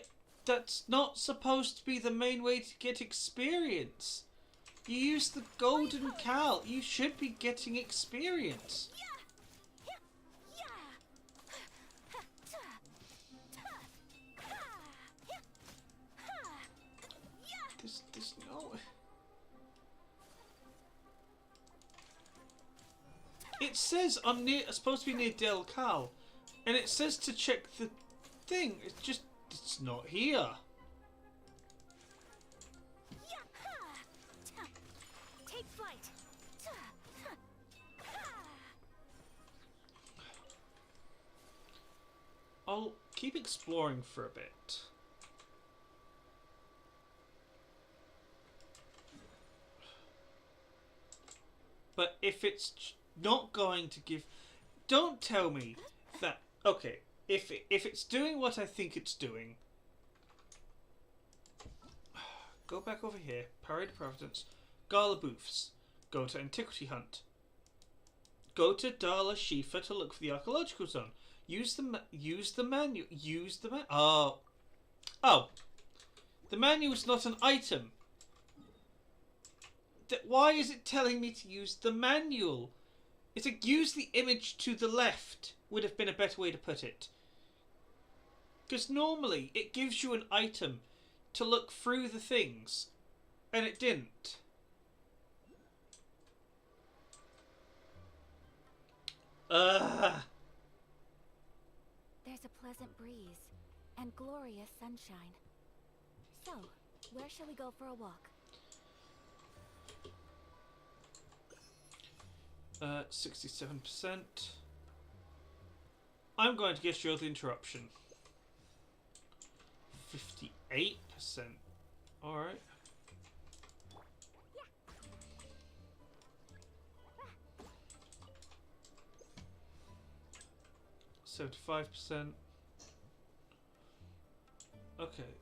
that's not supposed to be the main way to get experience. You use the golden cow. You should be getting experience. There's no... It says I'm supposed to be near Del Cal, and it says to check the thing. It's not here. Take flight. I'll keep exploring for a bit. But if it's not going to give... Don't tell me that... Okay, if it's doing what I think it's doing... Go back over here. Parade of Providence. Gala Booths. Go to Antiquity Hunt. Go to Dala Shifa to look for the Archaeological Zone. Use the menu. Oh. Oh. The menu is not an item. Why is it telling me to use the manual? It's a use the image to the left would have been a better way to put it. Because normally it gives you an item to look through the things, and it didn't. There's a pleasant breeze and glorious sunshine. So, where shall we go for a walk? 67%. I'm going to guess you're the interruption. 58%. Alright. Yeah. 75%. Okay.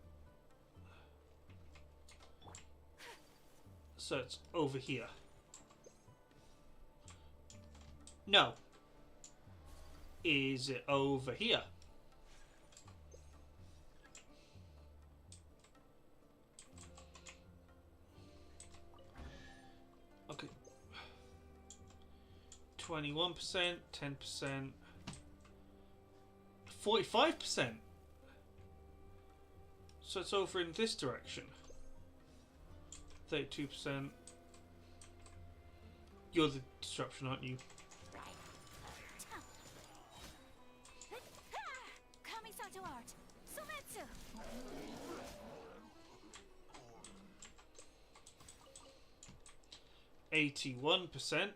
So it's over here. No. Is it over here? Okay. 21%, 10%, 45%. So it's over in this direction. 32%. You're the disruption, aren't you? Art. Sumetsu. 81%.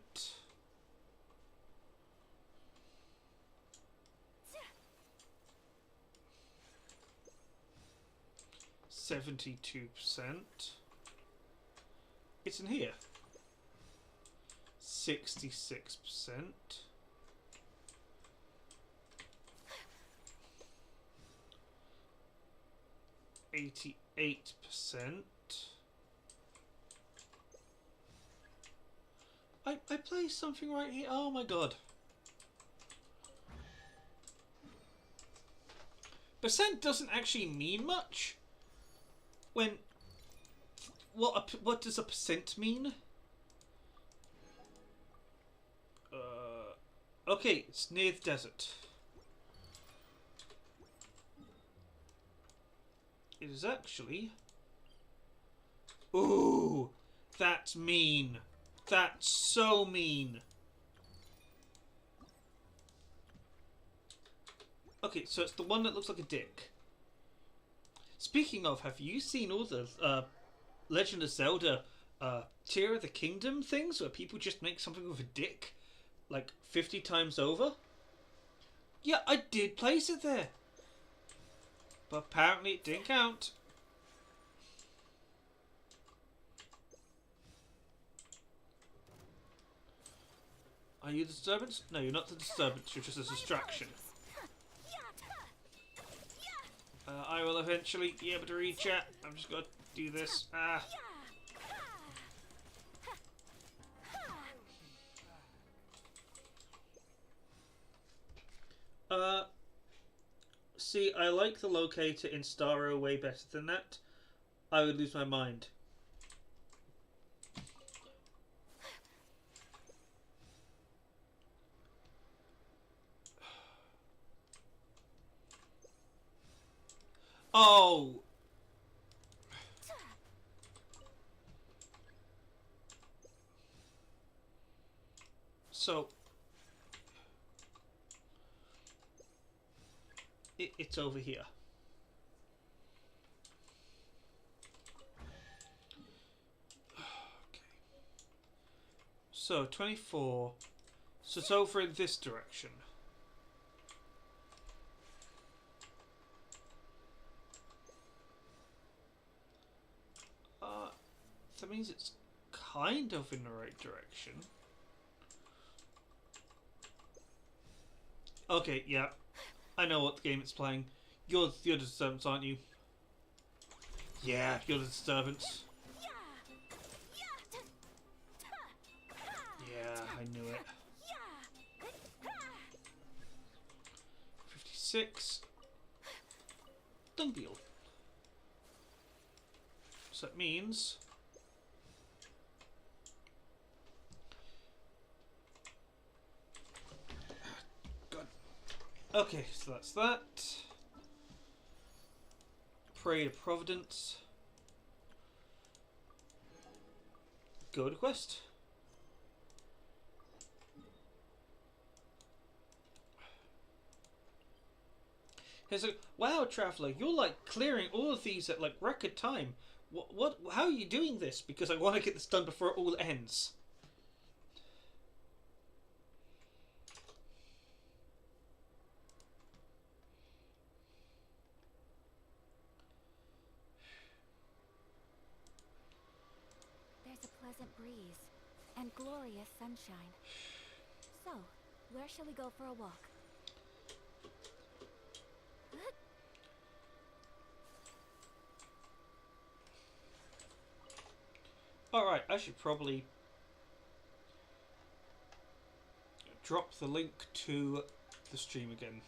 72%. It's in here. 66%. 88%. I placed something right here. Oh my god. Percent doesn't actually mean much. When what does a percent mean? Okay, it's near the desert. It is actually. Ooh, that's mean. That's so mean. Okay, so it's the one that looks like a dick. Speaking of, have you seen all the Legend of Zelda Tear of the Kingdom things where people just make something with a dick like 50 times over? Yeah, I did place it there. But apparently it didn't count. Are you the disturbance? No, you're not the disturbance. You're just a distraction. I will eventually be able to read chat. I'm just going to do this. See, I like the locator in Starro way better than that. I would lose my mind. Oh! So... it's over here. Okay. So, 24. So it's over in this direction. That means it's kind of in the right direction. Okay, yeah. I know what game it's playing. You're the disturbance, aren't you? Yeah, you're the disturbance. Yeah, I knew it. 56. Dunbeal. So that means... God. Okay, so that's that. Pray to Providence. Go to quest. He's like, wow, Traveller, you're like clearing all of these at like record time. What? How are you doing this? Because I want to get this done before it all ends. There's a pleasant breeze and glorious sunshine. So, where shall we go for a walk? Alright, I should probably drop the link to the stream again.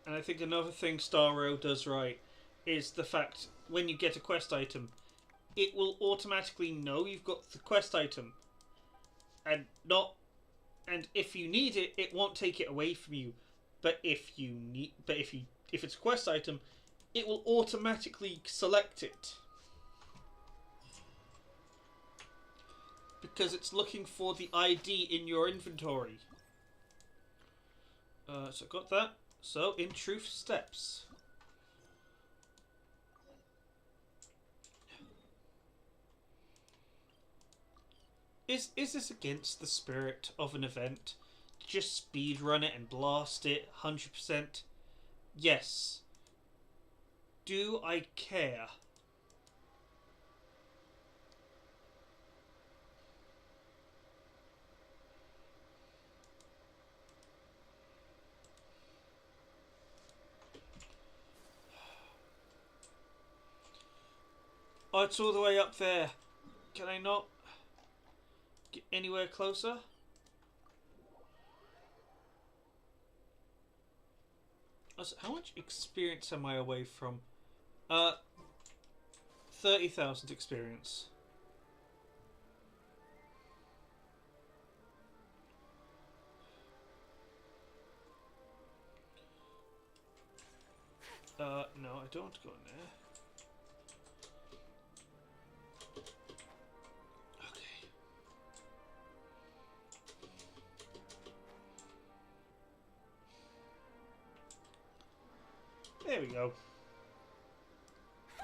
And I think another thing Starro does right is the fact when you get a quest item, it will automatically know you've got the quest item, and if you need it, it won't take it away from you. But if it's a quest item, it will automatically select it because it's looking for the ID in your inventory. So got that. So, in truth, steps. Is this against the spirit of an event? Just speed run it and blast it 100%? Yes. Do I care? Oh, it's all the way up there. Can I not get anywhere closer? Also, how much experience am I away from? 30,000 experience. No, I don't want to go in there. There we go. I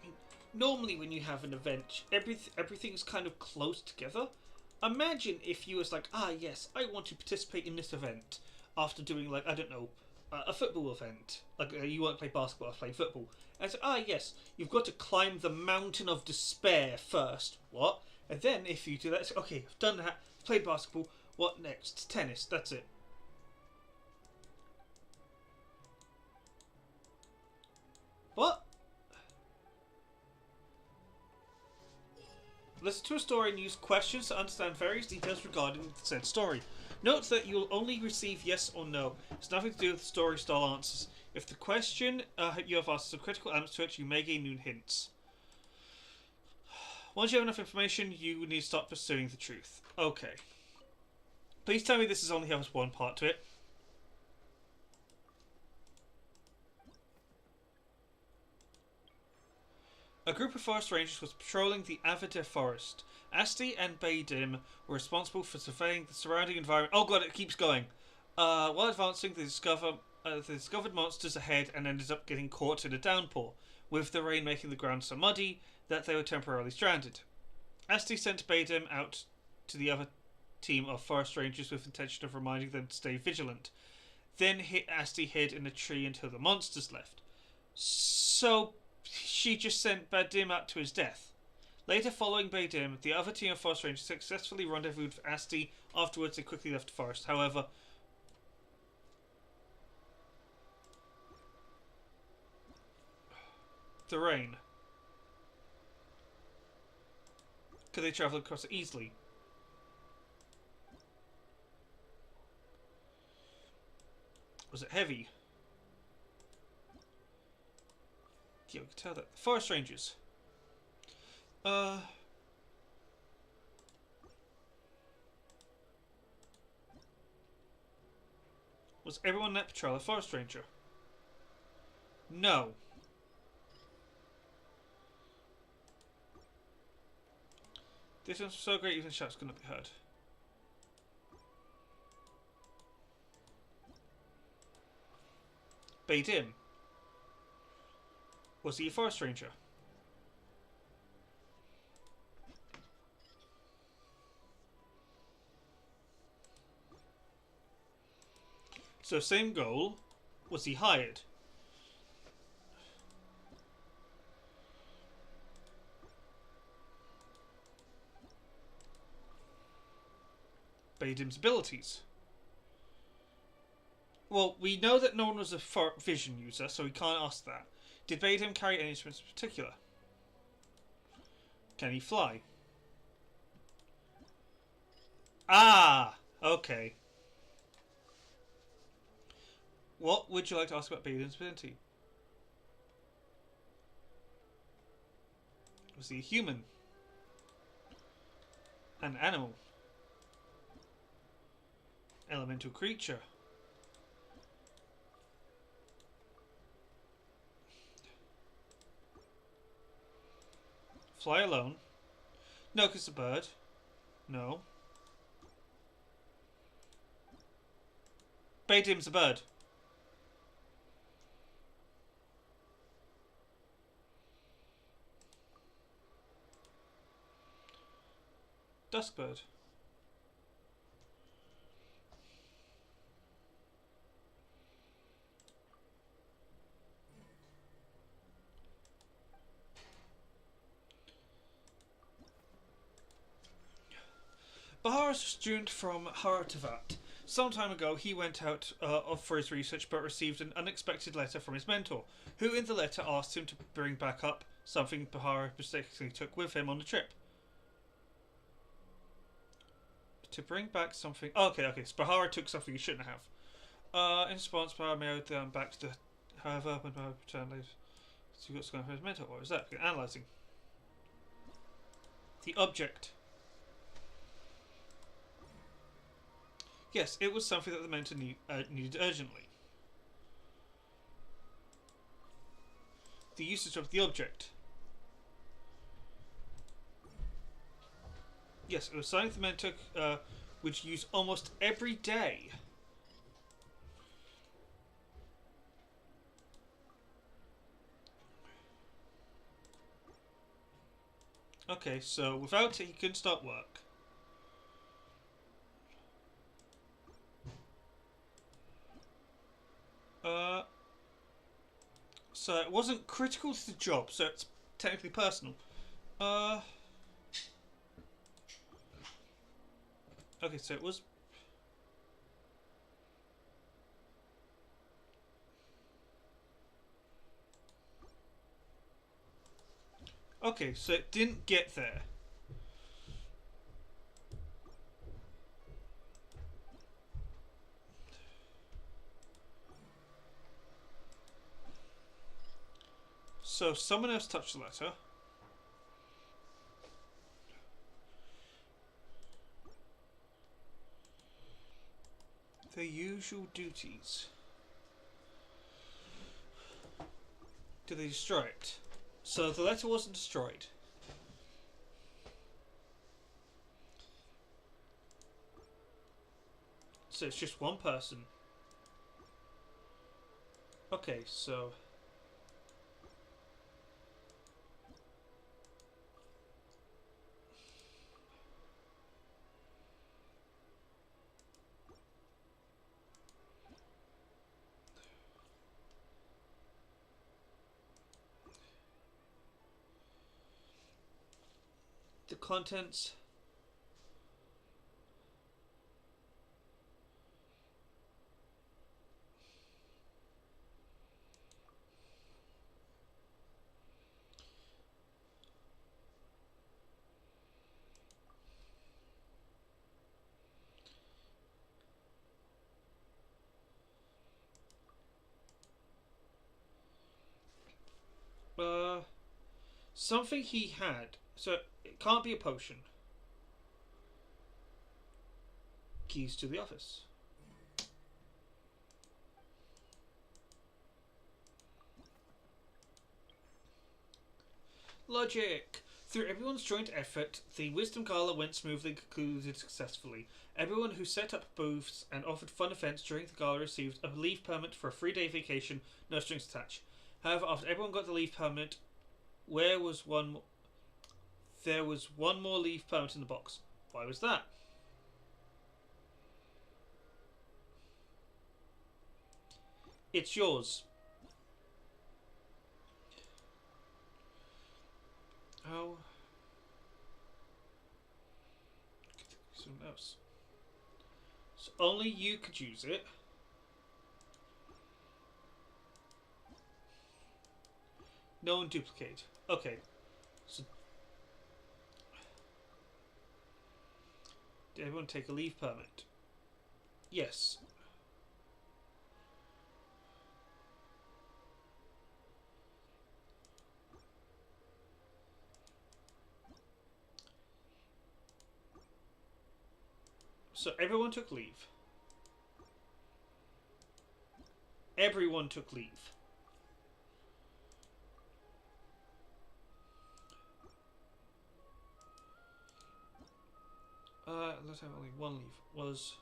mean, normally when you have an event, everything's kind of close together. Imagine if you was like, ah yes, I want to participate in this event after doing, like, I don't know, a football event. Like, you won't play basketball, I play football. And it's like, ah yes, you've got to climb the mountain of despair first. What? And then if you do that, it's, okay, I've done that, played basketball, what next? Tennis, that's it. What? Listen to a story and use questions to understand various details regarding said story. Note that you will only receive yes or no. It's nothing to do with story style answers. If the question you have asked is a critical answer to it, you may gain new hints. Once you have enough information, you need to start pursuing the truth. Okay. Please tell me this is only has one part to it. A group of forest rangers was patrolling the Avada forest. Asti and Baydim were responsible for surveying the surrounding environment. Oh god, it keeps going. While advancing, they discovered monsters ahead and ended up getting caught in a downpour, with the rain making the ground so muddy that they were temporarily stranded. Asti sent Baydim out to the other team of forest rangers with the intention of reminding them to stay vigilant. Then Asti hid in a tree until the monsters left. So she just sent Baydim out to his death. Later, following Baydim, the other team of forest rangers successfully rendezvoused with Asti. Afterwards, they quickly left the forest. However, the rain. Could they travel across it easily? Was it heavy? Yeah, we can tell that. Forest rangers. Was everyone in that patrol a forest ranger? No. This one's so great even shots cannot be heard. Baydim. Was he a forest ranger? So same goal. Was he hired? Baydim's abilities. Well, we know that no one was a vision user, so we can't ask that. Did Baydim carry any instruments in particular? Can he fly? Ah! Okay. What would you like to ask about Baydim's ability? Was he a human? An animal? Elemental creature? Fly alone? No, 'cause it's a bird. No. obeyed him as a bird. Duskbird. Bahar is a student from Haratavat. Some time ago, he went out for his research but received an unexpected letter from his mentor, who in the letter asked him to bring back up something Bahar mistakenly took with him on the trip. To bring back something... Okay. So Bahar took something he shouldn't have. In response, Bahar mailed them back to the... However, when Bahar returned later... So he got going for his mentor. What was that? Analysing. The object. Yes, it was something that the mentor needed urgently. The usage of the object. Yes, it was something the mentor would use almost every day. Okay, so without it, he couldn't start work. So it wasn't critical to the job, so it's technically personal. Okay, so it was... Okay, so it didn't get there. So someone else touched the letter. The usual duties. Did they destroy it? So the letter wasn't destroyed. So it's just one person. Okay, so... the contents... something he had. So it can't be a potion. Keys to the office. Logic. Through everyone's joint effort, the Wisdom Gala went smoothly and concluded successfully. Everyone who set up booths and offered fun events during the gala received a leave permit for a 3-day vacation, no strings attached. However, after everyone got the leave permit, there was one more leave permit in the box. Why was that? It's yours. Oh. Someone else. So only you could use it. No one duplicate. Okay. So did everyone take a leave permit? Yes. So everyone took leave. Everyone took leave. Let's have only one leave. Was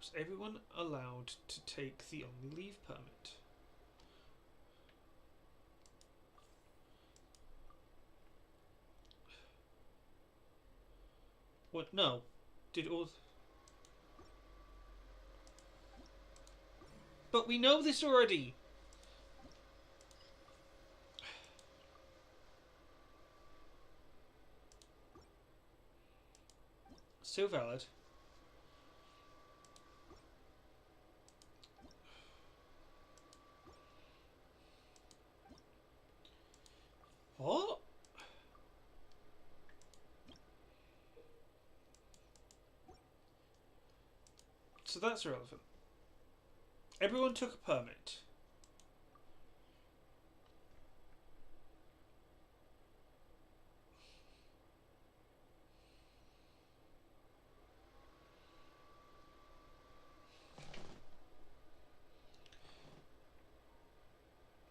Was everyone allowed to take the only leave permit? What? No. Did all... But we know this already! Still valid. What? So that's irrelevant. Everyone took a permit.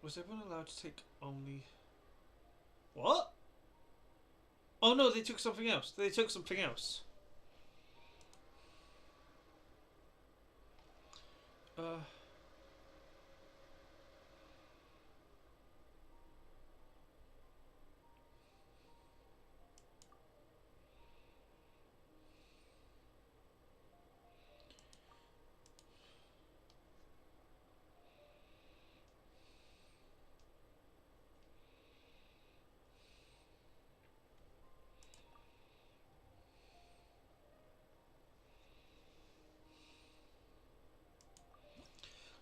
Was everyone allowed to take only... What? Oh no, they took something else. They took something else.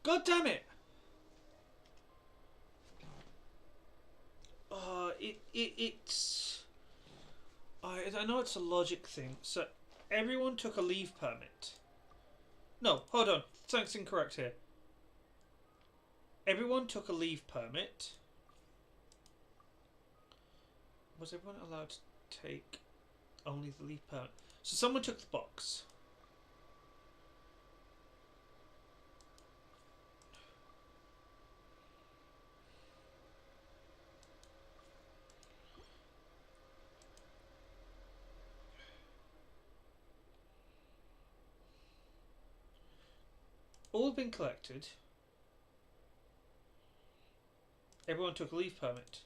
God damn it! It's... I know it's a logic thing. So, everyone took a leave permit. No, hold on. Something's incorrect here. Everyone took a leave permit. Was everyone allowed to take only the leave permit? So someone took the box. All been collected. Everyone took a leave permit.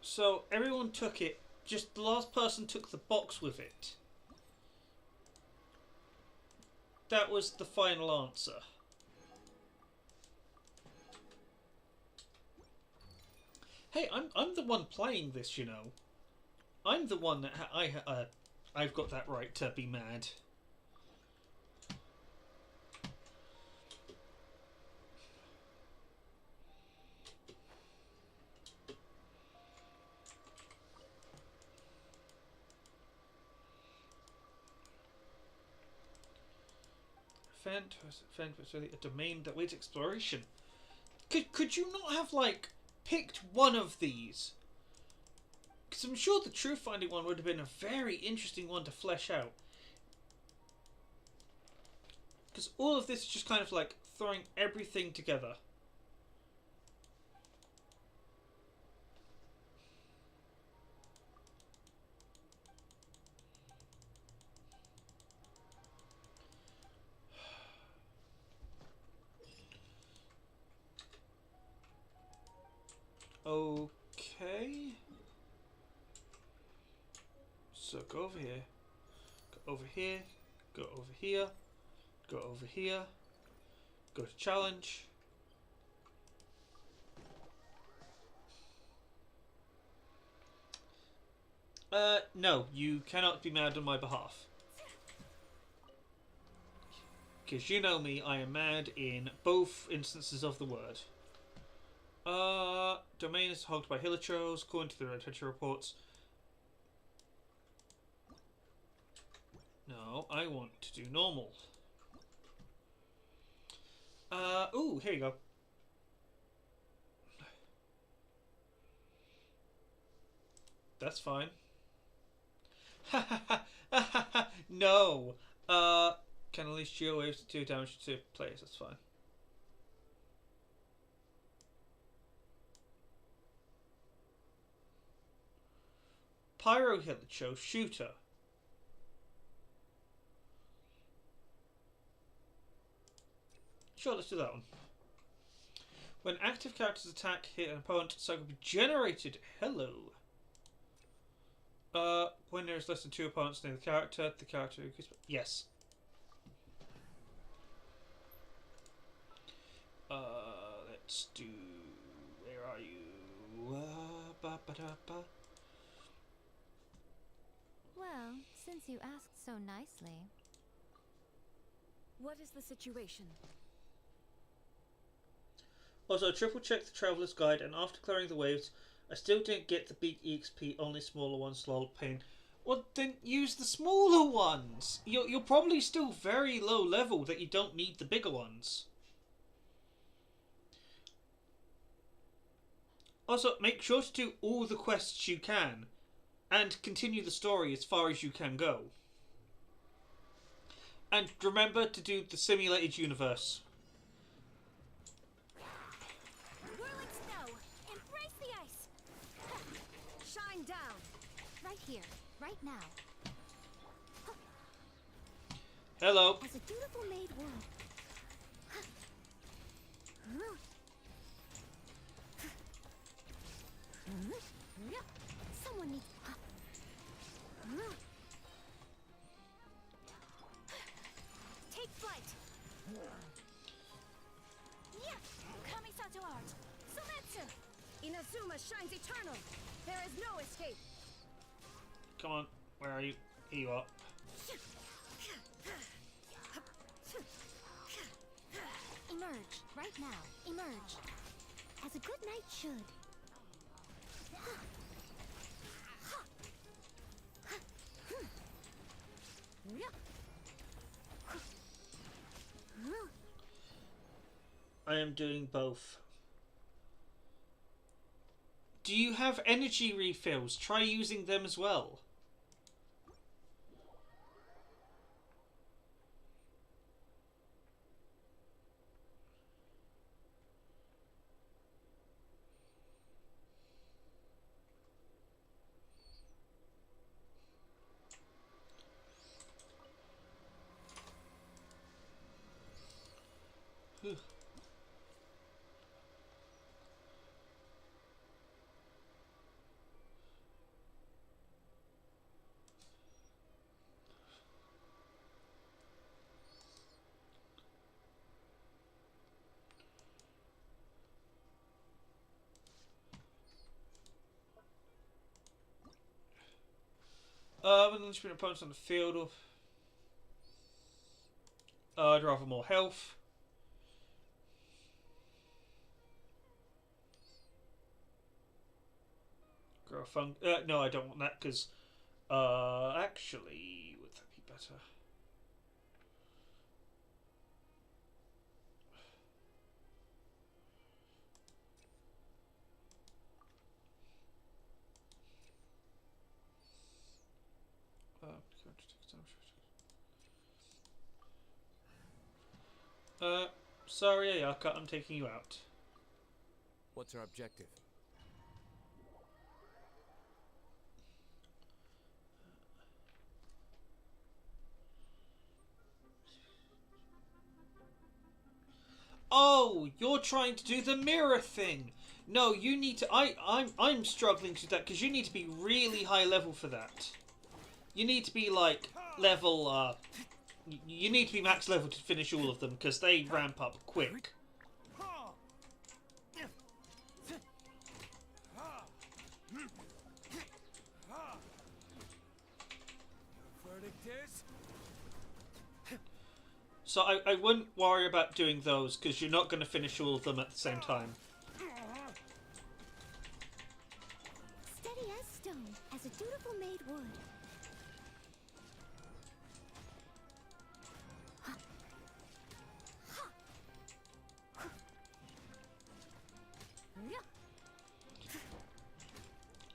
So everyone took it, just the last person took the box with it. That was the final answer. Hey, I'm the one playing this, you know. I'm the one that I've got that right to be mad. Fend was really a domain that waits exploration. Could you not have, like, picked one of these? Because I'm sure the truth finding one would have been a very interesting one to flesh out. Because all of this is just kind of like throwing everything together. Okay. So go over here. Go over here. Go over here. Go over here. Go to challenge. No, you cannot be mad on my behalf. Because you know me, I am mad in both instances of the word. Domain is hogged by Hilichurls, according to the Red Hitcher reports. No, I want to do normal. Ooh, here you go. That's fine. Ha ha ha ha ha! No! Can unleash geo waves to do damage to players, that's fine. Pyro hit that shows shooter. Sure, let's do that one. When active characters attack, hit an opponent, cycle will be generated. Hello. When there is less than 2 opponents near the character increases. Yes. Let's do. Where are you? Well, since you asked so nicely. What is the situation? Also, triple check the Traveler's Guide, and after clearing the waves, I still didn't get the big EXP, only smaller ones, lol, pain. Well, then use the smaller ones! You're probably still very low level that you don't need the bigger ones. Also, make sure to do all the quests you can, and continue the story as far as you can go. And remember to do the simulated universe. Whirling snow! Embrace the ice! Shine down! Right here, right now. Hello. As a dutiful maid would. Someone needs. Take flight! Kamisato art! Sometsu! Inazuma shines eternal! There is no escape! Come on, where are you? Here you are. Emerge, right now. Emerge. As a good knight should. I am doing both. Do you have energy refills? Try using them as well. Whew. When the sprint opponents on the field, I'd rather more health. Grow a fung. No, I don't want that because, actually, would that be better? Sorry, Ayaka, I'm taking you out. What's our objective? Oh, you're trying to do the mirror thing. No, you need to. I'm struggling to do that because you need to be really high level for that. You need to be like level. You need to be max level to finish all of them because they ramp up quick. So I wouldn't worry about doing those because you're not going to finish all of them at the same time. Steady as stone, as a dutiful maid would.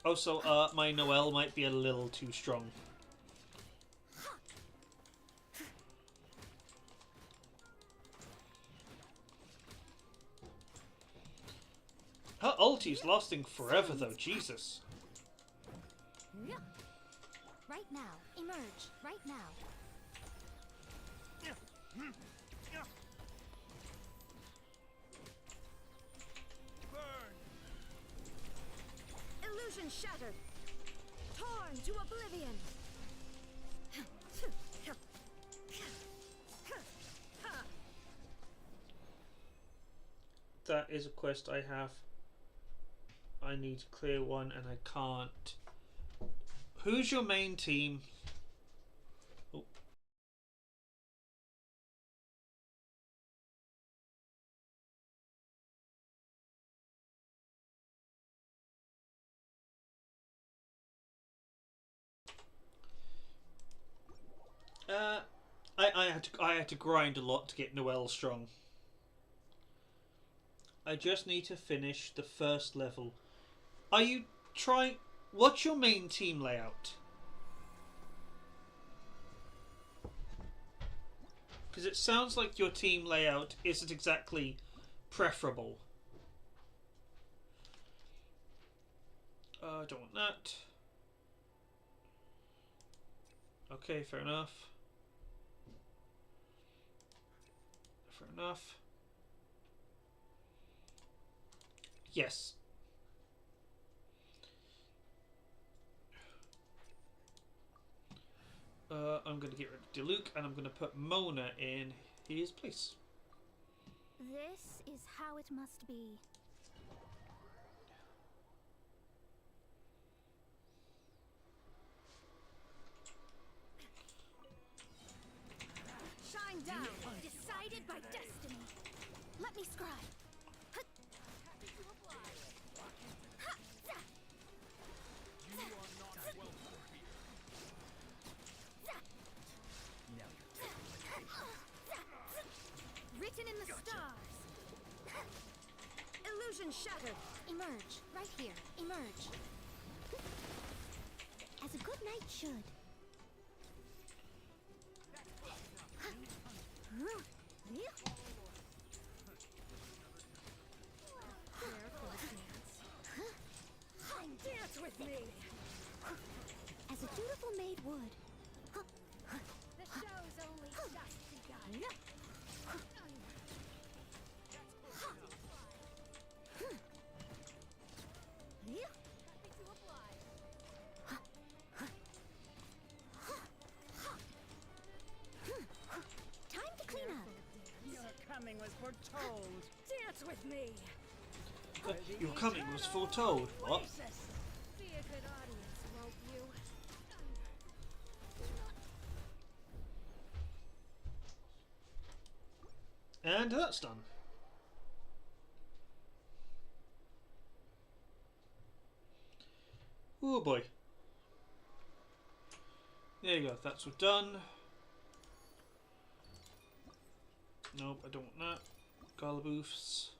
Also, my Noelle might be a little too strong. Her ulti's lasting forever though, Jesus. right now. Emerge, right now. Burn! Illusion shattered. Torn to oblivion. That is a quest I have. I need to clear one and I can't. Who's your main team? Oh. I had to grind a lot to get Noelle strong. I just need to finish the first level. Are you trying? What's your main team layout? Because it sounds like your team layout isn't exactly preferable. Don't want that. Okay, fair enough. Fair enough. Yes. I'm going to get rid of Diluc and I'm going to put Mona in his place. This is how it must be. Shine down. Decided by destiny. Let me scribe. Written in the stars. Illusion shattered. Emerge, right here. Emerge. As a good knight should. Dance with me. As a dutiful maid would. The show's only just begun. Time to clean up. Your coming was foretold. Dance with me. Your coming was foretold. What? Be a good audience, won't you? And that's done. Oh boy. There you go, that's all done. Nope, I don't want that. Galaboofs.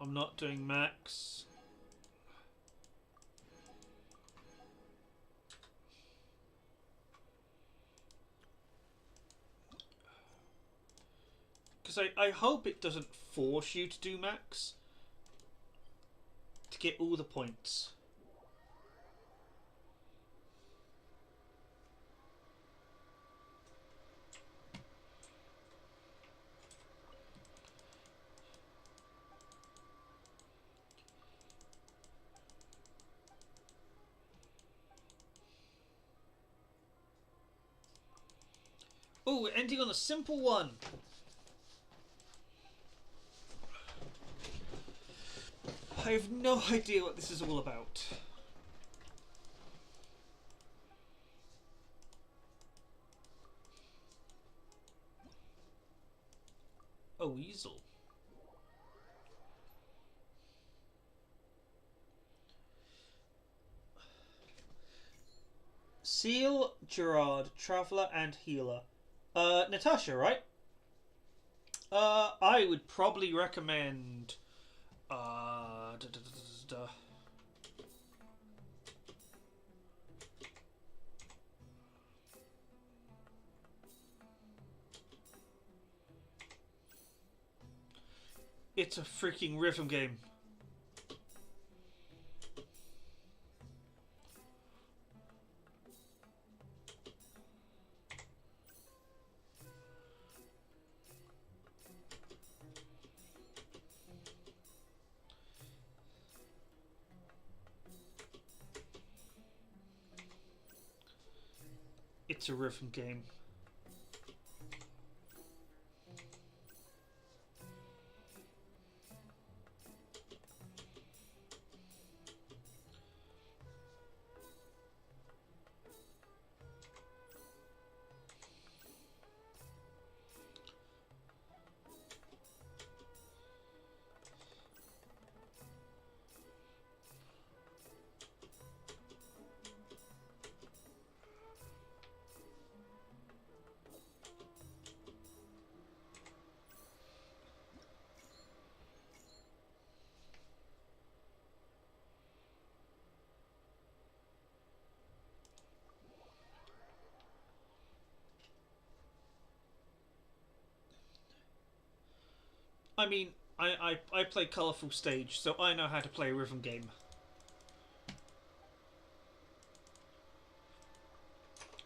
I'm not doing max. Because I hope it doesn't force you to do max to get all the points. Oh, we're ending on a simple one. I have no idea what this is all about. A weasel. Seal, Gerard, Traveller, and Healer. Natasha, right? I would probably recommend... It's a freaking rhythm game. it's a rhythm game. I mean, I play Colourful Stage, so I know how to play a rhythm game.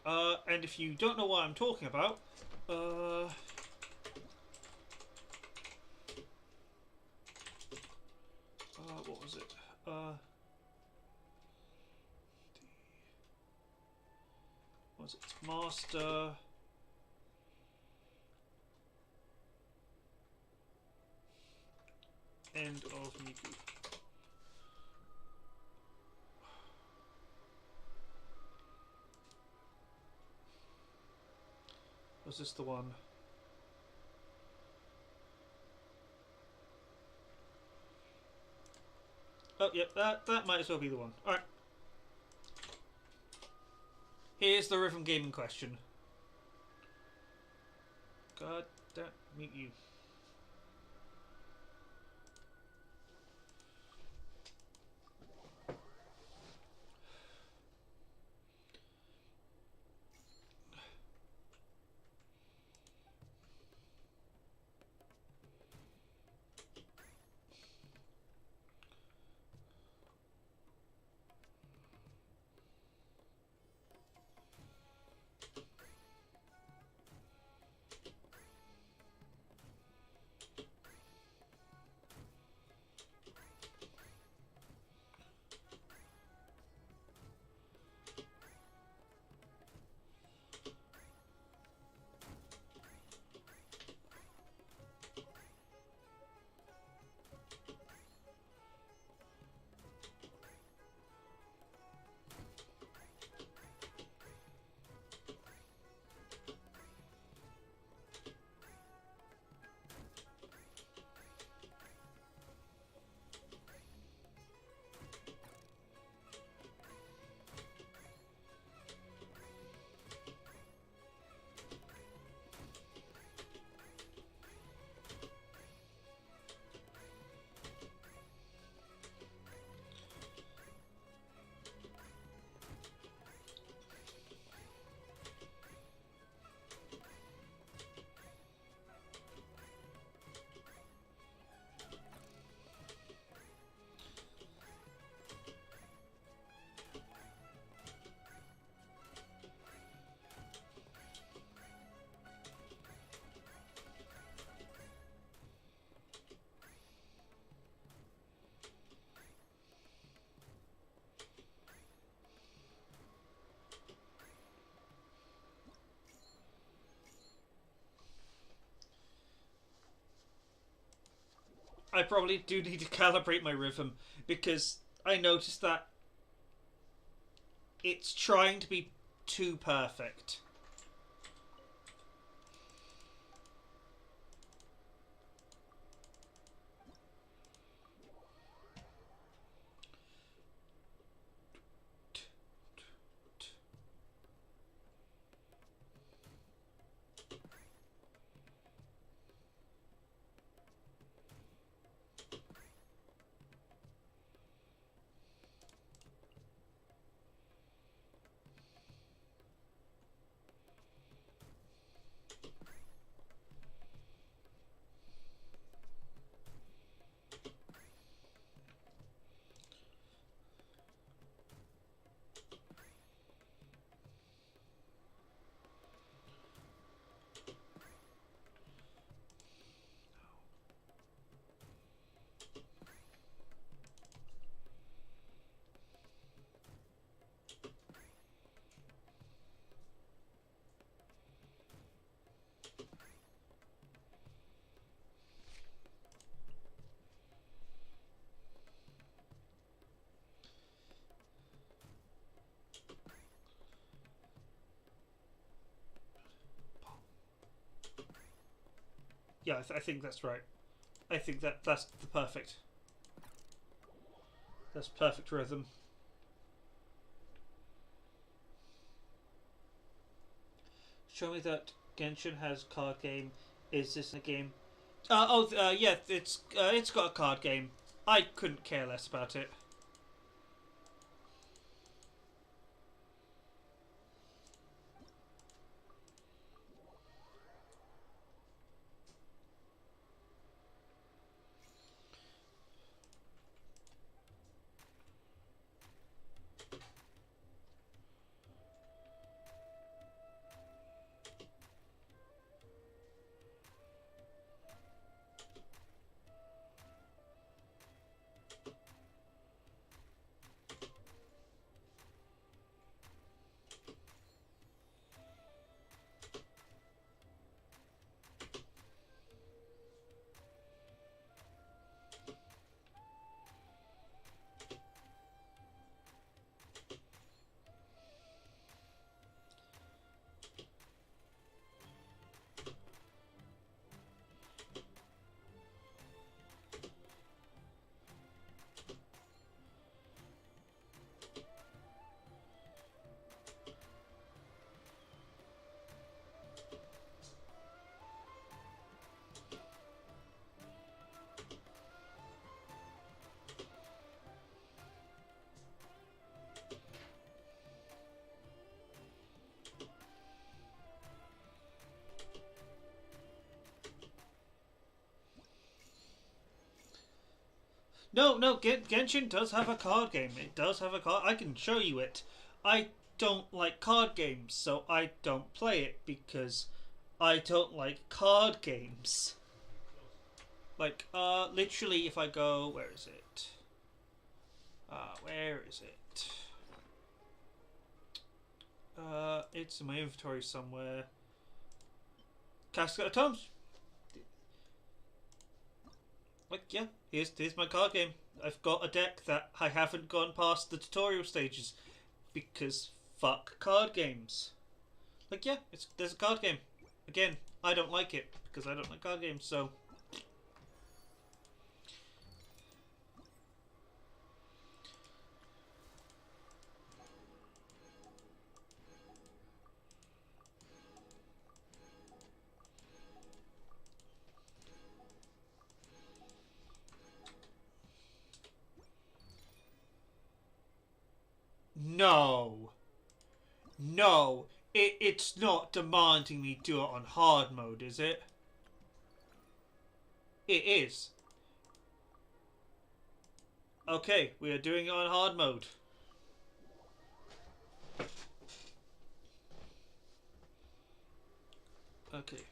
And if you don't know what I'm talking about, what was it? What was it? Master. End of Miku. Was this the one? Oh, yep, that might as well be the one. Alright. Here's the rhythm game in question. God damn, meet you. I probably do need to calibrate my rhythm because I noticed that it's trying to be too perfect. Yeah, I think that's right. I think that's the perfect. That's perfect rhythm. Show me that Genshin has card game. Is this a game? Yeah, it's got a card game. I couldn't care less about it. No, Genshin does have a card game. It does have a card. I can show you it. I don't like card games, so I don't play it because I don't like card games. Like, literally, if I go, where is it? Where is it? It's in my inventory somewhere. Cascade of Tomes. Like, yeah, here's my card game. I've got a deck that I haven't gone past the tutorial stages because fuck card games. Like, yeah, there's a card game. Again, I don't like it because I don't like card games, so. No. No. It's not demanding me do it on hard mode, is it? It is. Okay, we are doing it on hard mode. Okay.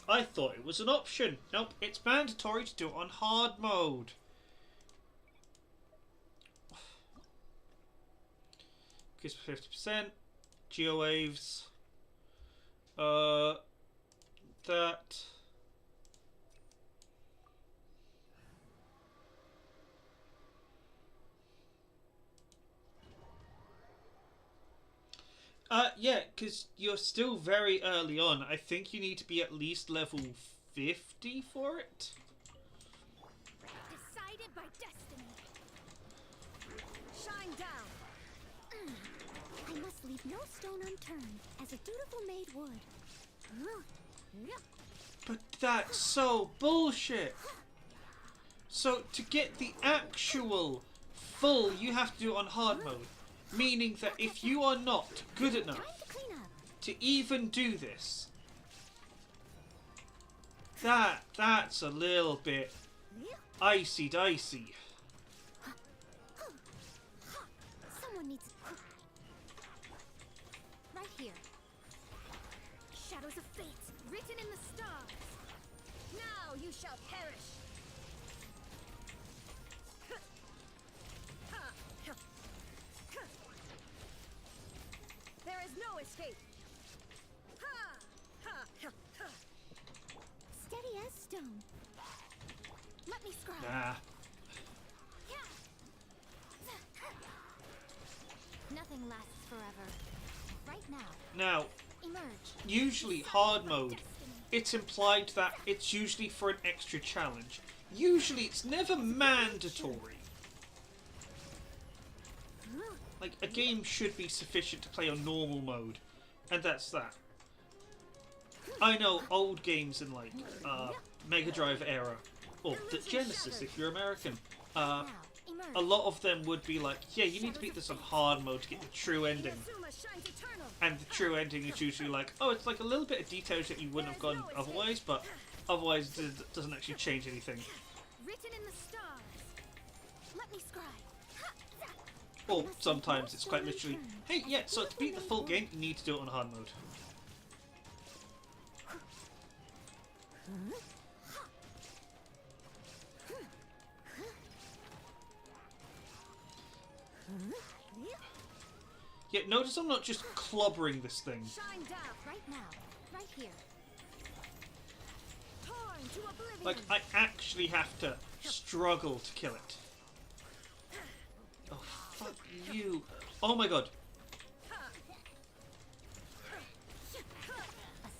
I thought it was an option. Nope, it's mandatory to do it on hard mode. Gives 50%. Geowaves. That. Yeah, because you're still very early on. I think you need to be at least level 50 for it. Decided by destiny. Shine down. I must leave no stone unturned, as a dutiful maid would. But that's so bullshit. So to get the actual full, you have to do it on hard mode. Meaning that if you are not good enough to even do this, that's a little bit icy dicey. Someone needs right here. Shadows of fate written in the stars. Now you shall perish. There is no escape. Steady as stone. Let me scry. Nah. Nothing lasts forever. Right now. Now, emerge. usually hard mode it's implied that it's usually for an extra challenge. Usually it's never mandatory. Like, a game should be sufficient to play on normal mode, and that's that. I know old games in, like, Mega Drive era, or the Genesis if you're American, a lot of them would be like, yeah, you need to beat this on hard mode to get the true ending. And the true ending is usually like, oh, it's like a little bit of details that you wouldn't have gotten otherwise, but otherwise it doesn't actually change anything. Written in the stars. Let me scribe. Or sometimes it's quite literally, hey, yeah, so to beat the full game, you need to do it on hard mode. Yeah, notice I'm not just clobbering this thing. Shine down right now. Right here. Torn to oblivion. Like, I actually have to struggle to kill it. Oh, fuck you. Oh my god. A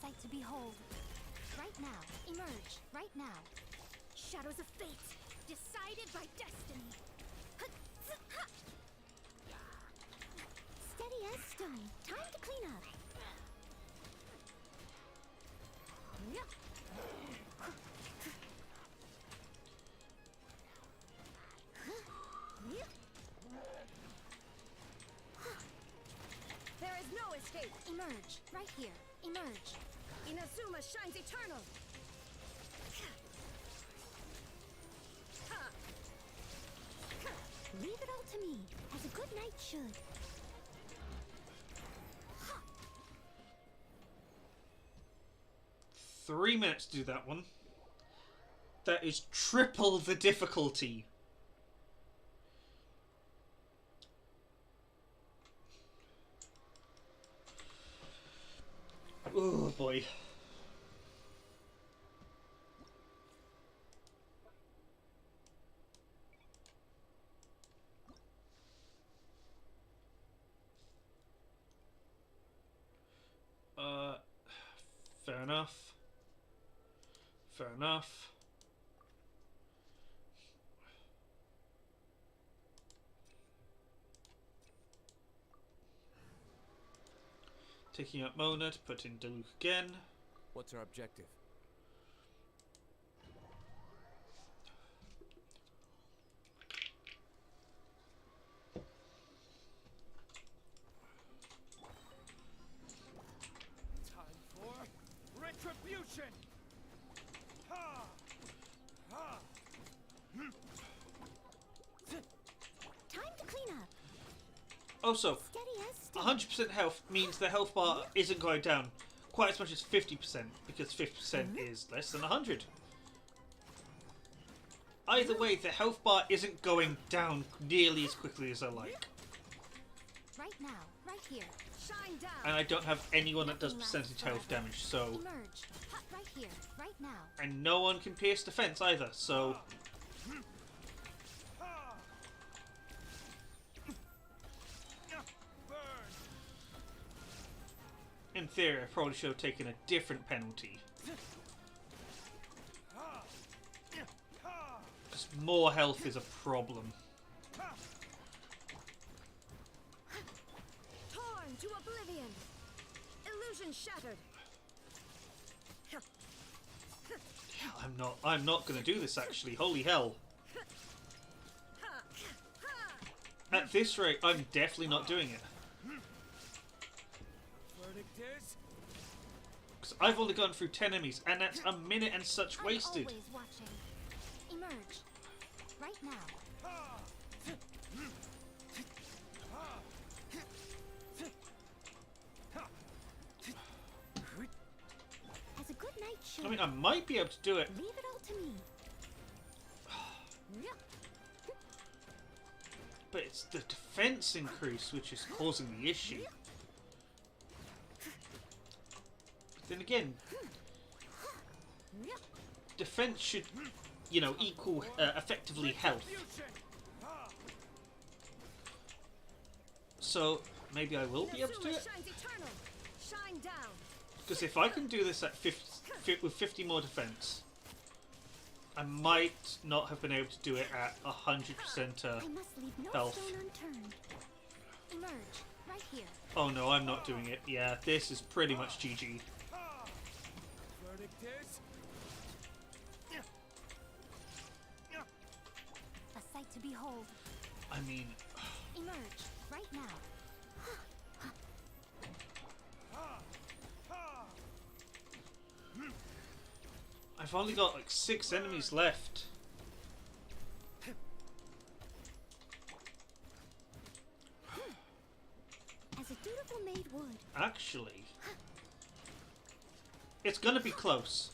sight to behold. Right now. Emerge. Right now. Shadows of fate. Decided by destiny. Steady as stone. Time to clean up. There is no escape. Emerge. Right here. Emerge. Inazuma shines eternal. Leave it all to me, as a good knight should. 3 minutes to do that one. That is triple the difficulty. Oh boy. Fair enough. Fair enough. Taking out Mona to put in Diluc again. What's our objective? Time for retribution! Ha! Ha! Time to clean up. Also, 100% health means the health bar isn't going down quite as much as 50%, because 50% is less than 100. Either way, the health bar isn't going down nearly as quickly as I like. Right now, right here. Shine down. And I don't have anyone that does percentage health damage, so... Emerge. Right here, right now. And no one can pierce defense either, so... In theory, I probably should have taken a different penalty. Because more health is a problem. Torn to oblivion. Illusion shattered. I'm not gonna do this actually, holy hell. At this rate, I'm definitely not doing it. Because I've only gone through 10 enemies, and that's a minute and such wasted. Always watching. Emerge. Right now. As a good knight should. I mean, I might be able to do it. Leave it all to me. But it's the defense increase which is causing the issue. But then again, defense should, you know, equal effectively health. So maybe I will be able to do it. Because if I can do this at with 50 more defense, I might not have been able to do it at 100% I must leave no health. stone unturned. Emerge, right here. Oh no, I'm not doing it. Yeah, this is pretty much GG. Verdict is... A sight to behold. I mean... Emerge, right now. I've only got like 6 enemies left. As a dutiful maid would. Actually, it's gonna be close.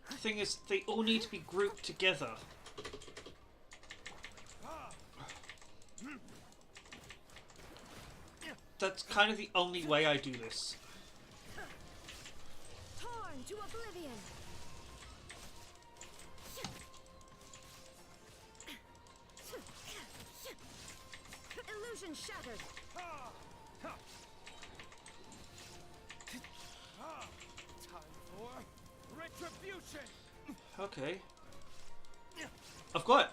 The thing is, they all need to be grouped together. That's kind of the only way I do this. Torn to oblivion. Illusion shattered. Time for retribution. Okay. I've got it.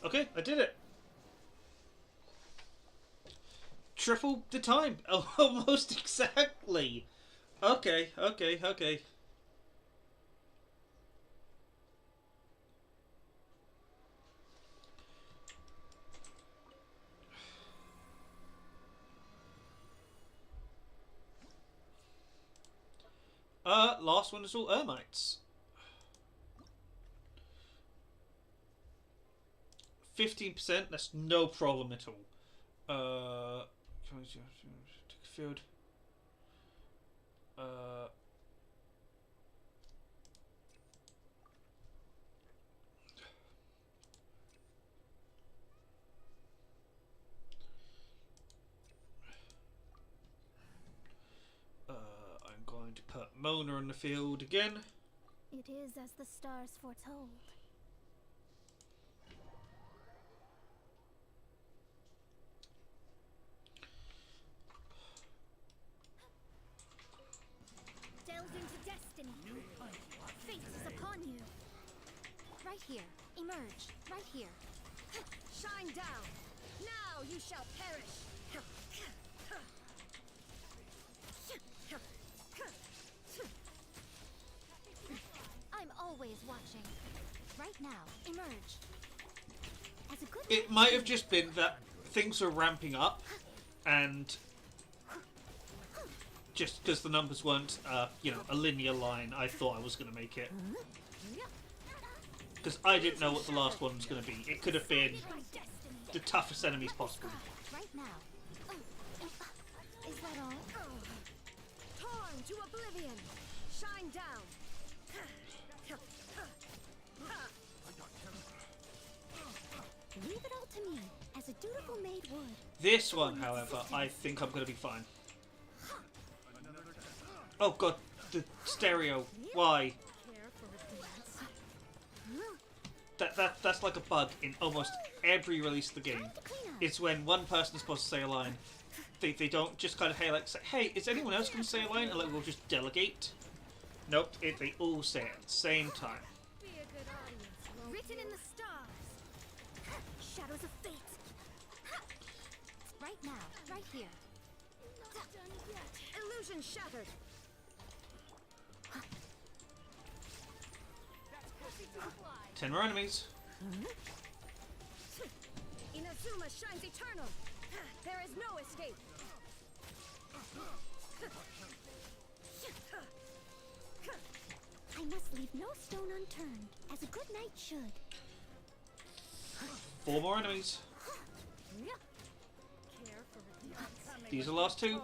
Okay, I did it. Triple the time. Almost exactly. Okay. Last one is all Ermites. 15%, that's no problem at all. Field. I'm going to put Mona on the field again. It is as the stars foretold. Delve into destiny. Fate is upon you. Right here. Emerge, right here. Shine down. Now you shall perish. I'm always watching. Right now, emerge. As a good It might have just been that things were ramping up, and just because the numbers weren't, you know, a linear line, I thought I was going to make it. Because I didn't know what the last one was going to be. It could have been the toughest enemies possible. Right now. Is that all? Torn to oblivion. Shine down. Leave it all to me, as a dutiful maid would. This one, however, I think I'm going to be fine. Oh god, the stereo. Why? That's like a bug in almost every release of the game. It's when one person's supposed to say a line, they don't just kind of say, hey, is anyone else going to say a line? And like, we'll just delegate. Nope, they all say it at the same time. Be a good audience. Written in the stars. Shadows of fate. Right now, right here. Not done yet. Illusion shattered. 10 more enemies. Inazuma shines eternal. There is no escape. I must leave no stone unturned, as a good knight should. 4 more enemies. Care for the upcoming. These are the last 2.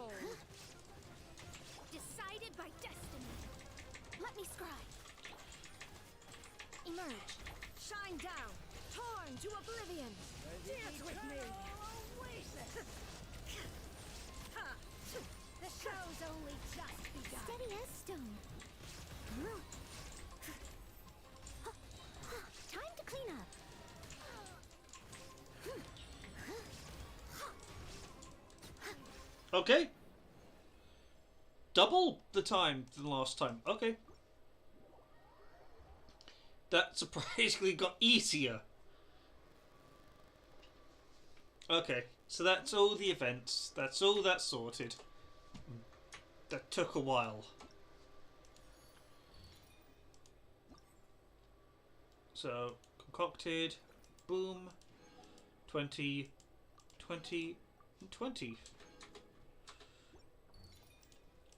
Decided by destiny. Let me scribe. Emerge. Shine down. Torn to oblivion. Dance with me. The show's only just begun. Steady as stone. Time to clean up. Okay. Double the time than last time. Okay. That surprisingly got easier. Okay, so that's all the events. That's all that's sorted. That took a while. So, concocted. Boom. 20. 20. 20.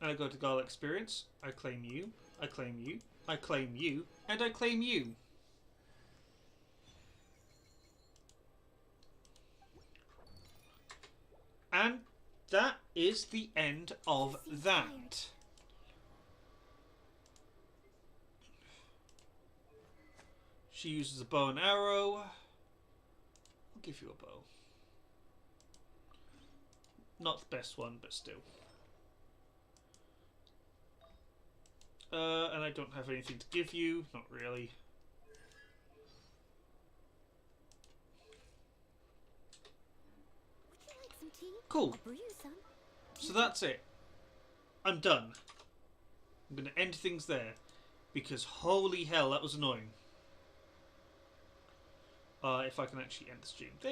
And I go to Gala Experience. I claim you. I claim you. I claim you. And I claim you. And that is the end of that. She uses a bow and arrow. I'll give you a bow. Not the best one, but still. And I don't have anything to give you. Not really. Would you like some tea? Cool. I'll brew you some. So that's it. I'm done. I'm going to end things there. Because holy hell, that was annoying. If I can actually end the stream. There